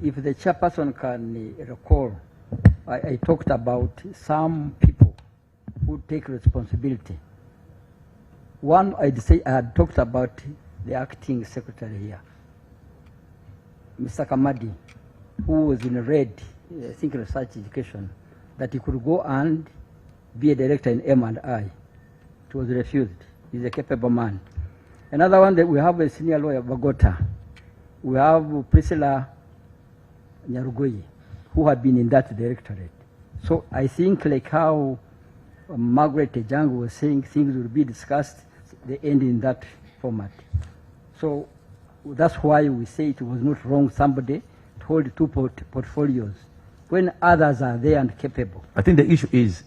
If the chairperson can recall, I talked about some people who take responsibility. One, I had talked about the acting secretary here, Mr. Kamadi, who was in red, I think research education, that he could go and be a director in M&I. It was refused. He's a capable man. Another one, that we have a senior lawyer, Bagota. We have Priscilla Nyarugoyi, who had been in that directorate. So I think like how Margaret Ejang was saying, things will be discussed, they end in that format. So that's why we say it was not wrong somebody to hold two portfolios when others are there and capable. I think the issue is,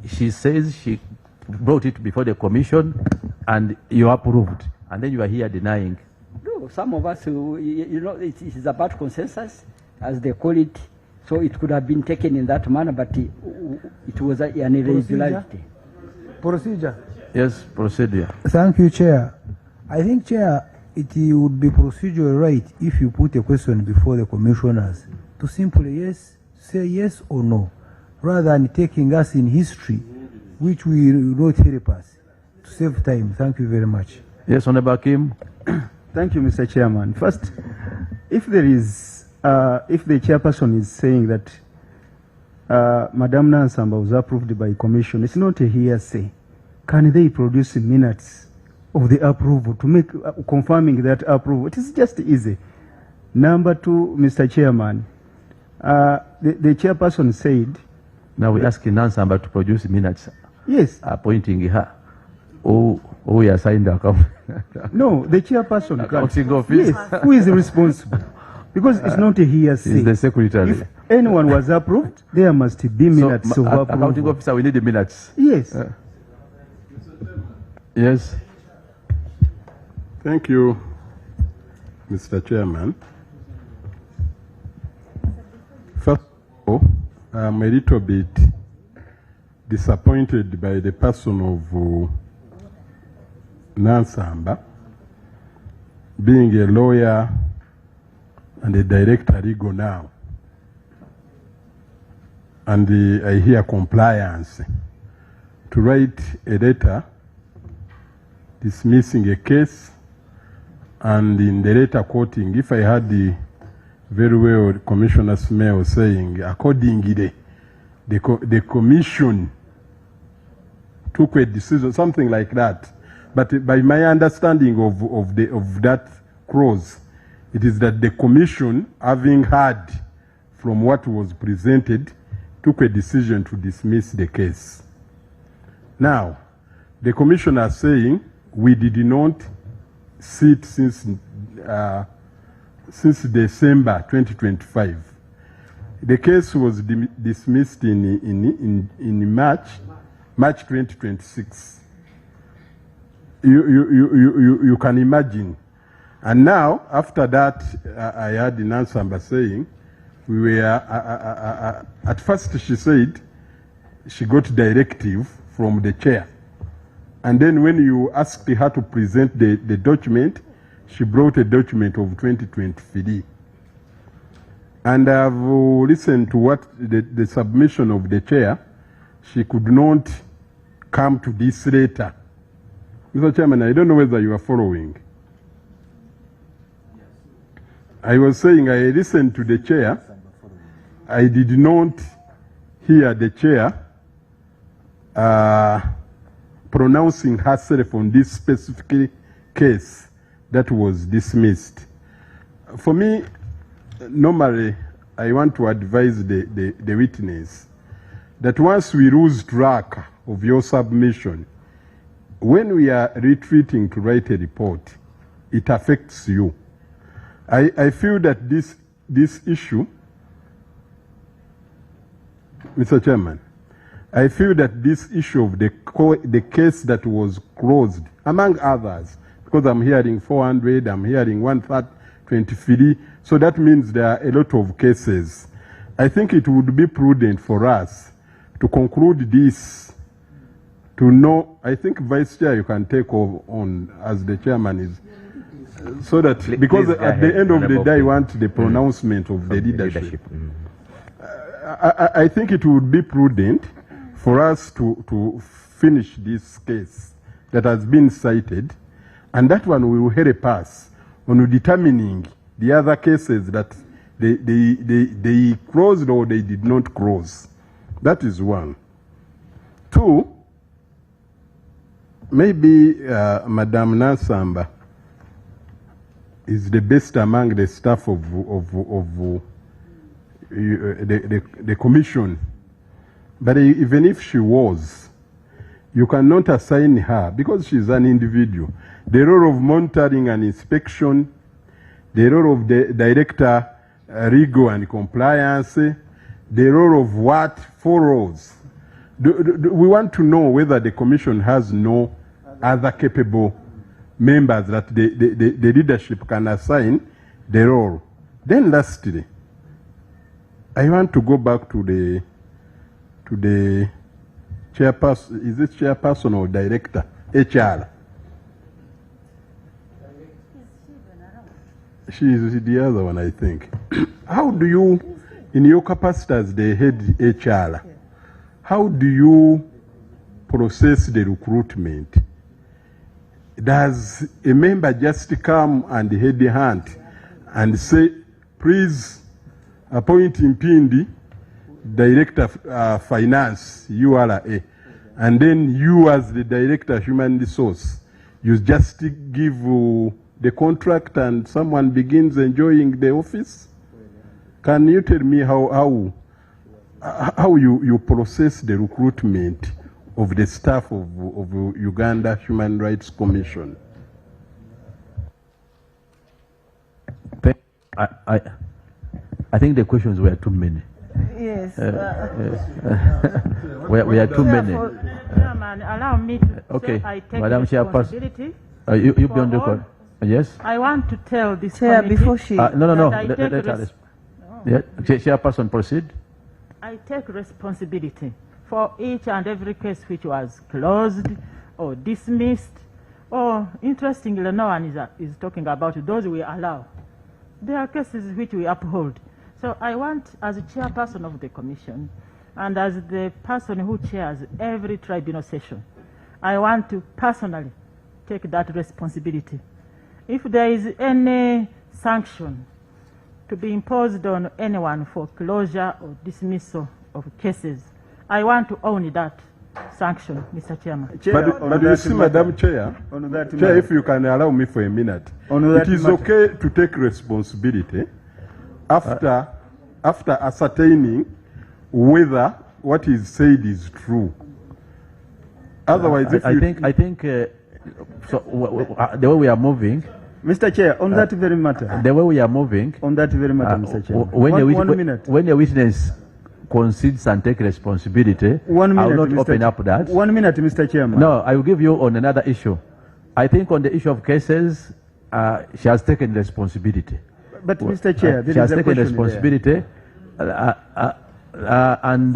she says she brought it before the commission and you approved, and then you are here denying. No, some of us, you know, it is about consensus, as they call it, so it could have been taken in that manner, but it was an irregularity. Procedure. Yes, procedure. Thank you, Chair. I think, Chair, it would be procedural right if you put a question before the commissioners to simply say yes or no, rather than taking us in history, which will not help us. To save time, thank you very much. Yes, Honorable Kim. Thank you, Mr. Chairman. First, if there is, if the chairperson is saying that Madam Nansamba was approved by commission, it's not a hearsay. Can they produce minutes of the approval to make confirming that approval? It is just easy. Number two, Mr. Chairman, the chairperson said. Now we're asking Nansamba to produce minutes. Yes. Appointing her. Who assigned the account? No, the chairperson. Accounting office. Yes. Who is responsible? Because it's not a hearsay. It's the secretary. If anyone was approved, there must be minutes of approval. Accounting officer, we need the minutes. Yes. Yes. Thank you, Mr. Chairman. First of all, I'm a little bit disappointed by the person of Nansamba being a lawyer and a director legal now. And I hear compliance to write a letter dismissing a case, and in the letter quoting, if I had the very well Commissioner Smell saying, accordingly, the commission took a decision, something like that. But by my understanding of that clause, it is that the commission, having heard from what was presented, took a decision to dismiss the case. Now, the commissioner is saying, we did not sit since December 2025. The case was dismissed in March 2026. You can imagine. And now, after that, I heard Nansamba saying, we were, at first she said, she got directive from the chair. And then when you asked her to present the document, she brought a document of 2023. And I've listened to what the submission of the chair. She could not come to this later. Mr. Chairman, I don't know whether you are following. I was saying I listened to the chair. I did not hear the chair pronouncing herself on this specific case that was dismissed. For me, normally, I want to advise the witness that once we lose track of your submission, when we are retreating to write a report, it affects you. I feel that this issue, Mr. Chairman, I feel that this issue of the case that was closed, among others, because I'm hearing 400, I'm hearing 123, so that means there are a lot of cases. I think it would be prudent for us to conclude this, to to know. I think Vice Chair, you can take on as the chairman is, so that because at the end of the day, I want the pronouncement of the leadership. I think it would be prudent for us to finish this case that has been cited, and that one will help us on determining the other cases that they closed or they did not close. That is one. Two, maybe Madam Nansamba is the best among the staff of the commission. But even if she was, you cannot assign her, because she's an individual, the role of monitoring and inspection, the role of the director, legal and compliance, the role of what? 4 roles. We want to know whether the commission has no other capable members that the leadership can assign the role. Then lastly, I want to go back to the chairperson. Is it chairperson or director? HR. She is the other one, I think. How do you, in your capacity as the head HR, how do you process the recruitment? Does a member just come and head the hunt and say, please appoint Mpindi, Director Finance, URA, and then you as the Director Human Resource, you just give the contract and someone begins enjoying the office? Can you tell me how you process the recruitment of the staff of Uganda Human Rights Commission? I think the questions were too many. Yes. We are too many. Chairman, allow me to okay, say I take Madam responsibility. You be on the record. Yes. I want to tell this Chair, committee before she... no. Yeah. Chairperson, proceed. I take responsibility for each and every case which was closed or dismissed, or interestingly, no one is talking about those we allow. There are cases which we uphold. So I want, as a chairperson of the commission, and as the person who chairs every tribunal session, I want to personally take that responsibility. If there is any sanction to be imposed on anyone for closure or dismissal of cases, I want to own that sanction, Mr. Chairman. But you see, Madam Chair, if you can allow me for a minute, it is okay to take responsibility after ascertaining whether what is said is true. Otherwise, I think so the way we are moving, Mr. Chair, on that very matter. The way we are moving, on that very matter, Mr. Chair. When a witness concedes and take responsibility, 1 minute, I will not Mr. open up that. 1 minute, Mr. Chairman. No, I will give you on another issue. I think on the issue of cases, she has taken responsibility. But Mr. Chair, she has taken responsibility, and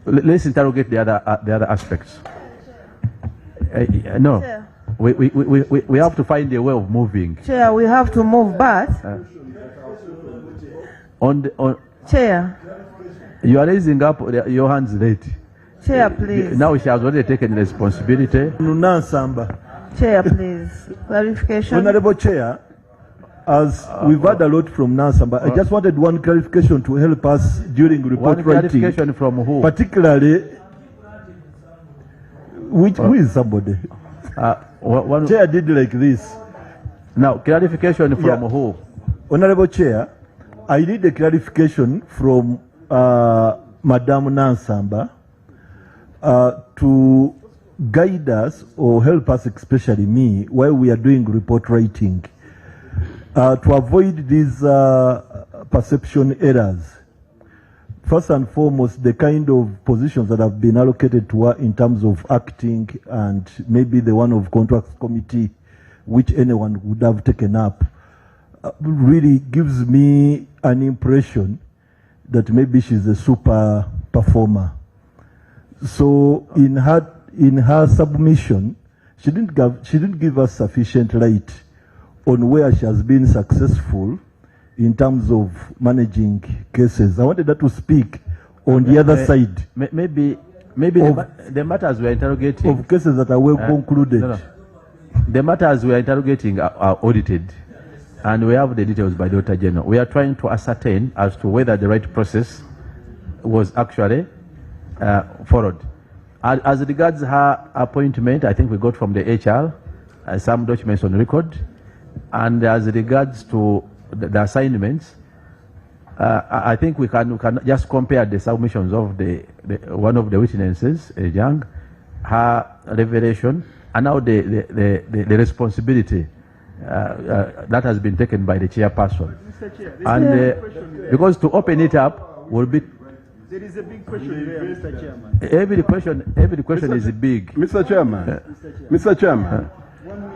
let's interrogate the other aspects. No, Chair. we have to find a way of moving. Chair, we have to move, but Chair, you are raising up your hands late. Chair, please. Now she has already taken responsibility. Chair, please. Clarification. Honorable Chair, as we've heard a lot from Nansamba, I just wanted one clarification to help us during report writing. One clarification from who? Particularly, who is somebody? Chair did like this. Now, clarification from who? Honorable Chair, I need a clarification from Madam Nansamba to guide us or help us, especially me, while we are doing report writing, to avoid these perception errors. First and foremost, the kind of positions that have been allocated to her in terms of acting and maybe the one of contracts committee, which anyone would have taken up, really gives me an impression that maybe she's a super performer. So in in her submission, she didn't give us sufficient light on where she has been successful in terms of managing cases. I wanted her to speak on the other side. Maybe the matters we are interrogating of cases that are well concluded. No. The matters we are interrogating are audited, and we have the details by the Auditor General. We are trying to ascertain as to whether the right process was actually followed. As regards her appointment, I think we got from the HR some documents on record, and as regards to the assignments, I think we can just compare the submissions of one of the witnesses, Young, her revelation, and now the responsibility that has been taken by the chairperson. And because to open it up will be. There is a big question there, Mr. Chairman. Every question is big. Mr. Chairman, Mr. Chairman,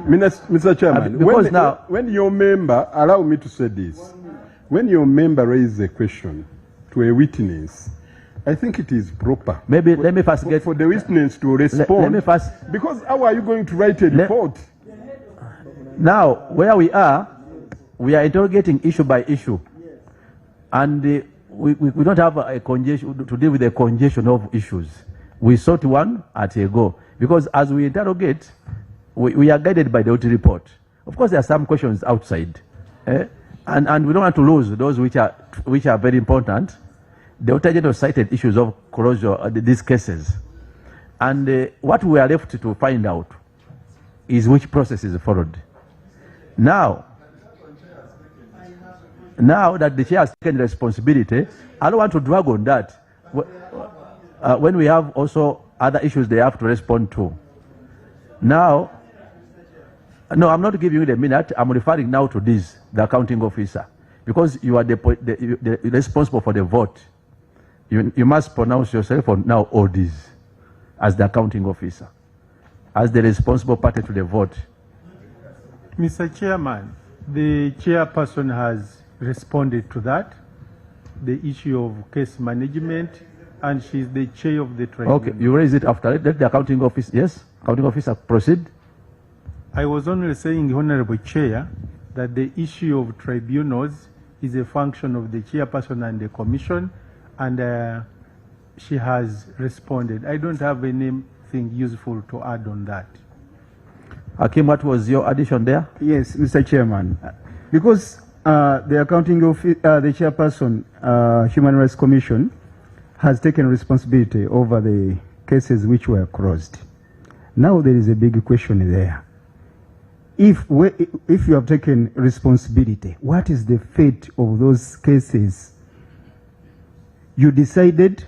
Mr. Chairman, because now, when your member, allow me to say this, when your member raises a question to a witness, I think it is proper. Maybe let me first get for the witness to respond. Let me first, because how are you going to write a report? Now, where we are interrogating issue by issue, and we don't have a congestion to deal with the congestion of issues. We sort one at a go, because as we interrogate, we are guided by the audit report. Of course, there are some questions outside, and we don't want to lose those which are very important. The Auditor General cited issues of closure, these cases, and what we are left to find out is which process is followed. Now that the chair has taken responsibility, I don't want to drag on that when we have also other issues they have to respond to. Now, no, I'm not giving you the minute. I'm referring now to this, the accounting officer, because you are the responsible for the vote. You must pronounce yourself on now all these as the accounting officer, as the responsible party to the vote. Mr. Chairman, the chairperson has responded to that, the issue of case management, and she's the chair of the tribunal. Okay, you raise it after. Let the accounting office, yes, accounting officer proceed. I was only saying, Honorable Chair, that the issue of tribunals is a function of the chairperson and the commission, and she has responded. I don't have anything useful to add on that. Hakim, what was your addition there? Yes, Mr. Chairman. Because the accounting office, the chairperson, Human Rights Commission, has taken responsibility over the cases which were closed. Now there is a big question there. If you have taken responsibility, what is the fate of those cases? You decided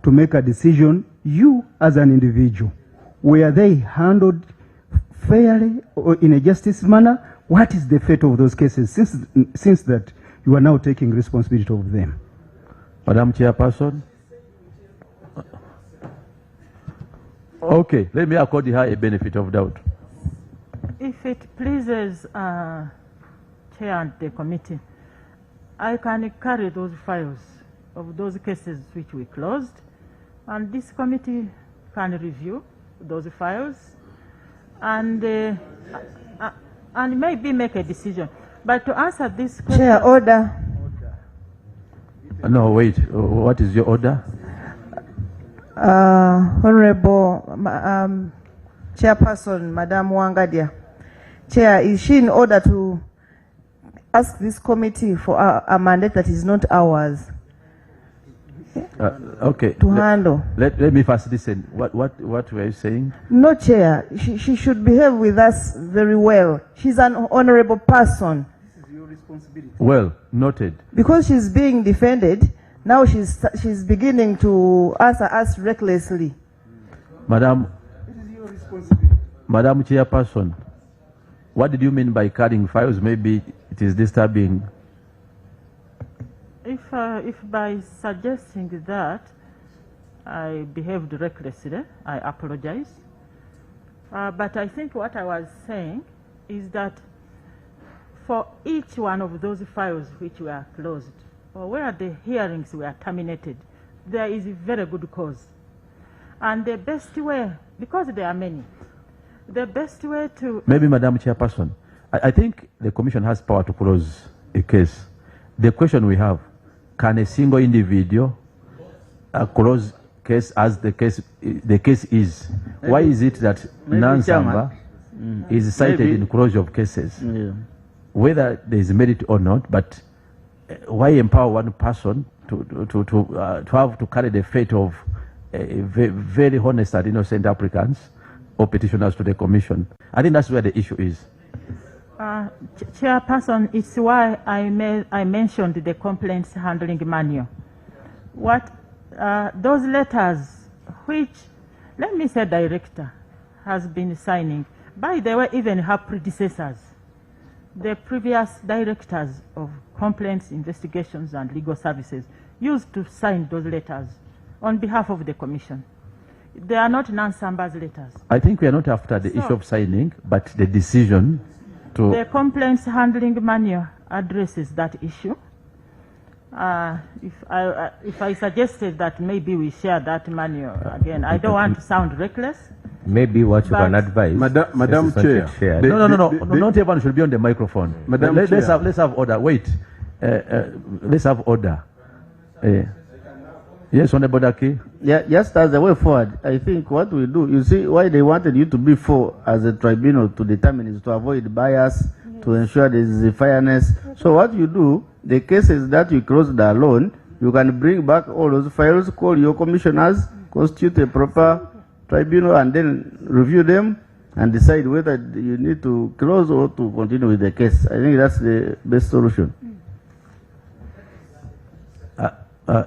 to make a decision, you as an individual. Were they handled fairly or in a justice manner? What is the fate of those cases since that you are now taking responsibility of them? Madam Chairperson. Okay, let me accord her a benefit of doubt. If it pleases Chair and the committee, I can carry those files of those cases which we closed, and this committee can review those files and maybe make a decision. But to answer this question... Chair, order. No, wait. What is your order? Honorable Chairperson, Madam Wangadia. Chair, is she in order to ask this committee for a mandate that is not ours? Okay. To handle. Let me first listen. What were you saying? No, Chair. She should behave with us very well. She's an honorable person. This is your responsibility. Well, noted. Because she's being defended, now she's beginning to answer us recklessly. Madam. It is your responsibility. Madam Chairperson, what did you mean by carrying files? Maybe it is disturbing. If by suggesting that I behaved recklessly, I apologize. But I think what I was saying is that for each one of those files which were closed, or where the hearings were terminated, there is a very good cause. And the best way, because there are many, the best way to... Maybe, Madam Chairperson, I think the Commission has power to close a case. The question we have, can a single individual close case as the case is? Maybe, why is it that non-samba is cited in closure of cases? Yeah. Whether there is merit or not, but why empower one person to have to carry the fate of very honest and innocent applicants or petitioners to the Commission? I think that's where the issue is. Chairperson, it's why I mentioned the complaints handling manual. Those letters which, let me say, director has been signing, by the way, even her predecessors, the previous directors of complaints, investigations, and legal services used to sign those letters on behalf of the Commission. They are not non-Samba's letters. I think we are not after the issue of signing, but the decision to... The complaints handling manual addresses that issue. If I suggested that maybe we share that manual again, I don't want to sound reckless. Maybe what you can advise. Madam Chair. No, not everyone should be on the microphone. Let's have order. Wait. Let's have order. Yes, Honorable Daki. Yeah, just as the way forward, I think what we do, you see, why they wanted you to be for as a tribunal to determine is to avoid bias, to ensure there is a fairness. So what you do, the cases that you closed alone, you can bring back all those files, call your commissioners, constitute a proper tribunal, and then review them and decide whether you need to close or to continue with the case. I think that's the best solution.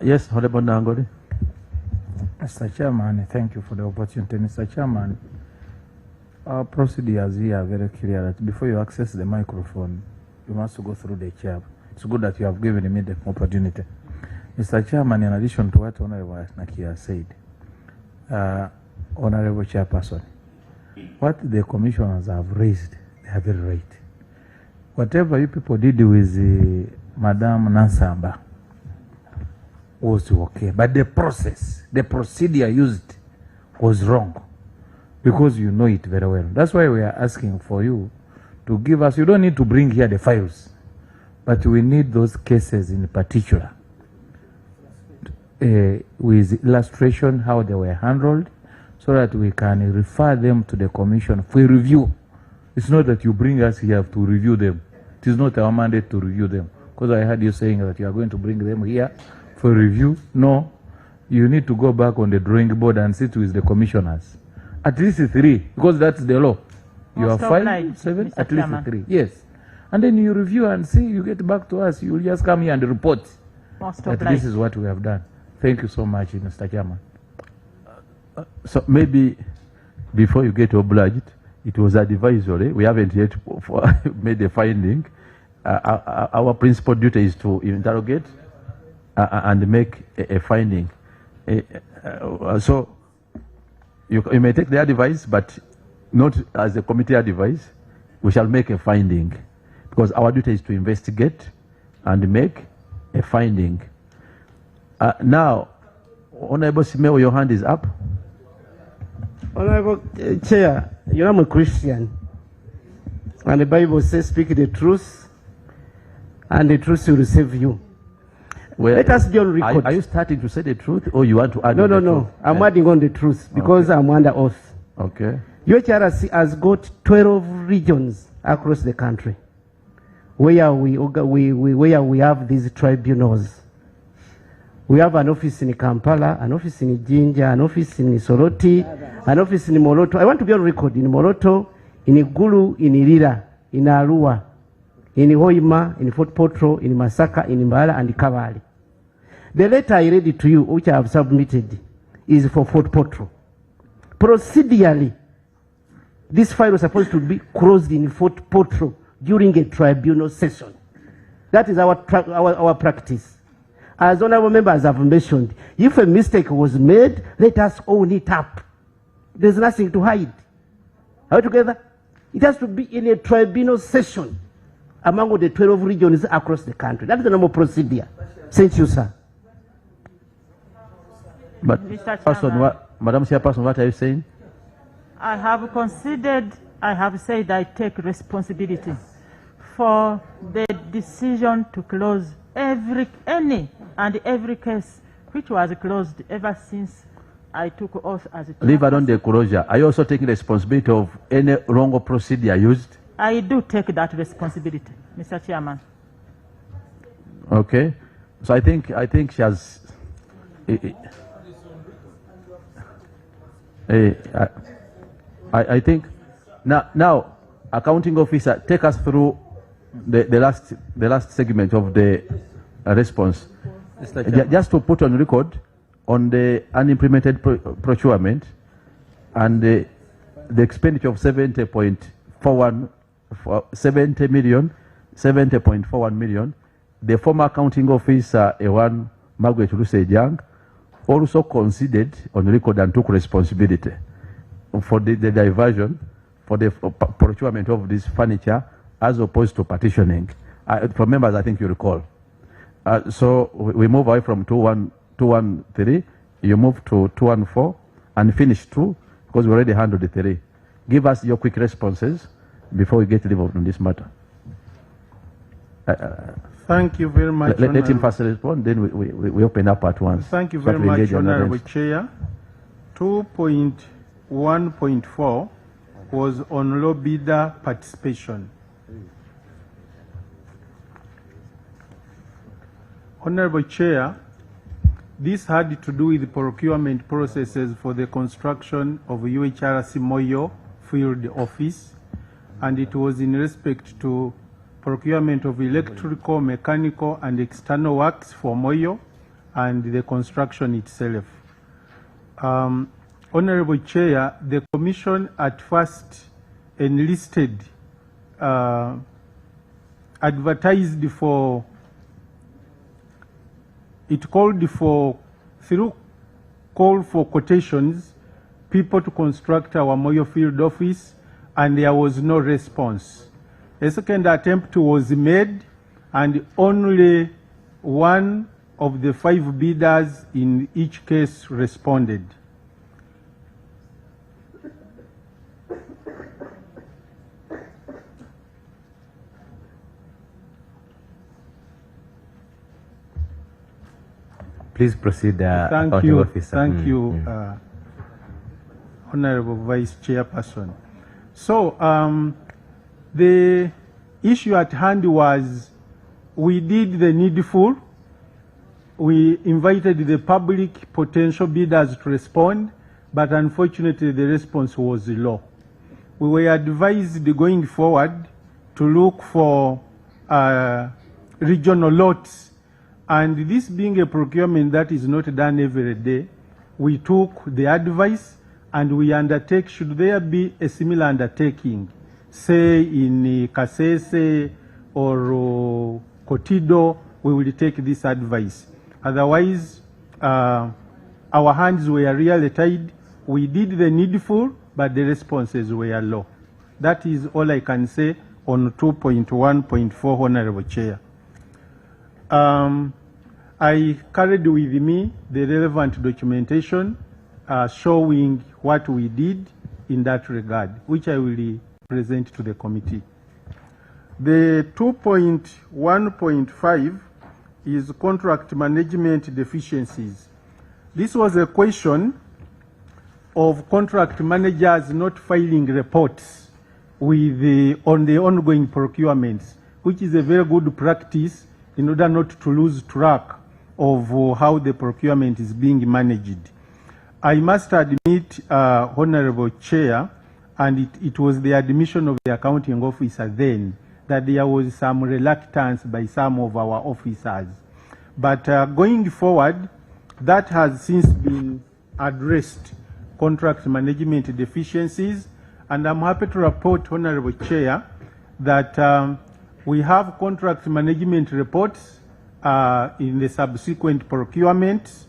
Yes, Honorable Nangoli. Mr. Chairman, thank you for the opportunity. Mr. Chairman, our procedures here are very clear that before you access the microphone, you must go through the chair. It's good that you have given me the opportunity. Mr. Chairman, in addition to what Honorable Nakia said, Honorable Chairperson, what the commissioners have raised, they have very right. Whatever you people did with Madam Nansamba was okay, but the procedure used was wrong, because you know it very well. That's why we are asking for you to give us, you don't need to bring here the files, but we need those cases in particular, with illustration how they were handled, so that we can refer them to the Commission for review. It's not that you bring us here to review them. It is not our mandate to review them, because I heard you saying that you are going to bring them here for review. No, you need to go back on the drawing board and sit with the commissioners. At least 3, because that's the law. You are 5, 7, at least 3. Yes. And then you review and see, you get back to us. You will just come here and report that this is what we have done. Thank you so much, Mr. Chairman. So maybe before you get obliged, it was advisory. We haven't yet made a finding. Our principal duty is to interrogate and make a finding. So you may take the advice, but not as a committee advice. We shall make a finding, because our duty is to investigate and make a finding. Now, Honorable Simeo, your hand is up. Honorable Chair, you know I'm a Christian, and the Bible says, speak the truth, and the truth will save you. Well, let us be on record. Are you starting to say the truth, or you want to add? No. I'm adding on the truth, because I'm under oath. Okay. UHRC has got 12 regions across the country where we have these tribunals. We have an office in Kampala, an office in Jinja, an office in Soroti, an office in Moroto. I want to be on record in Moroto, in Igulu, in Irira, in Arua, in Hoima, in Fort Potro, in Masaka, in Mbala, and Kavali. The letter I read to you, which I have submitted, is for Fort Potro. Procedurally, this file was supposed to be closed in Fort Potro during a tribunal session. That is our practice. As honorable members have mentioned, if a mistake was made, let us own it up. There's nothing to hide. Are we together? It has to be in a tribunal session among the 12 regions across the country. That is the normal procedure. Thank you, sir. But, person, Madam Chairperson, what are you saying? I have considered, I have said I take responsibility for the decision to close any and every case which was closed ever since I took oath as a Leave alone the closure. Are you also taking responsibility of any wrong procedure used? I do take that responsibility, Mr. Chairman. Okay. So I think she has. I think now, accounting officer, take us through the last segment of the response. Just to put on record on the unimplemented procurement and the expenditure of 70.41 million, the former accounting officer, Ewan Margaret Rusejang, also considered on record and took responsibility for the diversion for the procurement of this furniture as opposed to partitioning. For members, I think you recall. So we move away from 213, you move to 214 and finish 2 because we already handled the 3. Give us your quick responses before we get involved on this matter. Thank you very much. Let him first respond, then we open up at once. Thank you very much, Honorable Chair. 2.1.4 was on low bidder participation. Honorable Chair, this had to do with procurement processes for the construction of UHRC Moyo field office, and it was in respect to procurement of electrical, mechanical, and external works for Moyo and the construction itself. Honorable Chair, the Commission at first enlisted, advertised for, it called for, through call for quotations, people to construct our Moyo field office, and there was no response. A second attempt was made, and only one of the 5 bidders in each case responded. Please proceed, Thank you. Officer. Thank you, Honorable Vice Chairperson. So, the issue at hand was we did the needful. We invited the public potential bidders to respond, but unfortunately the response was low. We were advised going forward to look for regional lots, and this being a procurement that is not done every day, we took the advice and we undertake, should there be a similar undertaking, say in Cosase or Kotido, we will take this advice. Otherwise, our hands were really tied. We did the needful, but the responses were low. That is all I can say on 2.1.4, Honorable Chair. I carried with me the relevant documentation showing what we did in that regard, which I will present to the committee. The 2.1.5 is contract management deficiencies. This was a question of contract managers not filing reports with on the ongoing procurements, which is a very good practice in order not to lose track of how the procurement is being managed. I must admit, Honorable Chair, and it was the admission of the accounting officer then, that there was some reluctance by some of our officers. But going forward, that has since been addressed, contract management deficiencies, and I'm happy to report, Honorable Chair, that we have contract management reports in the subsequent procurement.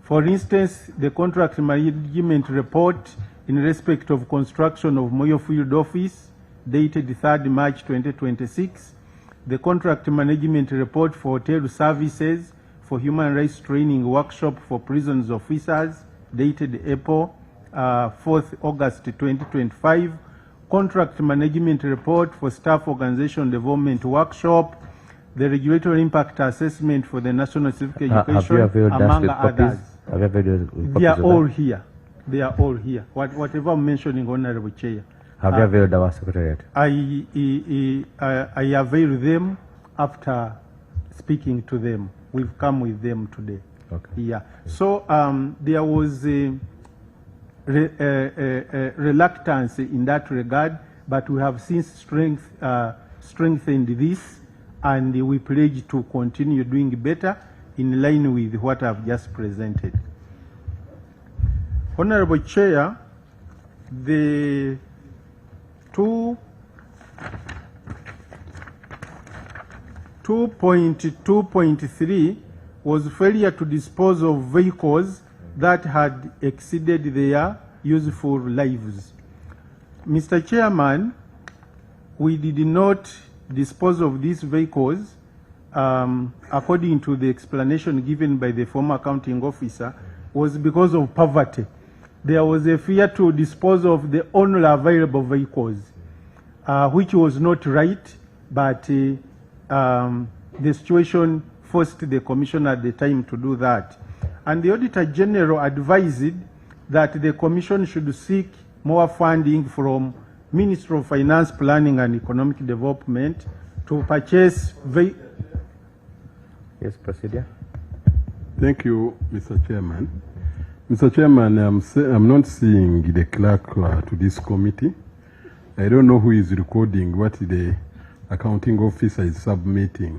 For instance, the contract management report in respect of construction of Moyo Field Office, dated 3rd March 2026, the contract management report for hotel services for human rights training workshop for prisons officers, dated April 4th August 2025, contract management report for staff organization development workshop, the regulatory impact assessment for the national civic education, among others. Have you availed with They are copies of all that? here. They are all here. Whatever I'm mentioning, Honorable Chair. Have you availed our secretariat? I avail them after speaking to them. We've come with them today. Okay. Yeah. So there was a reluctance in that regard, but we have since strengthened this, and we pledge to continue doing better in line with what I've just presented. Honorable Chair, the 2.2.3 was failure to dispose of vehicles that had exceeded their useful lives. Mr. Chairman, we did not dispose of these vehicles according to the explanation given by the former accounting officer, was because of poverty. There was a fear to dispose of the only available vehicles, which was not right, but the situation forced the commissioner at the time to do that. And the Auditor General advised that the commission should seek more funding from Ministry of Finance, Planning and Economic Development to purchase vehicles. Yes, procedure. Thank you, Mr. Chairman. Mr. Chairman, I'm not seeing the clerk to this committee. I don't know who is recording what the accounting officer is submitting.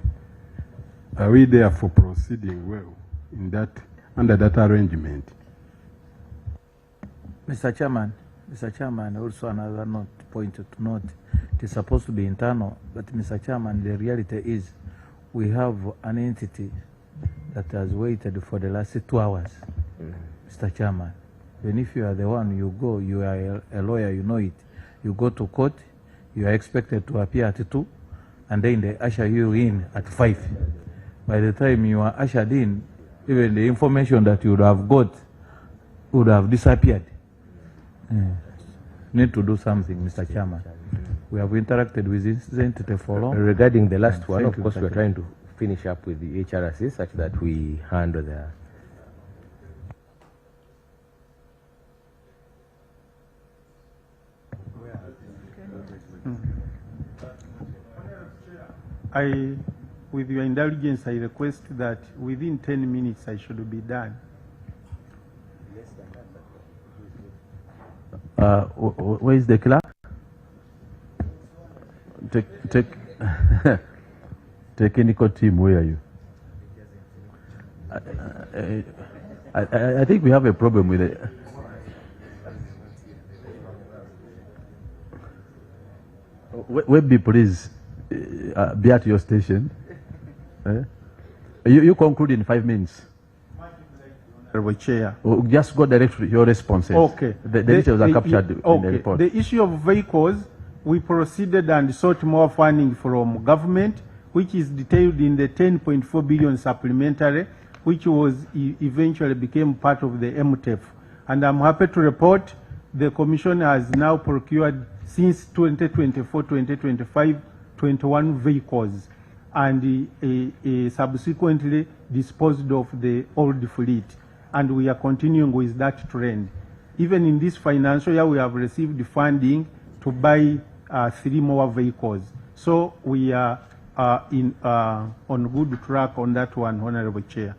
Are we there for proceeding well in that, under that arrangement? Mr. Chairman, also another point to note. It is supposed to be internal, but Mr. Chairman, the reality is we have an entity that has waited for the last 2 hours. Mr. Chairman, even if you are the one, you go, you are a lawyer, you know it. You go to court, you are expected to appear at 2, and then they usher you in at 5. By the time you are ushered in, even the information that you would have got would have disappeared. Need to do something, Mr. Chairman. We have interacted with this entity for long. Regarding the last one, Thank of you, course, Mr. we're trying to finish up with the HRC such that we handle the. With your indulgence, I request that within 10 minutes I should be done. Where is the clerk? Technical team, where are you? I think we have a problem with it. Webby, please be at your station. You conclude in 5 minutes. Chair. Just go direct to your responses. Okay. The details are captured in the report. The issue of vehicles, we proceeded and sought more funding from government, which is detailed in the 10.4 billion supplementary, which was eventually became part of the MTEF. And I'm happy to report the Commission has now procured since 2024-2025 21 vehicles, and subsequently disposed of the old fleet. And we are continuing with that trend. Even in this financial year, we have received funding to buy 3 more vehicles. So we are on good track on that one, Honorable Chair.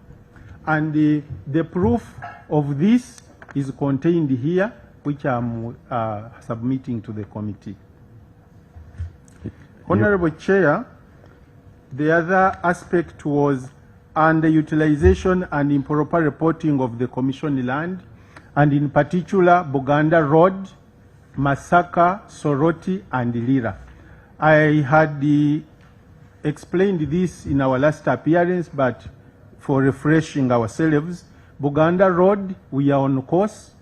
And the proof of this is contained here, which I'm submitting to the committee. Honorable Chair, the other aspect was underutilization and improper reporting of the Commission land, and in particular Buganda Road, Masaka, Soroti, and Lira. I had explained this in our last appearance, but for refreshing ourselves, Buganda Road, we are on course.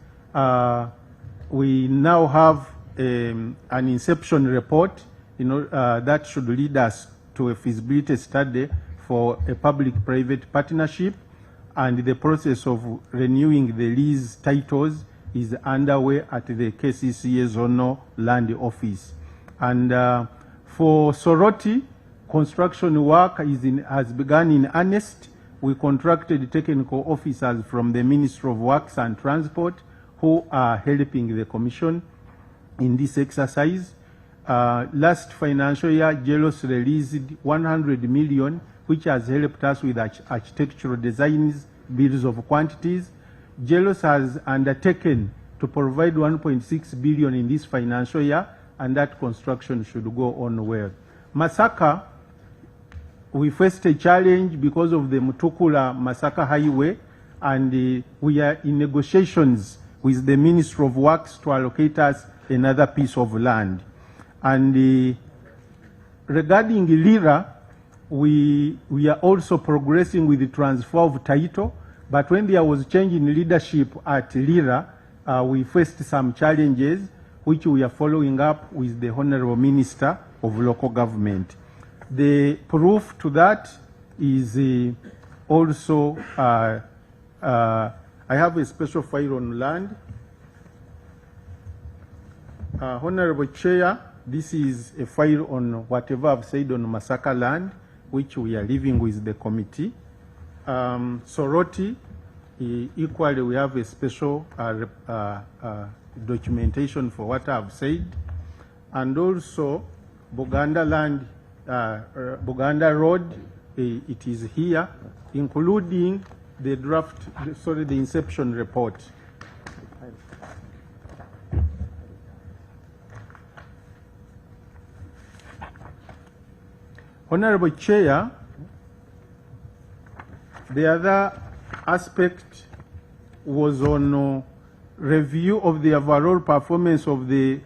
We now have an inception report, that should lead us to a feasibility study for a public-private partnership. and the process of renewing the lease titles is underway at the KCCA Zonal Land Office. And for Soroti, construction work has begun in earnest. We contracted technical officers from the Ministry of Works and Transport who are helping the Commission in this exercise. Last financial year, JELOS released 100 million, which has helped us with architectural designs, bills of quantities. JELOS has undertaken to provide 1.6 billion in this financial year, and that construction should go on well. Masaka, we faced a challenge because of the Mutukula-Masaka Highway, and we are in negotiations with the Ministry of Works to allocate us another piece of land. And regarding Lira, we are also progressing with the transfer of title, but when there was change in leadership at Lira, we faced some challenges which we are following up with the Honorable Minister of Local Government. The proof to that is also, I have a special file on land. Honorable Chair, this is a file on whatever I've said on Masaka land, which we are leaving with the committee. Soroti, equally we have a special documentation for what I've said. And also Buganda land, Buganda Road, it is here, including the draft, sorry, the inception report. Honorable Chair, the other aspect was on review of the overall performance of the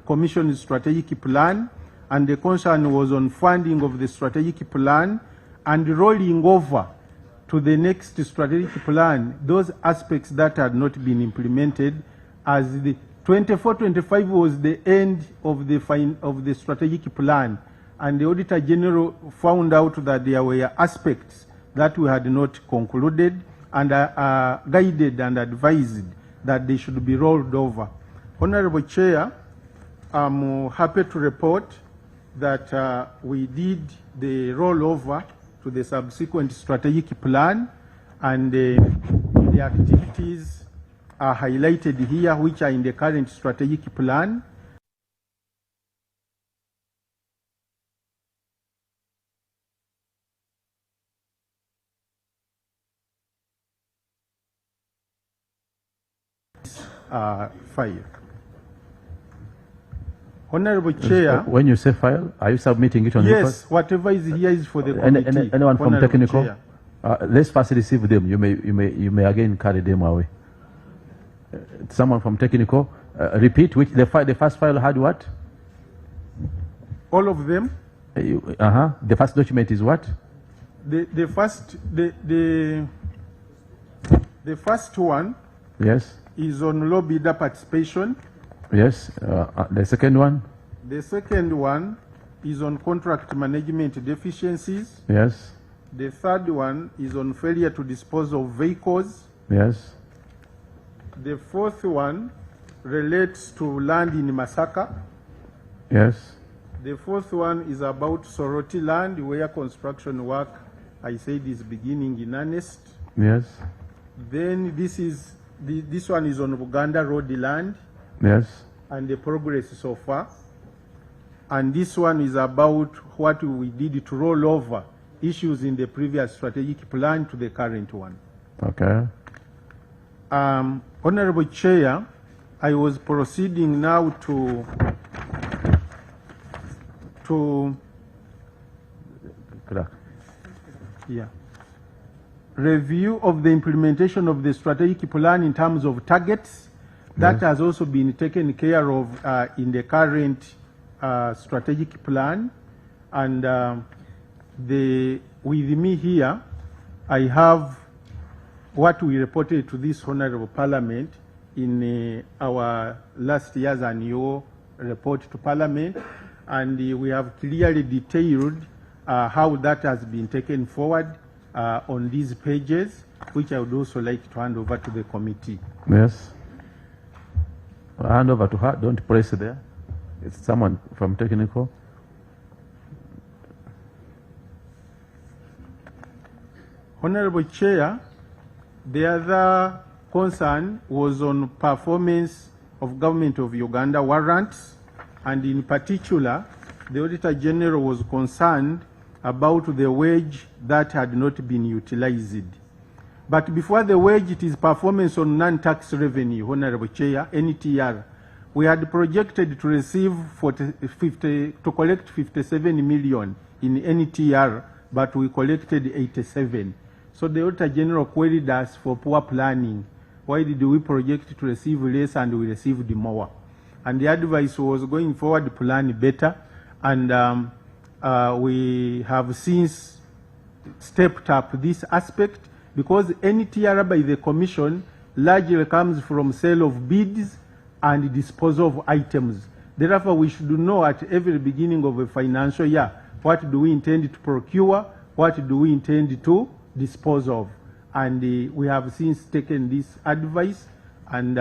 Commission's strategic plan, and the concern was on funding of the strategic plan and rolling over to the next strategic plan those aspects that had not been implemented, as the 24-25 was the end of the strategic plan, and the Auditor General found out that there were aspects that we had not concluded, and guided and advised that they should be rolled over. Honorable Chair, I'm happy to report that we did the rollover to the subsequent strategic plan, and the activities are highlighted here which are in the current strategic plan. File. Honorable Chair. When you say file, are you submitting it on record? Yes, whatever is here is for the committee. Anyone from technical? Let's first receive them. You may again carry them away. Someone from technical. Repeat which the first file had what? All of them. The first document is what? The first one. Yes. Is on low bidder participation. Yes. The second one? The second one is on contract management deficiencies. Yes. The third one is on failure to dispose of vehicles. Yes. The fourth one relates to land in Masaka. Yes. The fourth one is about Soroti land, where construction work, I said, is beginning in earnest. Yes. Then this one is on Uganda Road land. Yes. And the progress so far. And this one is about what we did to roll over issues in the previous strategic plan to the current one. Okay. Honorable Chair, I was proceeding now to review of the implementation of the strategic plan in terms of targets. That has also been taken care of in the current strategic plan. And with me here, I have what we reported to this Honorable Parliament in our last year's annual report to Parliament. And we have clearly detailed how that has been taken forward on these pages. which I would also like to hand over to the committee. Yes. I'll hand over to her. Don't press there. It's someone from technical. Honorable Chair, the other concern was on performance of Government of Uganda warrants, and in particular, the Auditor General was concerned about the wage that had not been utilized. But before the wage, it is performance on non-tax revenue, Honorable Chair, NTR. We had projected to receive to collect 57 million in NTR, but we collected 87. So the Auditor General queried us for poor planning. Why did we project to receive less and we received more? And the advice was going forward, plan better. And we have since stepped up this aspect, because NTR by the Commission largely comes from sale of bids and disposal of items. Therefore, we should know at every beginning of a financial year, what do we intend to procure, what do we intend to dispose of. And we have since taken this advice, and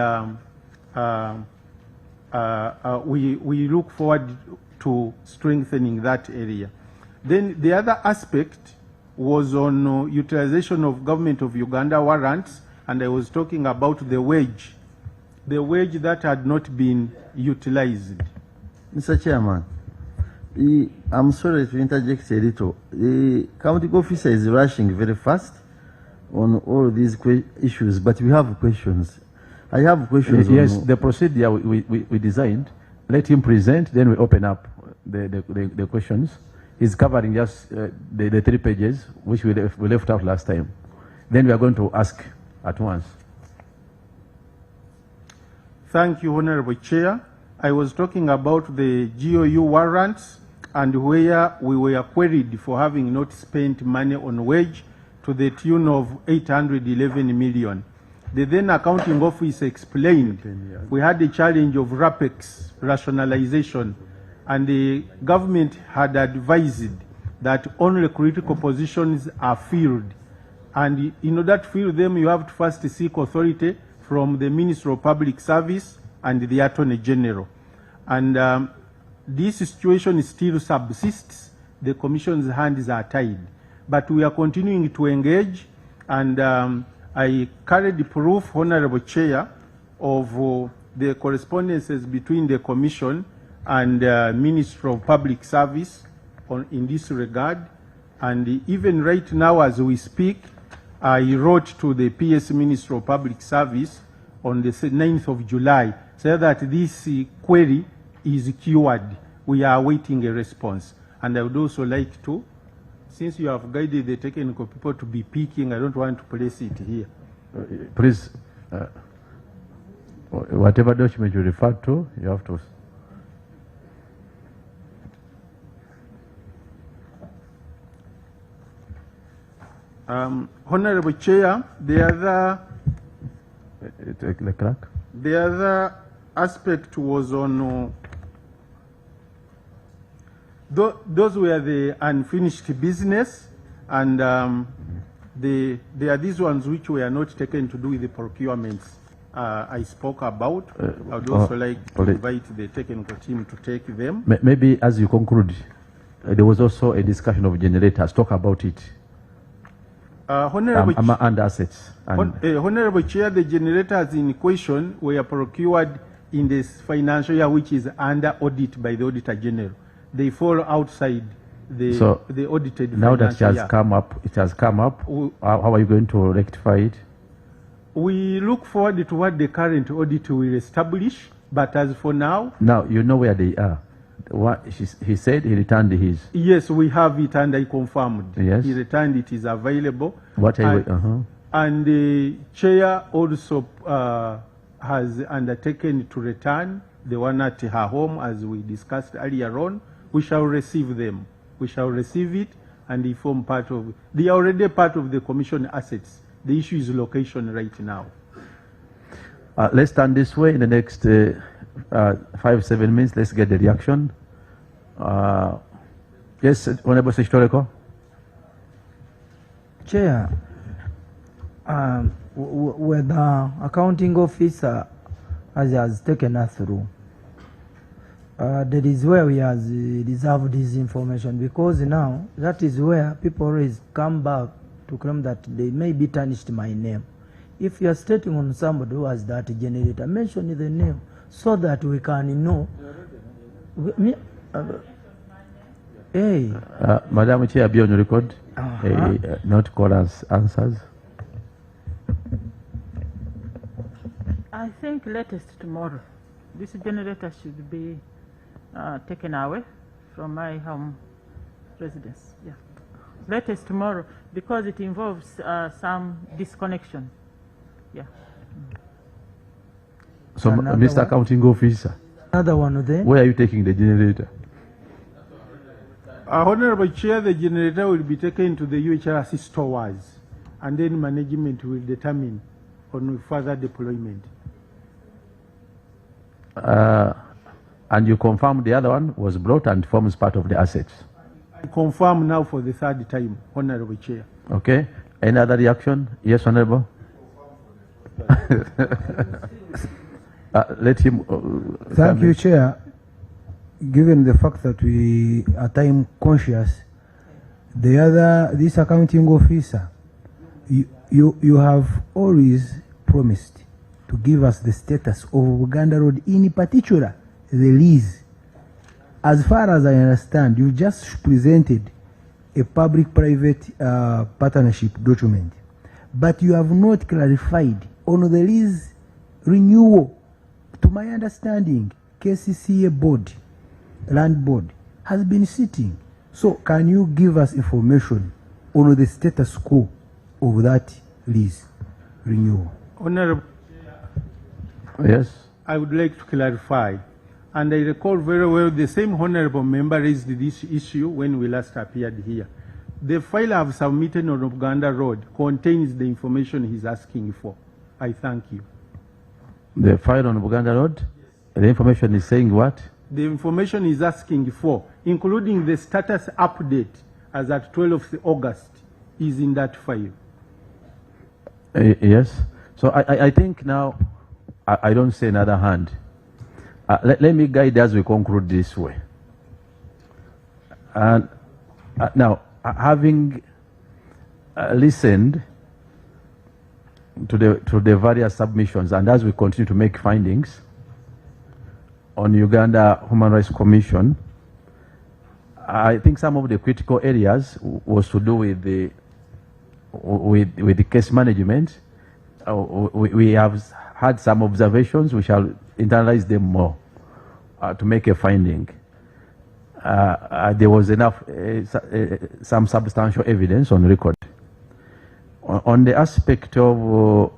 we look forward to strengthening that area. Then the other aspect was on utilization of Government of Uganda warrants, and I was talking about the wage that had not been utilized. Mr. Chairman, I'm sorry to interject a little. The county officer is rushing very fast on all these issues, but we have questions. I have questions. Yes, the procedure we designed, let him present, then we open up the questions. He's covering just the 3 pages, which we left out last time. Then we are going to ask at once. Thank you, Honorable Chair. I was talking about the GOU warrants, and where we were queried for having not spent money on wage to the tune of 811 million. The then accounting office explained we had a challenge of RAPEX rationalization, and the government had advised that only critical positions are filled. And in order to fill them, you have to first seek authority from the Minister of Public Service and the Attorney General. And this situation still subsists. The Commission's hands are tied. But we are continuing to engage, and I carried proof, Honorable Chair, of the correspondences between the Commission and Minister of Public Service in this regard. And even right now as we speak, I wrote to the PS Minister of Public Service on the 9th of July, so that this query is cured. We are awaiting a response. And I would also like to, since you have guided the technical people to be picking, I don't want to place it here. Please, whatever document you refer to, you have to. Honorable Chair, the other aspect was on those were the unfinished business, and there are these ones which were not taken to do with the procurements I spoke about. I would also like to invite the technical team to take them. Maybe as you conclude, there was also a discussion of generators. Talk about it. And assets. Honorable Chair, the generators in question were procured in this financial year, which is under audit by the Auditor General. They fall outside the audited now that it has come up, how are you going to rectify it? We look forward to what the current audit will establish, but as for now... Now, you know where they are. He said he returned his... Yes, we have it, and I confirmed. Yes. He returned it, is available. What are you... And the chair also has undertaken to return the one at her home, as we discussed earlier on. We shall receive them. We shall receive it, and they form part of... They are already part of the Commission assets. The issue is location right now. Let's stand this way in the next 5-7 minutes. Let's get the reaction. Yes, Honorable Secretary. Chair, Where the accounting officer has taken us through. That is where we have reserved this information, because now that is where people always come back to claim that they may be tarnished my name. If you are stating on somebody who has that generator, mention the name so that we can know. Hey. Madam Chair, be on record. Not call us answers. I think latest tomorrow, this generator should be taken away from my home residence. Yeah, latest tomorrow, because it involves some disconnection. Yeah. So, Mr. Accounting Officer, another one there. Where are you taking the generator? Honorable Chair, the generator will be taken to the UHRC stores, and then management will determine on further deployment. And you confirm the other one was brought and forms part of the assets. I confirm now for the third time, Honorable Chair. Okay. Any other reaction? Yes, Honorable. Let him. Thank you, Chair. Given the fact that we are time conscious, this accounting officer, you have always promised to give us the status of Uganda Road, in particular the lease. As far as I understand, you just presented a public-private partnership document, but you have not clarified on the lease renewal. To my understanding, KCCA board, land board, has been sitting. So can you give us information on the status quo of that lease renewal? Honorable, yes. I would like to clarify. And I recall very well the same honorable member raised this issue when we last appeared here. The file I have submitted on Uganda Road contains the information he's asking for. I thank you. The file on Uganda Road? The information is saying what? The information he's asking for, including the status update as at 12th August, is in that file. Yes. So I think now, I don't say another hand. Let me guide as we conclude this way. And now, having listened to the various submissions, and as we continue to make findings on Uganda Human Rights Commission, I think some of the critical areas was to do with the case management. We have had some observations. We shall internalize them more to make a finding. There was enough, some substantial evidence on record. On the aspect of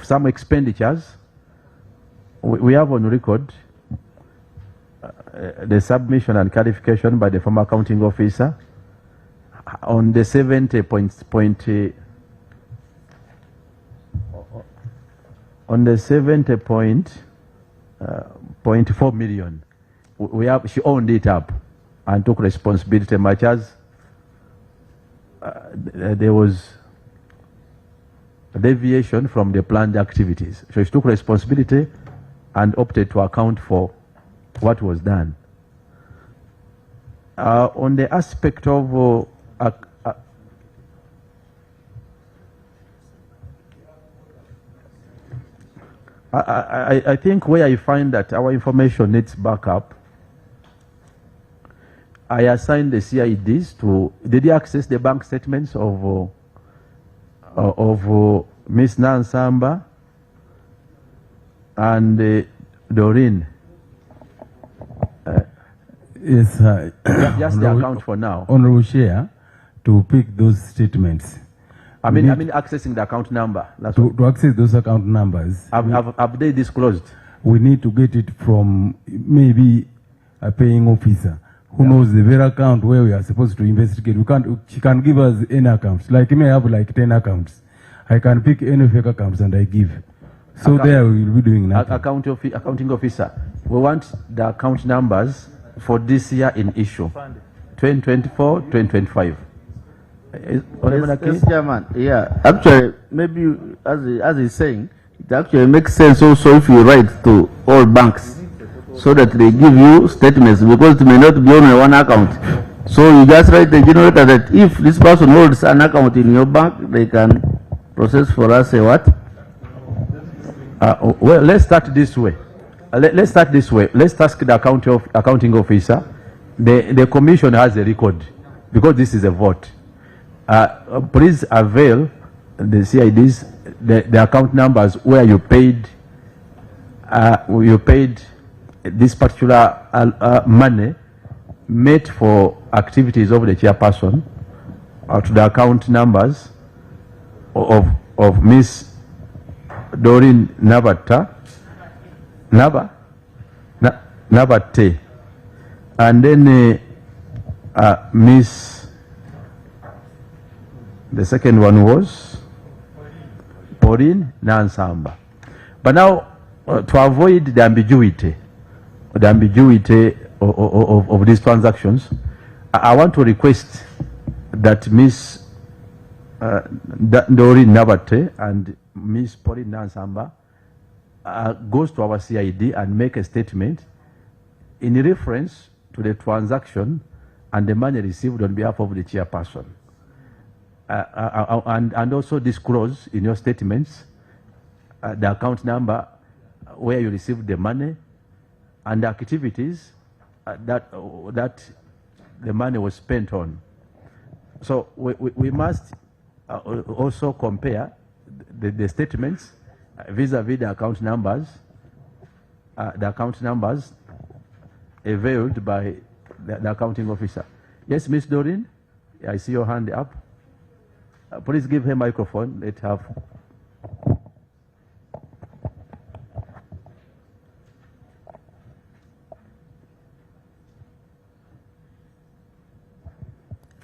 some expenditures, we have on record the submission and clarification by the former accounting officer on the 70.4 million. She owned it up and took responsibility, much as there was a deviation from the planned activities. So she took responsibility and opted to account for what was done. On the aspect of I think where I find that our information needs backup, I assigned the CIDs to. Did you access the bank statements of Ms. Nansamba and Doreen? Yes, just the account for now. Honorable Chair, to pick those statements. I mean accessing the account number. To access those account numbers. Have they disclosed? We need to get it from maybe a paying officer who knows the very account where we are supposed to investigate. She can give us any accounts. Like, you may have like 10 accounts. I can pick any fake accounts and I give. So there we will be doing nothing. Accounting officer, we want the account numbers for this year in issue, 2024, 2025. Yes, Chairman. Yeah, actually, maybe as he's saying, it actually makes sense also if you write to all banks so that they give you statements, because it may not be only one account. So you just write the general letter that if this person holds an account in your bank, they can process for us a what? Well, let's start this way. Let's start this way. Let's ask the accounting officer. The commission has a record because this is a vote. Please avail the CIDs, the account numbers where you paid this particular money made for activities of the chairperson, to the account numbers of Miss Doreen Nabate, and then Miss, the second one was Pauline Nansamba. But now, to avoid the ambiguity of these transactions, I want to request that Miss Doreen Nabate and Miss Pauline Nansamba goes to our CID and make a statement in reference to the transaction and the money received on behalf of the chairperson. And also disclose in your statements the account number where you received the money and the activities that the money was spent on. So we must also compare the statements vis-a-vis the account numbers availed by the accounting officer. Yes, Miss Doreen, I see your hand up. Please give her microphone. Let's have.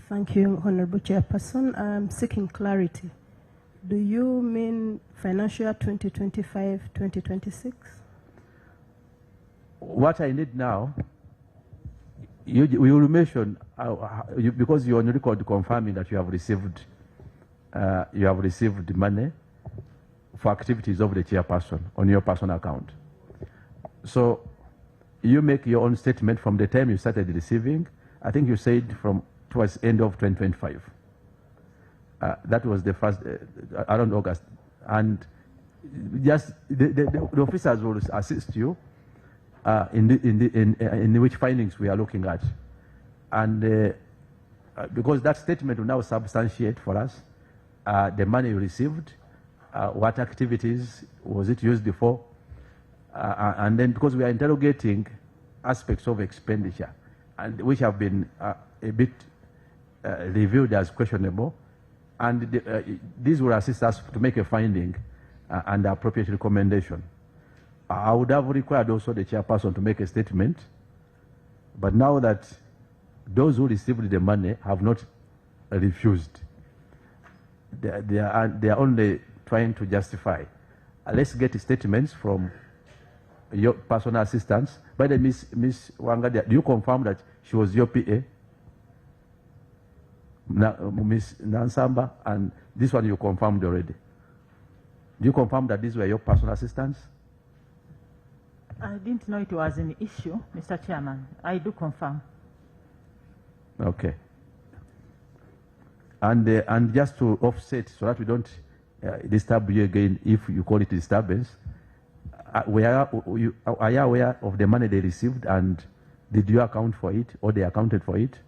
Thank you, Honorable Chairperson. I'm seeking clarity. Do you mean financial 2025-2026? What I need now, we will mention, because you're on record confirming that you have received money for activities of the chairperson on your personal account. So you make your own statement from the time you started receiving. I think you said from towards end of 2025. That was the first, around August. And just the officers will assist you in which findings we are looking at. And because that statement will now substantiate for us the money you received, what activities was it used for, and then because we are interrogating aspects of expenditure, and which have been a bit reviewed as questionable, and these will assist us to make a finding and appropriate recommendation. I would have required also the chairperson to make a statement, but now that those who received the money have not refused, they are only trying to justify. Let's get statements from your personal assistants. By the Miss Wangadia, do you confirm that she was your PA? Miss Nansamba, and this one you confirmed already. Do you confirm that these were your personal assistants? I didn't know it was an issue, Mr. Chairman. I do confirm. Okay. And just to offset so that we don't disturb you again if you call it disturbance, are you aware of the money they received, and did you account for it, or they accounted for it?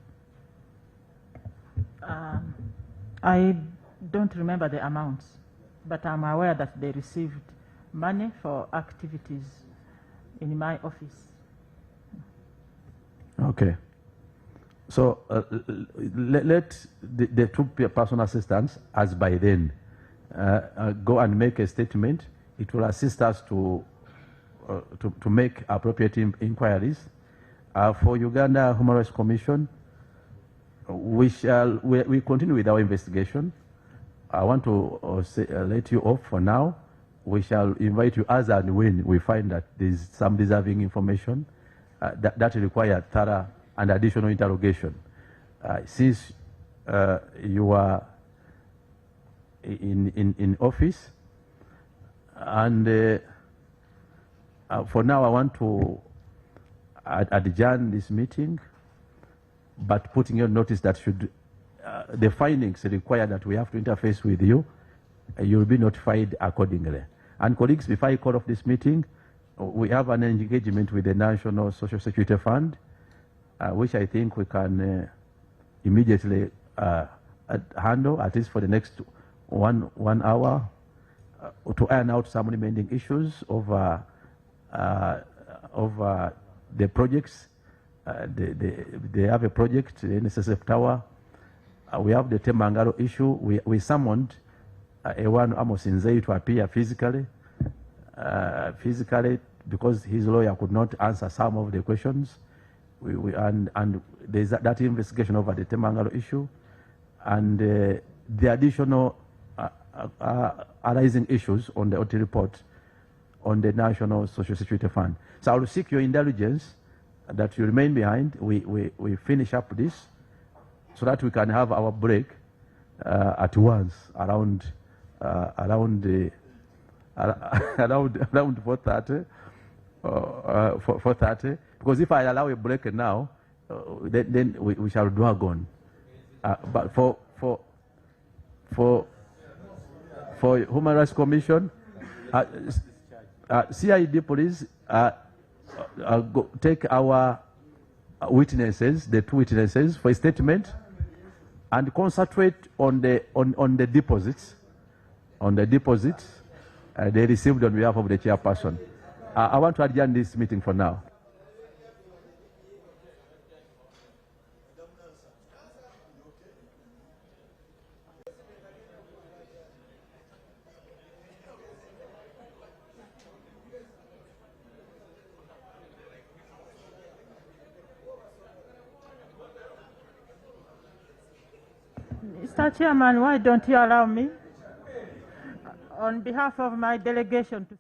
I don't remember the amounts, but I'm aware that they received money for activities in my office. Okay. So let the two personal assistants, as by then, go and make a statement. It will assist us to make appropriate inquiries. For Uganda Human Rights Commission, we continue with our investigation. I want to let you off for now. We shall invite you as and when we find that there is some deserving information, that require thorough and additional interrogation. Since you are in office, and for now I want to adjourn this meeting, but putting your notice that should the findings require that we have to interface with you, you will be notified accordingly. And colleagues, before I call off this meeting, we have an engagement with the National Social Security Fund, which I think we can immediately handle, at least for the next one hour, to iron out some remaining issues over the projects. They have a project, the NSSF Tower. We have the Temangaro issue. We summoned Ewan Amos Nzei to appear physically, because his lawyer could not answer some of the questions. And there's that investigation over the Temangaro issue, and the additional arising issues on the audit report on the National Social Security Fund. So I will seek your indulgence that you remain behind. We finish up this so that we can have our break at once around 4:30. 4:30. Because if I allow a break now, then we shall drag on. But for Human Rights Commission, CID police take our witnesses, the two witnesses, for a statement, and concentrate on the deposits, they received on behalf of the chairperson. I want to adjourn this meeting for now. Mr. Chairman, why don't you allow me, on behalf of my delegation, to